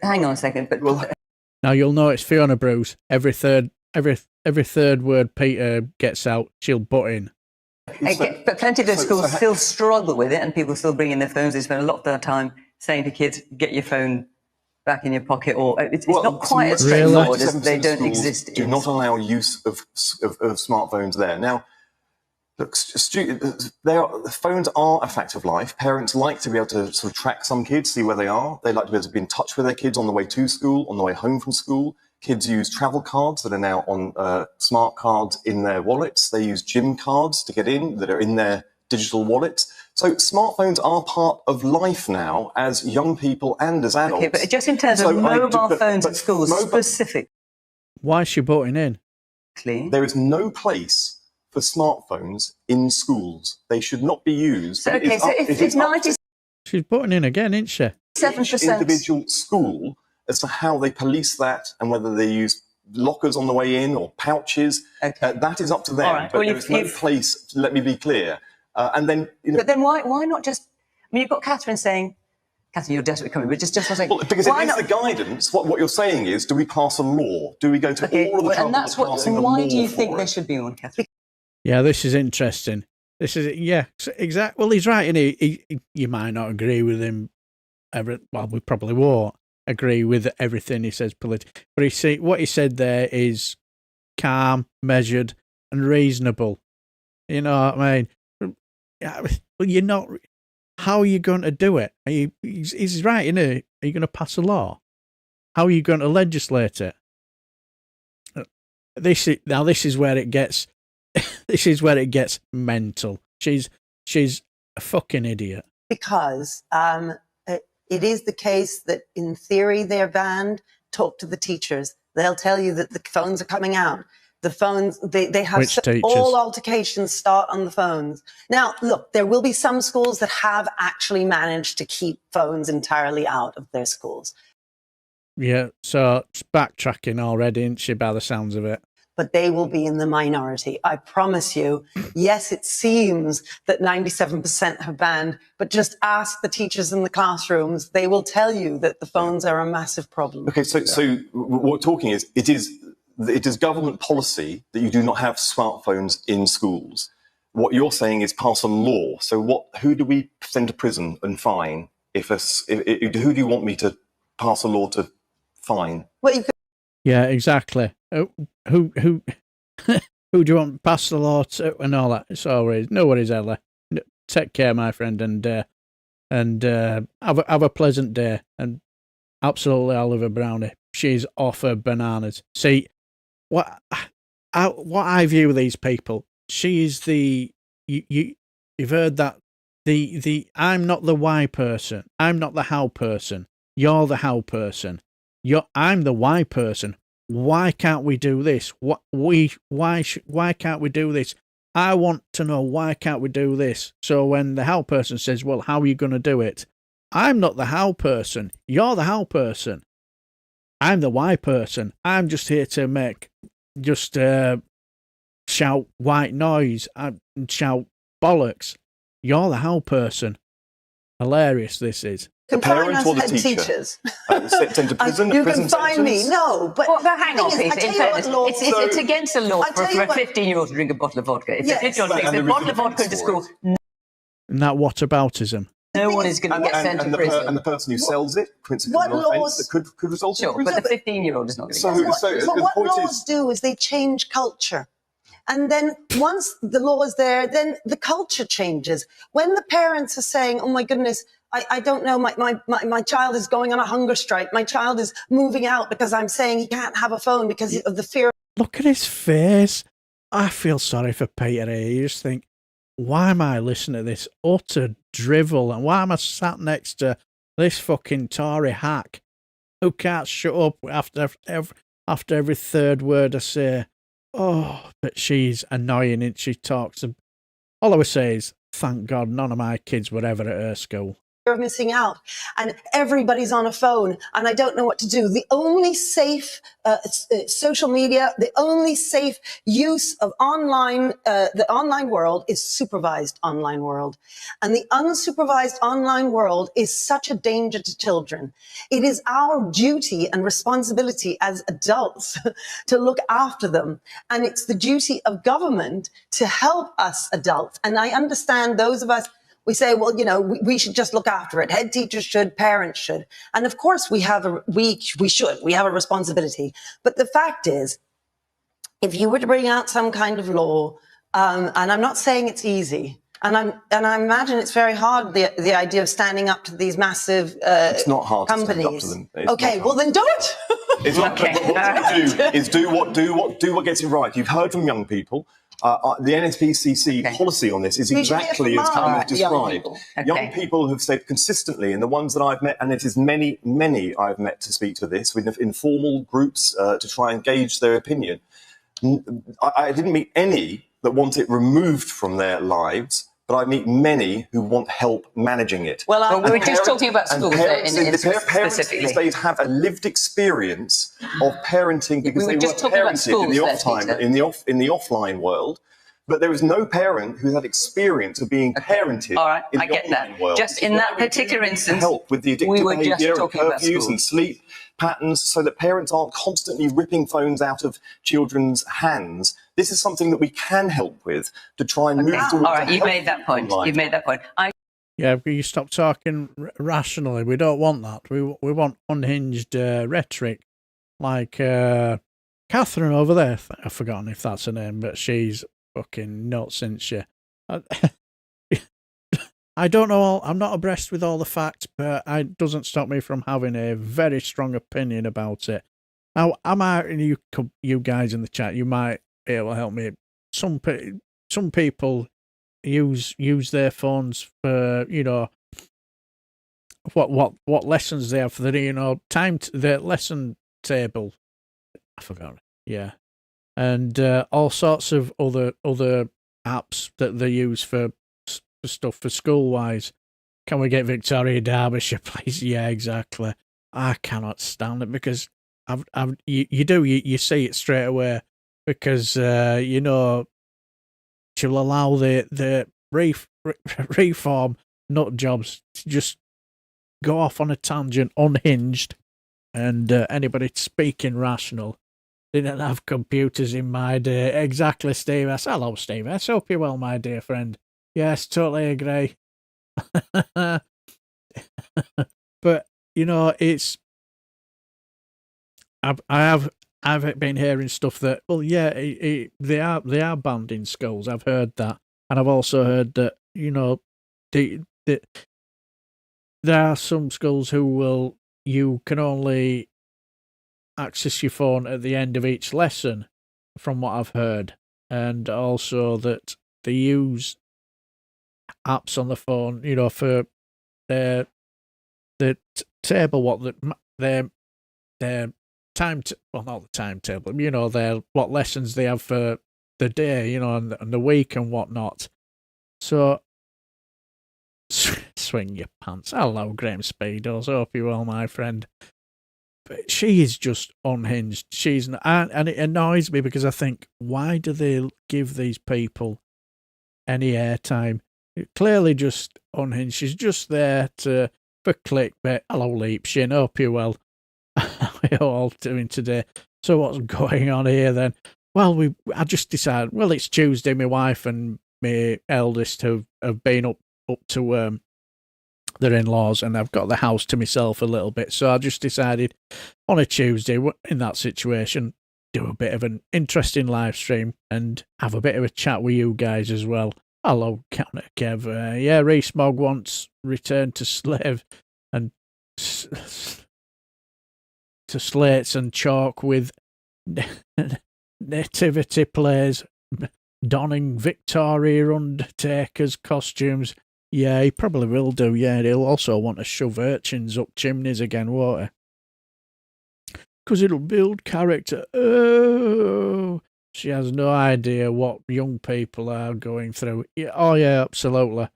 [SPEAKER 21] hang on a second.
[SPEAKER 1] Now you'll notice Fiona Bruce, every third word Peter gets out, she'll butt in.
[SPEAKER 21] But plenty of those schools still struggle with it, and people still bring in their phones. They spend a lot of their time saying to kids, get your phone back in your pocket, or it's not quite as straightforward as they don't exist.
[SPEAKER 22] Do not allow use of smartphones there. Now, look, phones are a fact of life. Parents like to be able to sort of track some kids, see where they are. They like to be able to be in touch with their kids on the way to school, on the way home from school. Kids use travel cards that are now on smart cards in their wallets. They use gym cards to get in that are in their digital wallets. So smartphones are part of life now as young people and as adults.
[SPEAKER 21] Okay, but just in terms of mobile phones in schools, specific.
[SPEAKER 1] Why is she butting in?
[SPEAKER 22] There is no place for smartphones in schools. They should not be used.
[SPEAKER 21] So, okay, so if it's 97%.
[SPEAKER 1] She's butting in again, isn't she?
[SPEAKER 22] Each individual school as to how they police that and whether they use lockers on the way in or pouches. That is up to them.
[SPEAKER 21] All right.
[SPEAKER 22] But there is no place, let me be clear. And then,
[SPEAKER 21] But then why not just? I mean, you've got Catherine saying, Catherine, you're desperately coming, but just one second.
[SPEAKER 22] Well, because it is the guidance. What you're saying is, do we pass a law? Do we go to all of the trouble of passing a law?
[SPEAKER 21] Why do you think there should be one, Catherine?
[SPEAKER 1] Yeah, this is interesting. This is exactly. Well, he's right, and you might not agree with him. Well, we probably won't agree with everything he says politically, but what he said there is calm, measured, and reasonable. You know what I mean? Well, you're not. How are you going to do it? He's right, isn't he? Are you going to pass a law? How are you going to legislate it? This is where it gets. This is where it gets mental. She's a fucking idiot.
[SPEAKER 3] Because it is the case that in theory they're banned. Talk to the teachers. They'll tell you that the phones are coming out. The phones, they have all altercations start on the phones. Now, look, there will be some schools that have actually managed to keep phones entirely out of their schools.
[SPEAKER 1] Yeah, so it's backtracking already, isn't she, by the sounds of it?
[SPEAKER 3] But they will be in the minority. I promise you. Yes, it seems that 97% have banned, but just ask the teachers in the classrooms. They will tell you that the phones are a massive problem.
[SPEAKER 22] Okay, so what we're talking is, it is government policy that you do not have smartphones in schools. What you're saying is pass a law. So who do we send to prison and fine? Who do you want me to pass a law to fine?
[SPEAKER 3] Well,
[SPEAKER 1] yeah, exactly. Who do you want to pass the law to and all that? It's always no worries, Ella. Take care, my friend, and have a pleasant day. And absolutely, Oliver Brownie. She's off her bananas. See, what I view these people. She is you've heard that the I'm not the why person. I'm not the how person. You're the how person. I'm the why person. Why can't we do this? Why can't we do this? I want to know, why can't we do this? So when the how person says, well, how are you going to do it? I'm not the how person. You're the how person. I'm the why person. I'm just here to shout white noise and shout bollocks. You're the how person. Hilarious this is.
[SPEAKER 22] The parent or the teacher?
[SPEAKER 3] Teachers.
[SPEAKER 22] Sent to prison?
[SPEAKER 3] You can find me. No, but
[SPEAKER 21] hang on, Peter. In fairness, it's against the law for a 15-year-old to drink a bottle of vodka. If a 15-year-old drinks a bottle of vodka into school,
[SPEAKER 1] and that whataboutism.
[SPEAKER 21] No one is going to get sent to prison.
[SPEAKER 22] And the person who sells it, principally, that could result in prison.
[SPEAKER 21] But the 15-year-old is not going to get
[SPEAKER 3] sent. But what laws do is they change culture. And then once the law is there, then the culture changes. When the parents are saying, oh my goodness, I don't know, my child is going on a hunger strike. My child is moving out because I'm saying he can't have a phone because of the fear.
[SPEAKER 1] Look at his face. I feel sorry for Peter here. You just think, why am I listening to this utter drivel? And why am I sat next to this fucking Tory hack who can't shut up after every third word I say? Oh, but she's annoying and she talks. All I would say is, thank God none of my kids were ever at her school.
[SPEAKER 3] of missing out, and everybody's on a phone, and I don't know what to do. The only safe social media, the only safe use of the online world is supervised online world. And the unsupervised online world is such a danger to children. It is our duty and responsibility as adults to look after them. And it's the duty of government to help us adults. And I understand those of us, we say, well, we should just look after it. Head teachers should, parents should. And of course we have a responsibility. But the fact is, if you were to bring out some kind of law, and I'm not saying it's easy, and I imagine it's very hard, the idea of standing up to these massive
[SPEAKER 22] it's not hard
[SPEAKER 3] companies.
[SPEAKER 22] to stand up to them.
[SPEAKER 3] Okay, well then do it.
[SPEAKER 22] It's not.
[SPEAKER 3] Okay.
[SPEAKER 22] What you do is do what gets it right. You've heard from young people. The NSPCC policy on this is exactly as Callum has described. Young people have said consistently, and the ones that I've met, and it is many I've met to speak to this, with informal groups to try and gauge their opinion. I didn't meet any that want it removed from their lives, but I meet many who want help managing it.
[SPEAKER 21] Well, we were just talking about schools
[SPEAKER 22] parents
[SPEAKER 21] specifically.
[SPEAKER 22] these days have a lived experience of parenting because they were parented in the off time, in the offline world. But there is no parent who's had experience of being parented.
[SPEAKER 21] All right,
[SPEAKER 22] in
[SPEAKER 21] I
[SPEAKER 22] the
[SPEAKER 21] get that.
[SPEAKER 22] world.
[SPEAKER 21] Just in that particular instance,
[SPEAKER 22] help with the addictive
[SPEAKER 21] we were just
[SPEAKER 22] behaviour and
[SPEAKER 21] talking about
[SPEAKER 22] curfews
[SPEAKER 21] schools.
[SPEAKER 22] and sleep patterns, so that parents aren't constantly ripping phones out of children's hands. This is something that we can help with to try and move towards.
[SPEAKER 21] All right, you've made that point. You've made that point.
[SPEAKER 1] Yeah, you stop talking rationally. We don't want that. We want unhinged rhetoric, like Catherine over there. I've forgotten if that's her name, but she's fucking nuts, isn't she? I don't know. I'm not abreast with all the facts, but it doesn't stop me from having a very strong opinion about it. Now, you guys in the chat, you might be able to help me. Some people use their phones for what lessons they have for the their lesson table. I forgot. Yeah, and all sorts of other apps that they use for stuff for school wise. Can we get Victoria Derbyshire, please? Yeah, exactly. I cannot stand it because you see it straight away because she'll allow the reform nut jobs to just go off on a tangent unhinged, and anybody speaking rational didn't have computers in my day. Exactly, Steve S. Hello, Steve S. Hope you're well, my dear friend. Yes, totally agree. But it's I've been hearing stuff that they are banned in schools. I've heard that, and I've also heard that there are some schools you can only access your phone at the end of each lesson, from what I've heard, and also that they use apps on the phone, for the table, their time, not the timetable, what lessons they have for the day, and the week and whatnot. So swing your pants. Hello, Graham Speedos. Hope you're well, my friend. But she is just unhinged. She's not, and it annoys me because I think, why do they give these people any airtime? Clearly just unhinged. She's just there for clickbait. Hello, Leapshin. Hope you're well. How are you all doing today? So what's going on here then? Well, I just decided, it's Tuesday. My wife and my eldest have been up to their in-laws, and I've got the house to myself a little bit. So I just decided on a Tuesday, in that situation, do a bit of an interesting live stream and have a bit of a chat with you guys as well. Hello, Counter Kev. Yeah, Rees-Mogg wants return to slave and to slates and chalk with nativity plays, donning Victoria Undertaker's costumes. Yeah, he probably will do. Yeah, he'll also want to shove urchins up chimneys again, won't he? Because it'll build character. Oh, she has no idea what young people are going through. Yeah, oh, yeah, absolutely.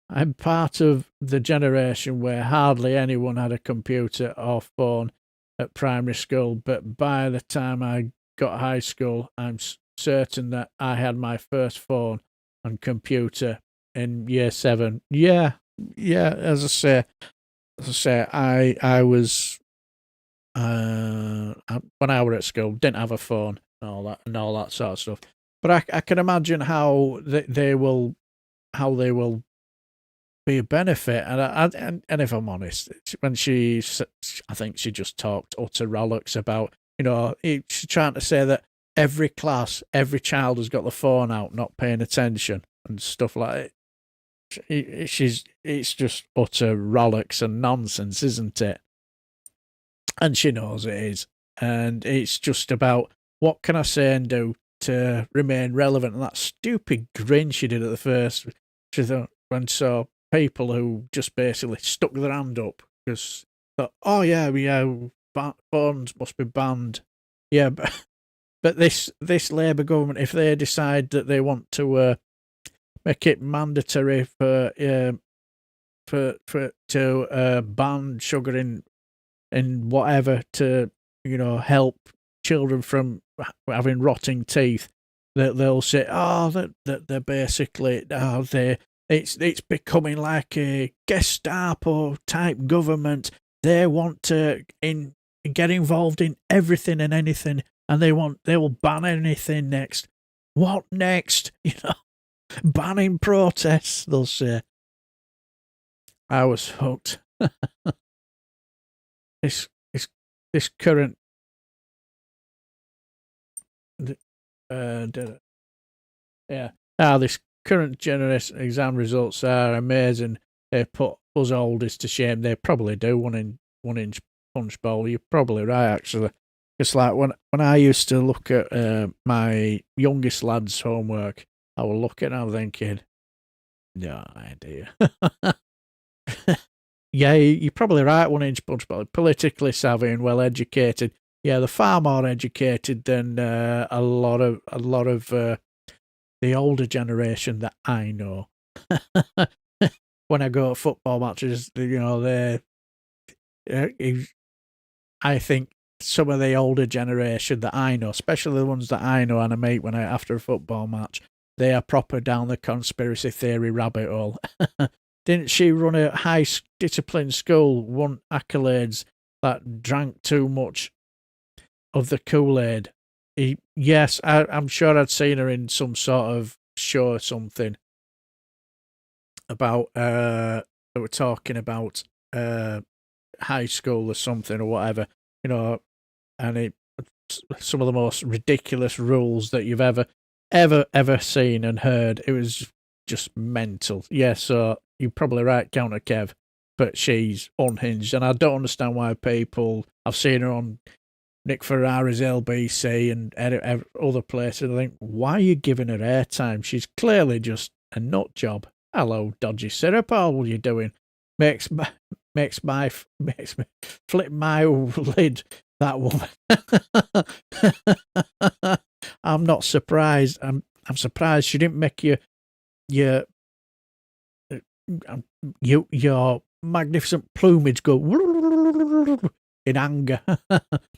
[SPEAKER 1] I'm part of the generation where hardly anyone had a computer or phone at primary school, but by the time I got high school, I'm certain that I had my first phone and computer in year 7. Yeah, as I say, I was when I were at school, didn't have a phone and all that sort of stuff. But I can imagine how they will be a benefit. And if I'm honest, when I think she just talked utter rollicks about, she's trying to say that every class, every child has got the phone out, not paying attention and stuff like it. It's just utter rollicks and nonsense, isn't it? And she knows it is. And it's just about, what can I say and do to remain relevant? And that stupid grin she did at the first, she thought, when saw people who just basically stuck their hand up because thought, oh yeah, phones must be banned. Yeah, but this Labour government, if they decide that they want to make it mandatory to ban sugar in whatever to help children from having rotting teeth, that they'll say, that they're basically it's becoming like a Gestapo type government. They want to get involved in everything and anything, and they will ban anything next. What next? Banning protests, they'll say. I was hooked. This current this current generation exam results are amazing. They put us oldies to shame. They probably do. One inch punch bowl. You're probably right, actually. It's like when I used to look at my youngest lad's homework, I would look at it and I'm thinking, no idea. Yeah, you're probably right. 1 inch punch bowl. Politically savvy and well educated. Yeah, they're far more educated than a lot of the older generation that I know. When I go to football matches, I think some of the older generation that I know, especially the ones that I know and I meet after a football match, they are proper down the conspiracy theory rabbit hole. Didn't she run a high discipline school, won accolades, that drank too much of the Kool-Aid? Yes, I'm sure I'd seen her in some sort of show or something about they were talking about high school or something or whatever, and some of the most ridiculous rules that you've ever seen and heard. It was just mental. Yeah, so you're probably right, Counter Kev, but she's unhinged, and I don't understand why people. I've seen her on Nick Ferrari's LBC and other places. I think, why are you giving her airtime? She's clearly just a nut job. Hello, dodgy syrup. All what are you doing? Makes me flip my lid. That woman. I'm not surprised. I'm surprised she didn't make your magnificent plumage go in anger.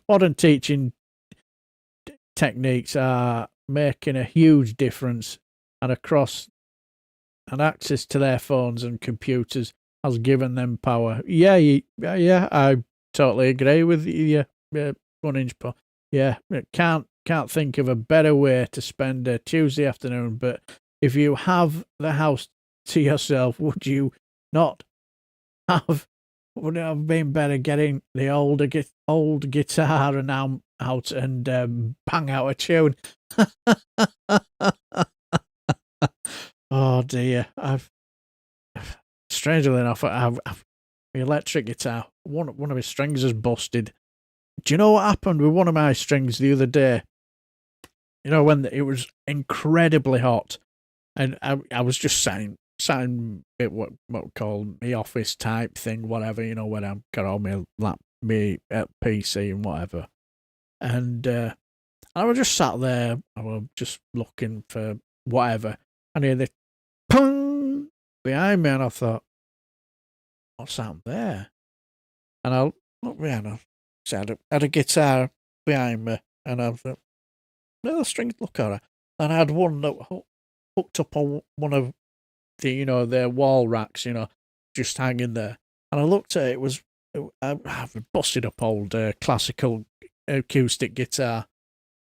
[SPEAKER 1] Modern teaching techniques are making a huge difference, and access to their phones and computers has given them power. Yeah, I totally agree with you. 1 inch Yeah, can't think of a better way to spend a Tuesday afternoon. But if you have the house to yourself, would you not have? Would it have been better getting the old guitar and amp out and bang out a tune? Oh dear! Strangely enough, I've the electric guitar. One of my strings is busted. Do you know what happened with one of my strings the other day? When it was incredibly hot, and I was just sitting at what we call my office type thing, whatever. When I'm got all my PC and whatever, and I was just sat there. I was just looking for whatever, and I hear the pung behind me, and I thought, what's happened there? And I looked behind, I had a guitar behind me, and I thought, no, the strings look alright. And I had one that hooked up on one of the, their wall racks, just hanging there. And I looked at it, I have a busted up old classical acoustic guitar,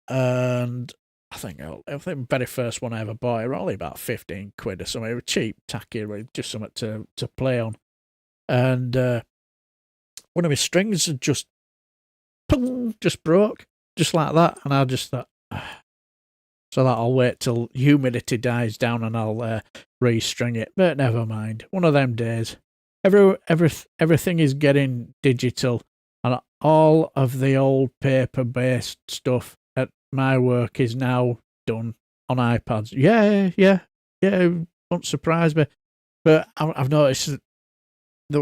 [SPEAKER 1] and I think the very first one I ever bought, it was only about 15 quid or something. It was cheap, tacky, just something to play on. And one of my strings had just broke, just like that. And I just thought, so that I'll wait till humidity dies down and I'll restring it. But never mind. One of them days. Everything is getting digital, and all of the old paper-based stuff at my work is now done on iPads. Yeah, won't surprise me. But I've noticed that there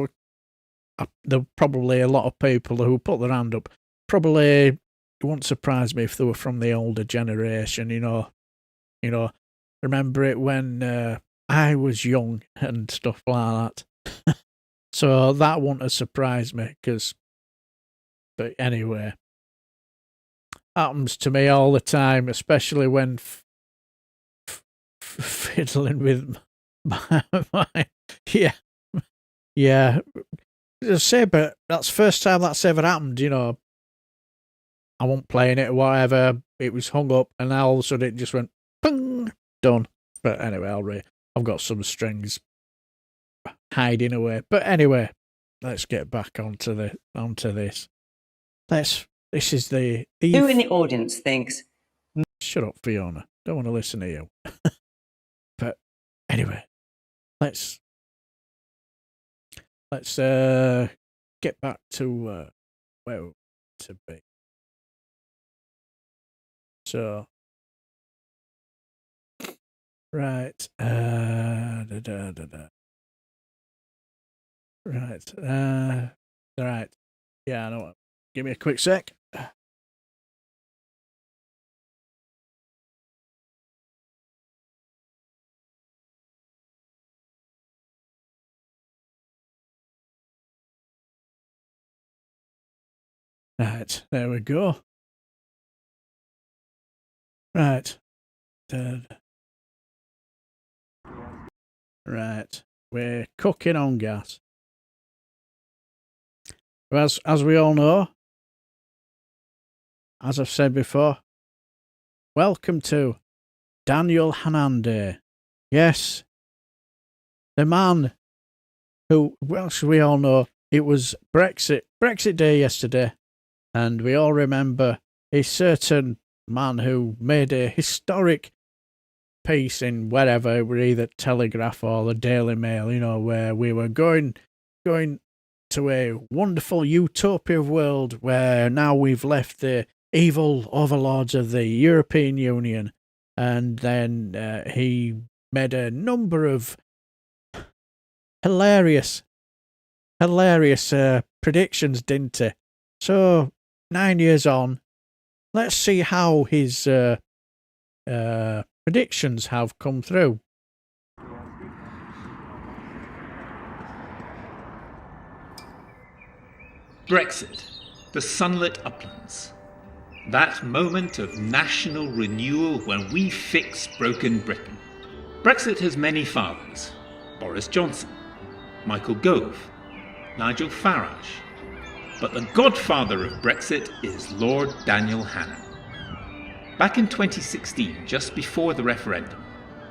[SPEAKER 1] were probably a lot of people who put their hand up. Probably it won't surprise me if they were from the older generation. Remember it when I was young and stuff like that. So that wouldn't have surprised me, but anyway, happens to me all the time, especially when fiddling with my yeah. I say, but that's the first time that's ever happened. I wasn't playing it or whatever. It was hung up, and all of a sudden it just went ping, done. But anyway, I've got some strings hiding away. But anyway, let's get back onto this. This is the
[SPEAKER 21] who in the audience thinks.
[SPEAKER 1] Shut up, Fiona. Don't want to listen to you. But anyway, let's get back to where we want to be. So right, right. Yeah, I know what. Give me a quick sec. Right, there we go. Right. Right. We're cooking on gas. As we all know, as I've said before, welcome to Daniel Hannan Day. Yes, the man who, well, as we all know, it was Brexit Day yesterday, and we all remember a certain man who made a historic piece in wherever, either Telegraph or the Daily Mail, where we were going to a wonderful utopia world where now we've left the evil overlords of the European Union. And then he made a number of hilarious predictions, didn't he? So 9 years on, let's see how his predictions have come through.
[SPEAKER 4] Brexit, the sunlit uplands. That moment of national renewal when we fix broken Britain. Brexit has many fathers. Boris Johnson, Michael Gove, Nigel Farage. But the godfather of Brexit is Lord Daniel Hannan. Back in 2016, just before the referendum,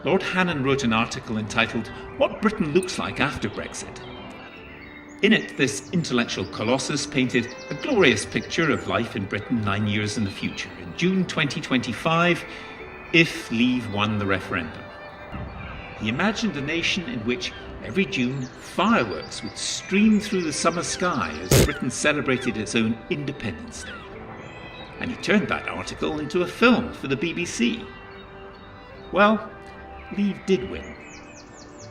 [SPEAKER 4] Lord Hannan wrote an article entitled "What Britain Looks Like After Brexit." In it, this intellectual colossus painted a glorious picture of life in Britain 9 years in the future, in June 2025, if Leave won the referendum. He imagined a nation in which every June fireworks would stream through the summer sky as Britain celebrated its own Independence Day. And he turned that article into a film for the BBC. Well, Leave did win.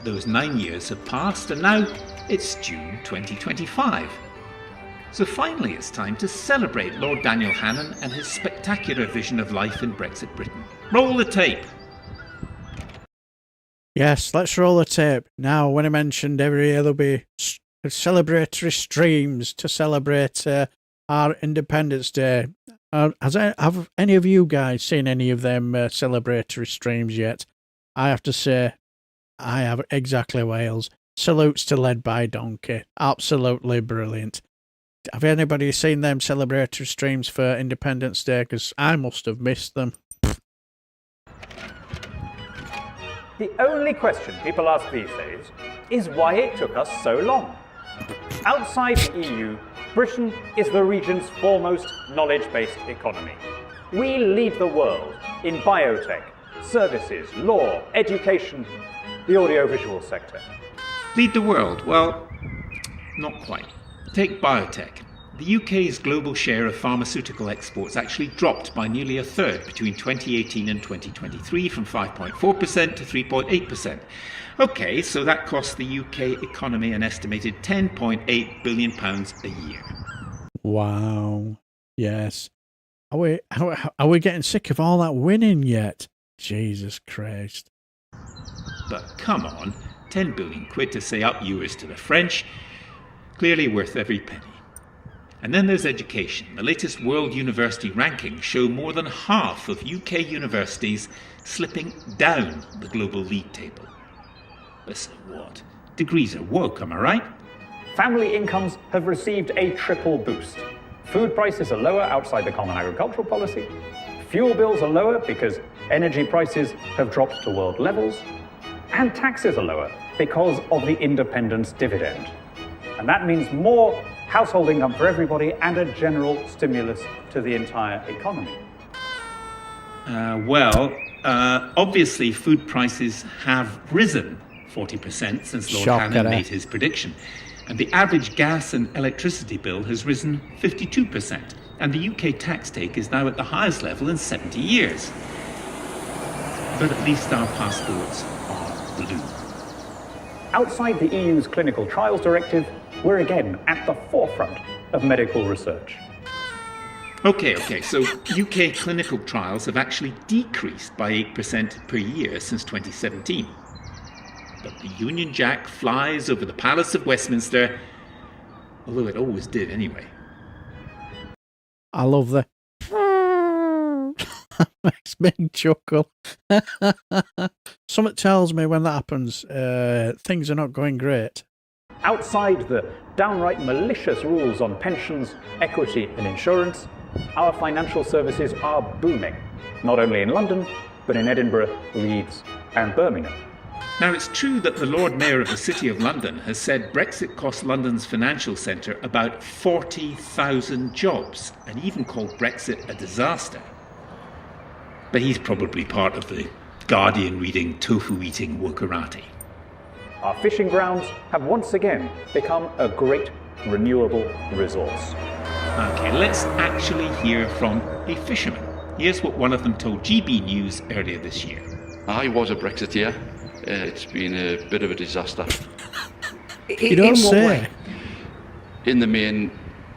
[SPEAKER 4] Those 9 years have passed, and now it's June 2025. So finally it's time to celebrate Lord Daniel Hannan and his spectacular vision of life in Brexit Britain. Roll the tape!
[SPEAKER 1] Yes, let's roll the tape. Now, when I mentioned every year there'll be celebratory streams to celebrate our Independence Day. Have any of you guys seen any of them celebratory streams yet? I have to say, I have exactly Wales. Salutes to Led by Donkey. Absolutely brilliant. Have anybody seen them celebratory streams for Independence Day? Because I must have missed them.
[SPEAKER 5] The only question people ask these days is why it took us so long. Outside the EU, Britain is the region's foremost knowledge-based economy. We lead the world in biotech, services, law, education, the audiovisual sector.
[SPEAKER 4] Lead the world? Well, not quite. Take biotech. The UK's global share of pharmaceutical exports actually dropped by nearly a third between 2018 and 2023, from 5.4% to 3.8%. Okay, so that cost the UK economy an estimated £10.8 billion a year.
[SPEAKER 1] Wow. Yes. Are we getting sick of all that winning yet? Jesus Christ.
[SPEAKER 4] But come on, 10 billion quid to say up yours to the French, clearly worth every penny. And then there's education. The latest World University rankings show more than half of UK universities slipping down the global league table. Listen, what? Degrees are woke, am I right?
[SPEAKER 5] Family incomes have received a triple boost. Food prices are lower outside the Common Agricultural Policy. Fuel bills are lower because energy prices have dropped to world levels. And taxes are lower because of the independence dividend. And that means more household income for everybody and a general stimulus to the entire economy.
[SPEAKER 4] Obviously food prices have risen 40% since Lord Hannan made his prediction. And the average gas and electricity bill has risen 52%. And the UK tax take is now at the highest level in 70 years. But at least our passports are blue.
[SPEAKER 5] Outside the EU's clinical trials directive, we're again at the forefront of medical research.
[SPEAKER 4] Okay, so UK clinical trials have actually decreased by 8% per year since 2017. But the Union Jack flies over the Palace of Westminster, although it always did anyway.
[SPEAKER 1] I love the makes me chuckle. Something tells me when that happens, things are not going great.
[SPEAKER 5] Outside the downright malicious rules on pensions, equity and insurance, our financial services are booming, not only in London, but in Edinburgh, Leeds and Birmingham.
[SPEAKER 4] Now, it's true that the Lord Mayor of the City of London has said Brexit cost London's financial centre about 40,000 jobs, and even called Brexit a disaster. But he's probably part of the Guardian-reading, tofu-eating wokerati.
[SPEAKER 5] Our fishing grounds have once again become a great renewable resource.
[SPEAKER 4] Okay, let's actually hear from a fisherman. Here's what one of them told GB News earlier this year.
[SPEAKER 6] I was a Brexiteer. It's been a bit of a disaster.
[SPEAKER 1] You don't say.
[SPEAKER 6] In the main,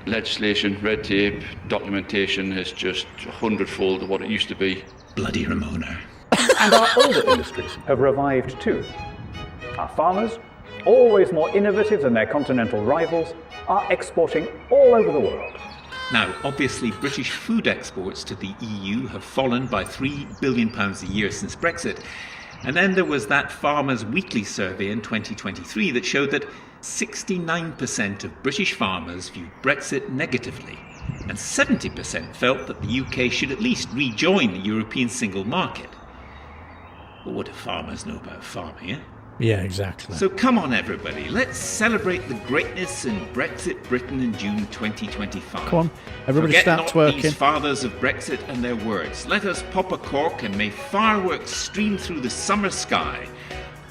[SPEAKER 6] legislation, red tape, documentation is just 100-fold of what it used to be.
[SPEAKER 4] Bloody Ramona.
[SPEAKER 5] And our older industries have revived too. Our farmers, always more innovative than their continental rivals, are exporting all over the world.
[SPEAKER 4] Now, obviously, British food exports to the EU have fallen by £3 billion a year since Brexit. And then there was that Farmers Weekly survey in 2023 that showed that 69% of British farmers viewed Brexit negatively, and 70% felt that the UK should at least rejoin the European single market. But what do farmers know about farming, eh?
[SPEAKER 1] Yeah, exactly.
[SPEAKER 4] So come on, everybody, let's celebrate the greatness in Brexit Britain in June 2025.
[SPEAKER 1] Come on, everybody
[SPEAKER 4] Forget
[SPEAKER 1] start
[SPEAKER 4] not
[SPEAKER 1] twerking.
[SPEAKER 4] These fathers of Brexit and their words. Let us pop a cork and may fireworks stream through the summer sky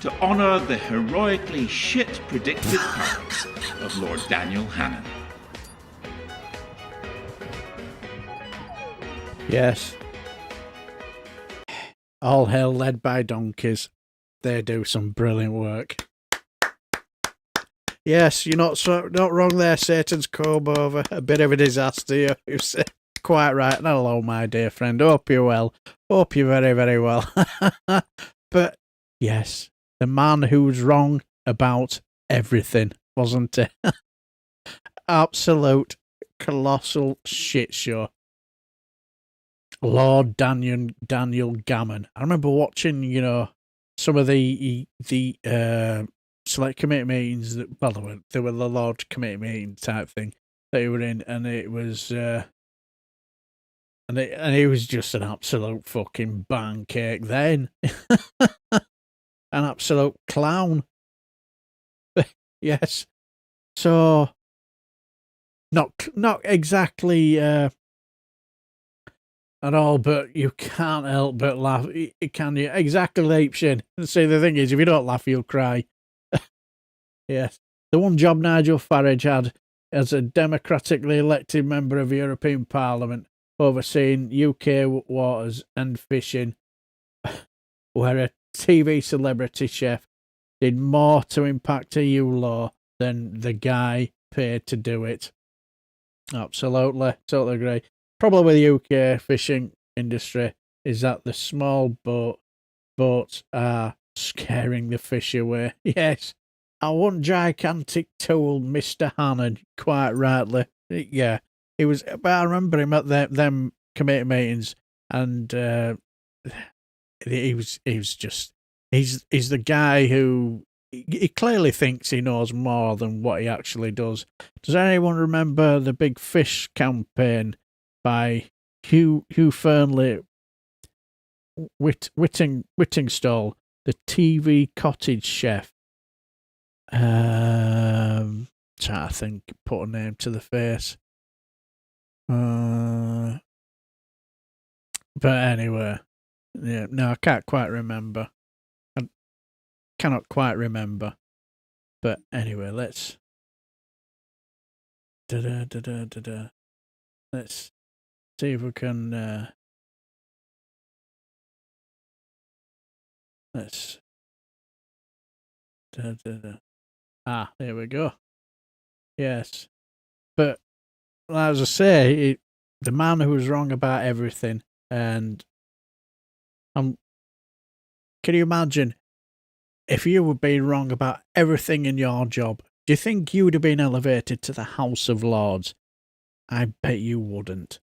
[SPEAKER 4] to honour the heroically shit-predicted powers of Lord Daniel Hannan.
[SPEAKER 1] Yes. All hail Led by Donkeys. They do some brilliant work. Yes, you're not wrong there, Satan's comb over. A bit of a disaster. You said quite right. And hello, my dear friend. Hope you're well. Hope you're very, very well. But yes, the man who was wrong about everything, wasn't it? Absolute colossal shit show. Lord Daniel Hannan. I remember watching, some of the select committee meetings that, well, they were the Lord committee meeting type thing that he were in, and it was and he was just an absolute fucking pancake then. An absolute clown. Yes. So not exactly at all, but you can't help but laugh, can you? Exactly, Leipzig. See, the thing is, if you don't laugh, you'll cry. Yes. The one job Nigel Farage had as a democratically elected member of the European Parliament, overseeing UK waters and fishing, where a TV celebrity chef did more to impact EU law than the guy paid to do it. Absolutely, totally agree. Problem with the UK fishing industry is that the small boats are scaring the fish away. Yes, one gigantic tool, Mr. Hannan, quite rightly. Yeah, he was. But I remember him at them committee meetings, and he was just. He's the guy who he clearly thinks he knows more than what he actually does. Does anyone remember the big fish campaign by Hugh Fernley Whittingstall, the TV cottage chef? Trying to think, put a name to the face. But anyway, yeah, no, I can't quite remember. I cannot quite remember. But anyway, let's let's see if we can let's there we go. Yes. But as I say, the man who was wrong about everything, and can you imagine if you were being wrong about everything in your job? Do you think you would have been elevated to the House of Lords? I bet you wouldn't.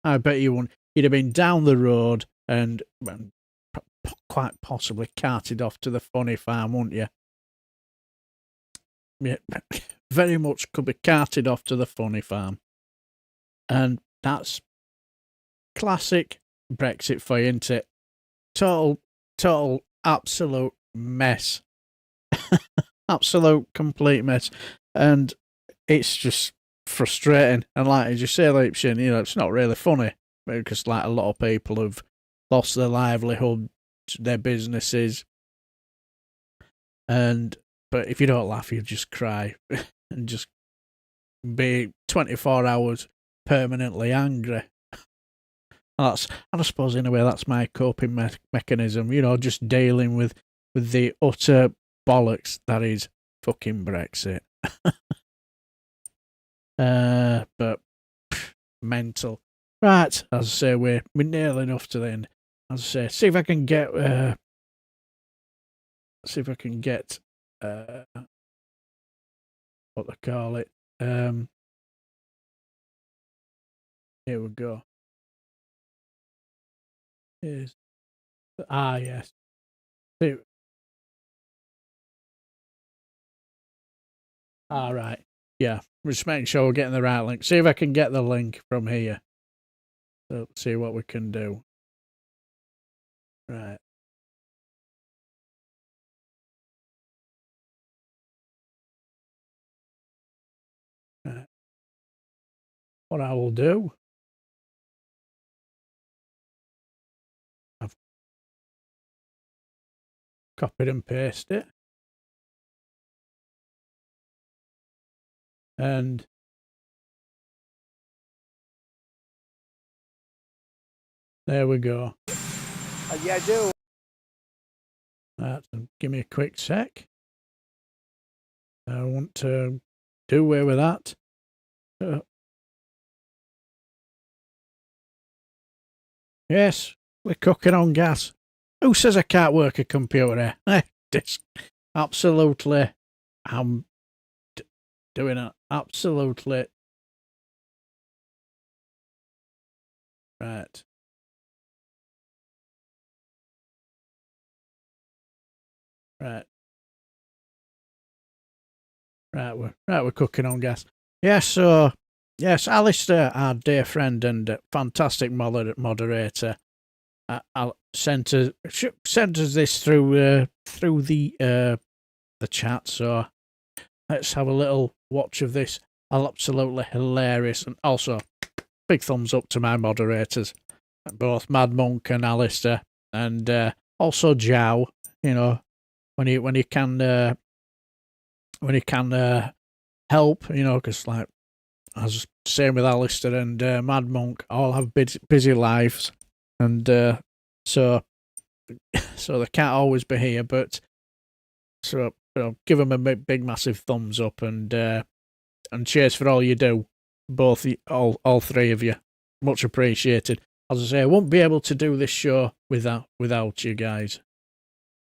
[SPEAKER 1] I bet you wouldn't. You'd have been down the road and quite possibly carted off to the funny farm, wouldn't you? Yeah, very much could be carted off to the funny farm. And that's classic Brexit for you, isn't it? Total, absolute mess. Absolute, complete mess. And it's just frustrating. And like as you say, Leipzig, it's not really funny because like a lot of people have lost their livelihood, their businesses. But if you don't laugh, you just cry and just be 24 hours permanently angry. And I suppose in a way that's my coping mechanism, just dealing with the utter bollocks that is fucking Brexit. But mental. Right, as I say, we're nearly enough to the end. As I say, see if I can get what they call it. Here we go. Yes. Yes. Right. Yeah. We're just making sure we're getting the right link. See if I can get the link from here. So see what we can do. Right. What I will do, I've copied and pasted it. And there we go.
[SPEAKER 10] Yeah, I do.
[SPEAKER 1] Give me a quick sec. I want to do away with that. Yes, we're cooking on gas. Who says I can't work a computer? Absolutely. I'm doing it. Absolutely. Right. Right. We're cooking on gas. Yes, so yes, Alistair, our dear friend and fantastic moderator, sent us this through the chat. So let's have a little watch of this. Absolutely hilarious, and also big thumbs up to my moderators, both Mad Monk and Alistair, and also Jow. You know, when you can help, you know, because like I was saying with Alistair and Mad Monk, all have busy lives, and so they can't always be here. But so give them a big massive thumbs up, and cheers for all you do, all three of you, much appreciated. As I say, I won't be able to do this show without you guys.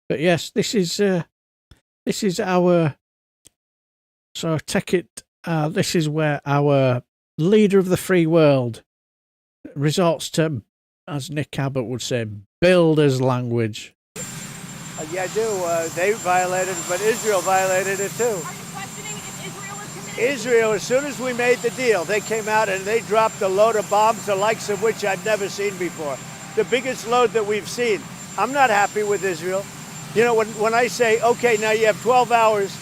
[SPEAKER 1] But yes, this is our. So take it. This is where our leader of the free world resorts to, as Nick Abbott would say, builder's language.
[SPEAKER 7] Yeah, I do. They violated it, but Israel violated it too. Are you questioning if Israel is committed? Israel, as soon as we made the deal, they came out and they dropped a load of bombs, the likes of which I've never seen before. The biggest load that we've seen. I'm not happy with Israel. You know, when I say, okay, now you have 12 hours,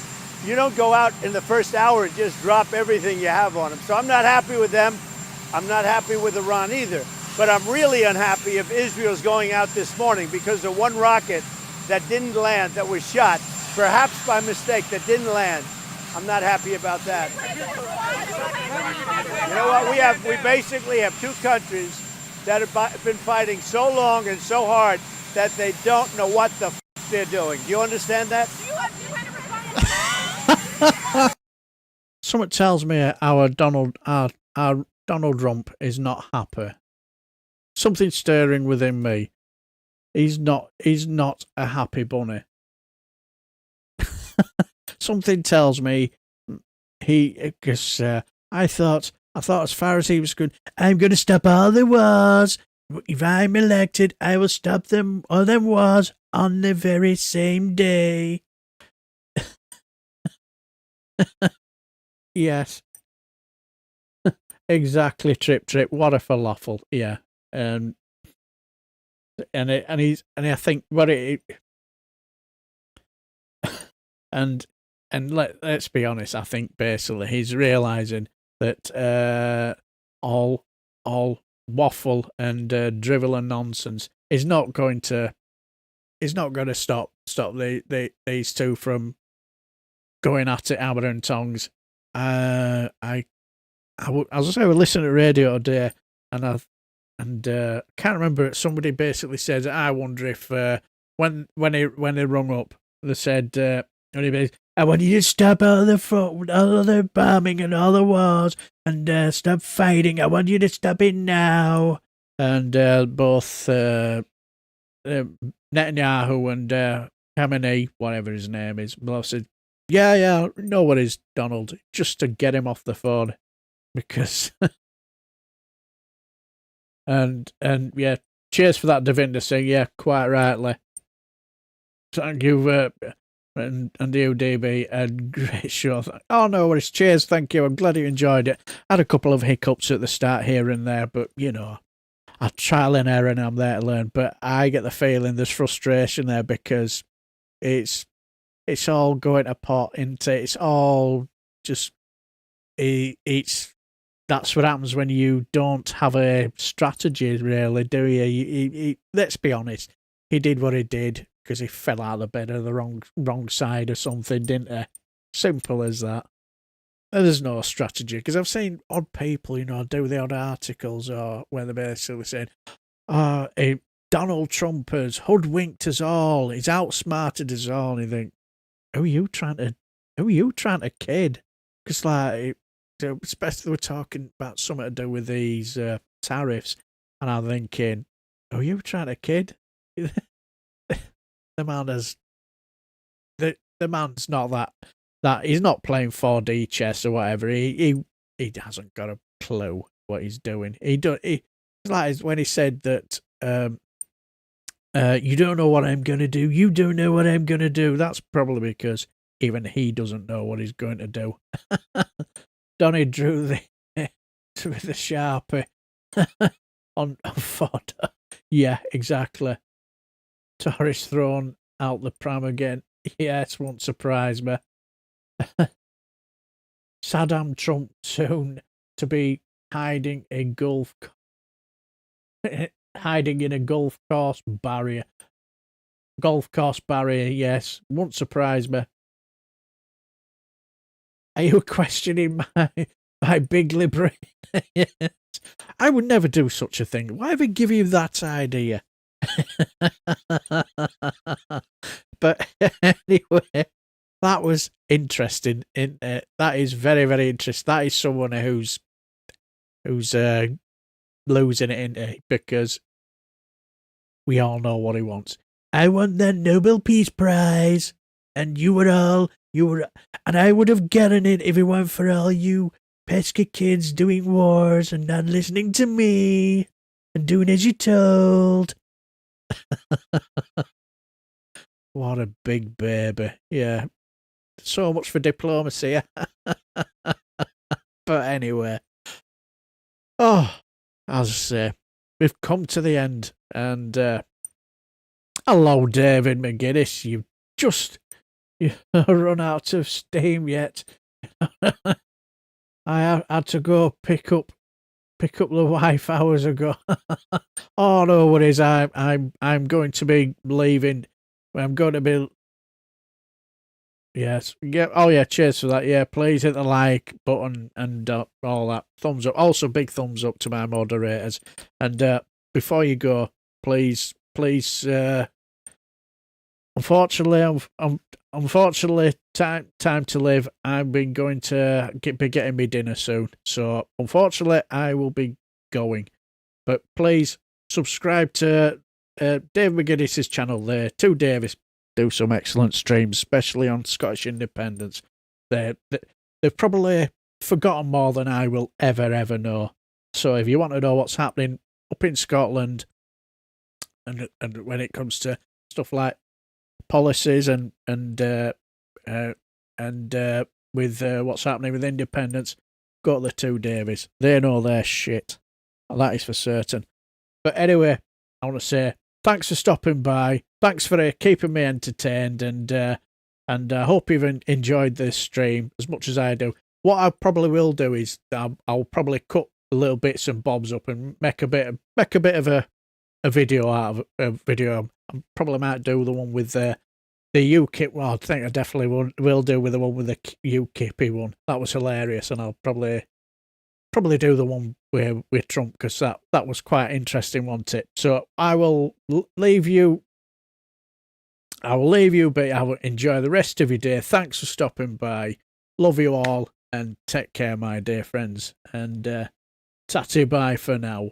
[SPEAKER 7] you don't go out in the first hour and just drop everything you have on them. So I'm not happy with them. I'm not happy with Iran either. But I'm really unhappy if Israel's going out this morning because of one rocket that didn't land, that was shot, perhaps by mistake, that didn't land. I'm not happy about that. You know what? We basically have two countries that have been fighting so long and so hard that they don't know what the they're doing. Do you understand that?
[SPEAKER 1] Someone tells me our Donald Trump is not happy. Something stirring within me. He's not a happy bunny. Something tells me because I thought as far as he was good, I'm going to stop all the wars. If I'm elected, I will stop all them wars on the very same day. Yes. Exactly, Trip. What a falafel. Yeah. And I think what it and let's be honest, I think basically he's realizing that all waffle and drivel and nonsense is not going to stop these two from going at it hammer and tongs. As I say, I was listening to radio today, and I can't remember. Somebody basically said, "I wonder if when they rung up, they said, I want you to stop all the bombing and all the wars and stop fighting. I want you to stop it now." And both Netanyahu and Khamenei, whatever his name is, both said, "Yeah, no worries, Donald," just to get him off the phone, because and yeah, cheers for that, Devinder Singh. Yeah, quite rightly. Thank you, and you, DB, and great show. Oh, no worries. Cheers, thank you. I'm glad you enjoyed it. I had a couple of hiccups at the start here and there, but you know, I trial and error, and I'm there to learn. But I get the feeling there's frustration there because it's all going to pot into. It's all just that's what happens when you don't have a strategy, really, do you? Let's be honest. He did what he did because he fell out of the bed on the wrong side or something, didn't he? Simple as that. There's no strategy, because I've seen odd people, you know, do the odd articles or where they're basically saying, Donald Trump has hoodwinked us all. He's outsmarted us all. And you think, who are you trying to kid? Because like, especially we're talking about something to do with these tariffs, and I'm thinking, who are you trying to kid? man's not that he's not playing 4D chess or whatever. He hasn't got a clue what he's doing. It's like when he said that you don't know what I'm gonna do. You don't know what I'm gonna do. That's probably because even he doesn't know what he's going to do. Donny drew the Sharpie on fodder. Yeah, exactly. Tories thrown out the pram again. Yes, won't surprise me. Saddam Trump soon to be hiding in a golf course barrier. Golf course barrier, yes, won't surprise me. Are you questioning my big liberation? Yes. I would never do such a thing. Why ever give you that idea? But anyway, that was interesting. That is very, very interesting. That is someone who's losing it, isn't he? Because we all know what he wants. I want the Nobel Peace Prize, and and I would have gotten it if it weren't for all you pesky kids doing wars and not listening to me and doing as you're told. What a big baby. Yeah. So much for diplomacy. But anyway. Oh, as I say, we've come to the end. And hello, David McGuinness. You've run out of steam yet. I had to go pick up the wife hours ago. Oh, no worries. I'm going to be leaving. I'm going to be. Yes. Yeah. Oh, yeah. Cheers for that. Yeah. Please hit the like button and all that. Thumbs up. Also, big thumbs up to my moderators. And before you go, please. Unfortunately, time to live. I've been going to be getting me dinner soon. So, unfortunately, I will be going. But please subscribe to Dave McGuinness's channel there. Two Davis do some excellent streams, especially on Scottish independence. They've probably forgotten more than I will ever know. So, if you want to know what's happening up in Scotland, and when it comes to stuff like policies and with what's happening with independence, go to the two Davies. They know their shit. That is for certain. But anyway, I want to say thanks for stopping by. Thanks for keeping me entertained, and I hope you've enjoyed this stream as much as I do. What I probably will do is I'll probably cut little bits and bobs up and make a bit of a video out of a video. I probably might do the one with the UKIP. Well, I think I definitely will do with the one with the UKIP one. That was hilarious, and I'll probably do the one with Trump, because that was quite interesting, wasn't it? So I will leave you. But I will enjoy the rest of your day. Thanks for stopping by. Love you all, and take care, my dear friends. And tatty bye for now.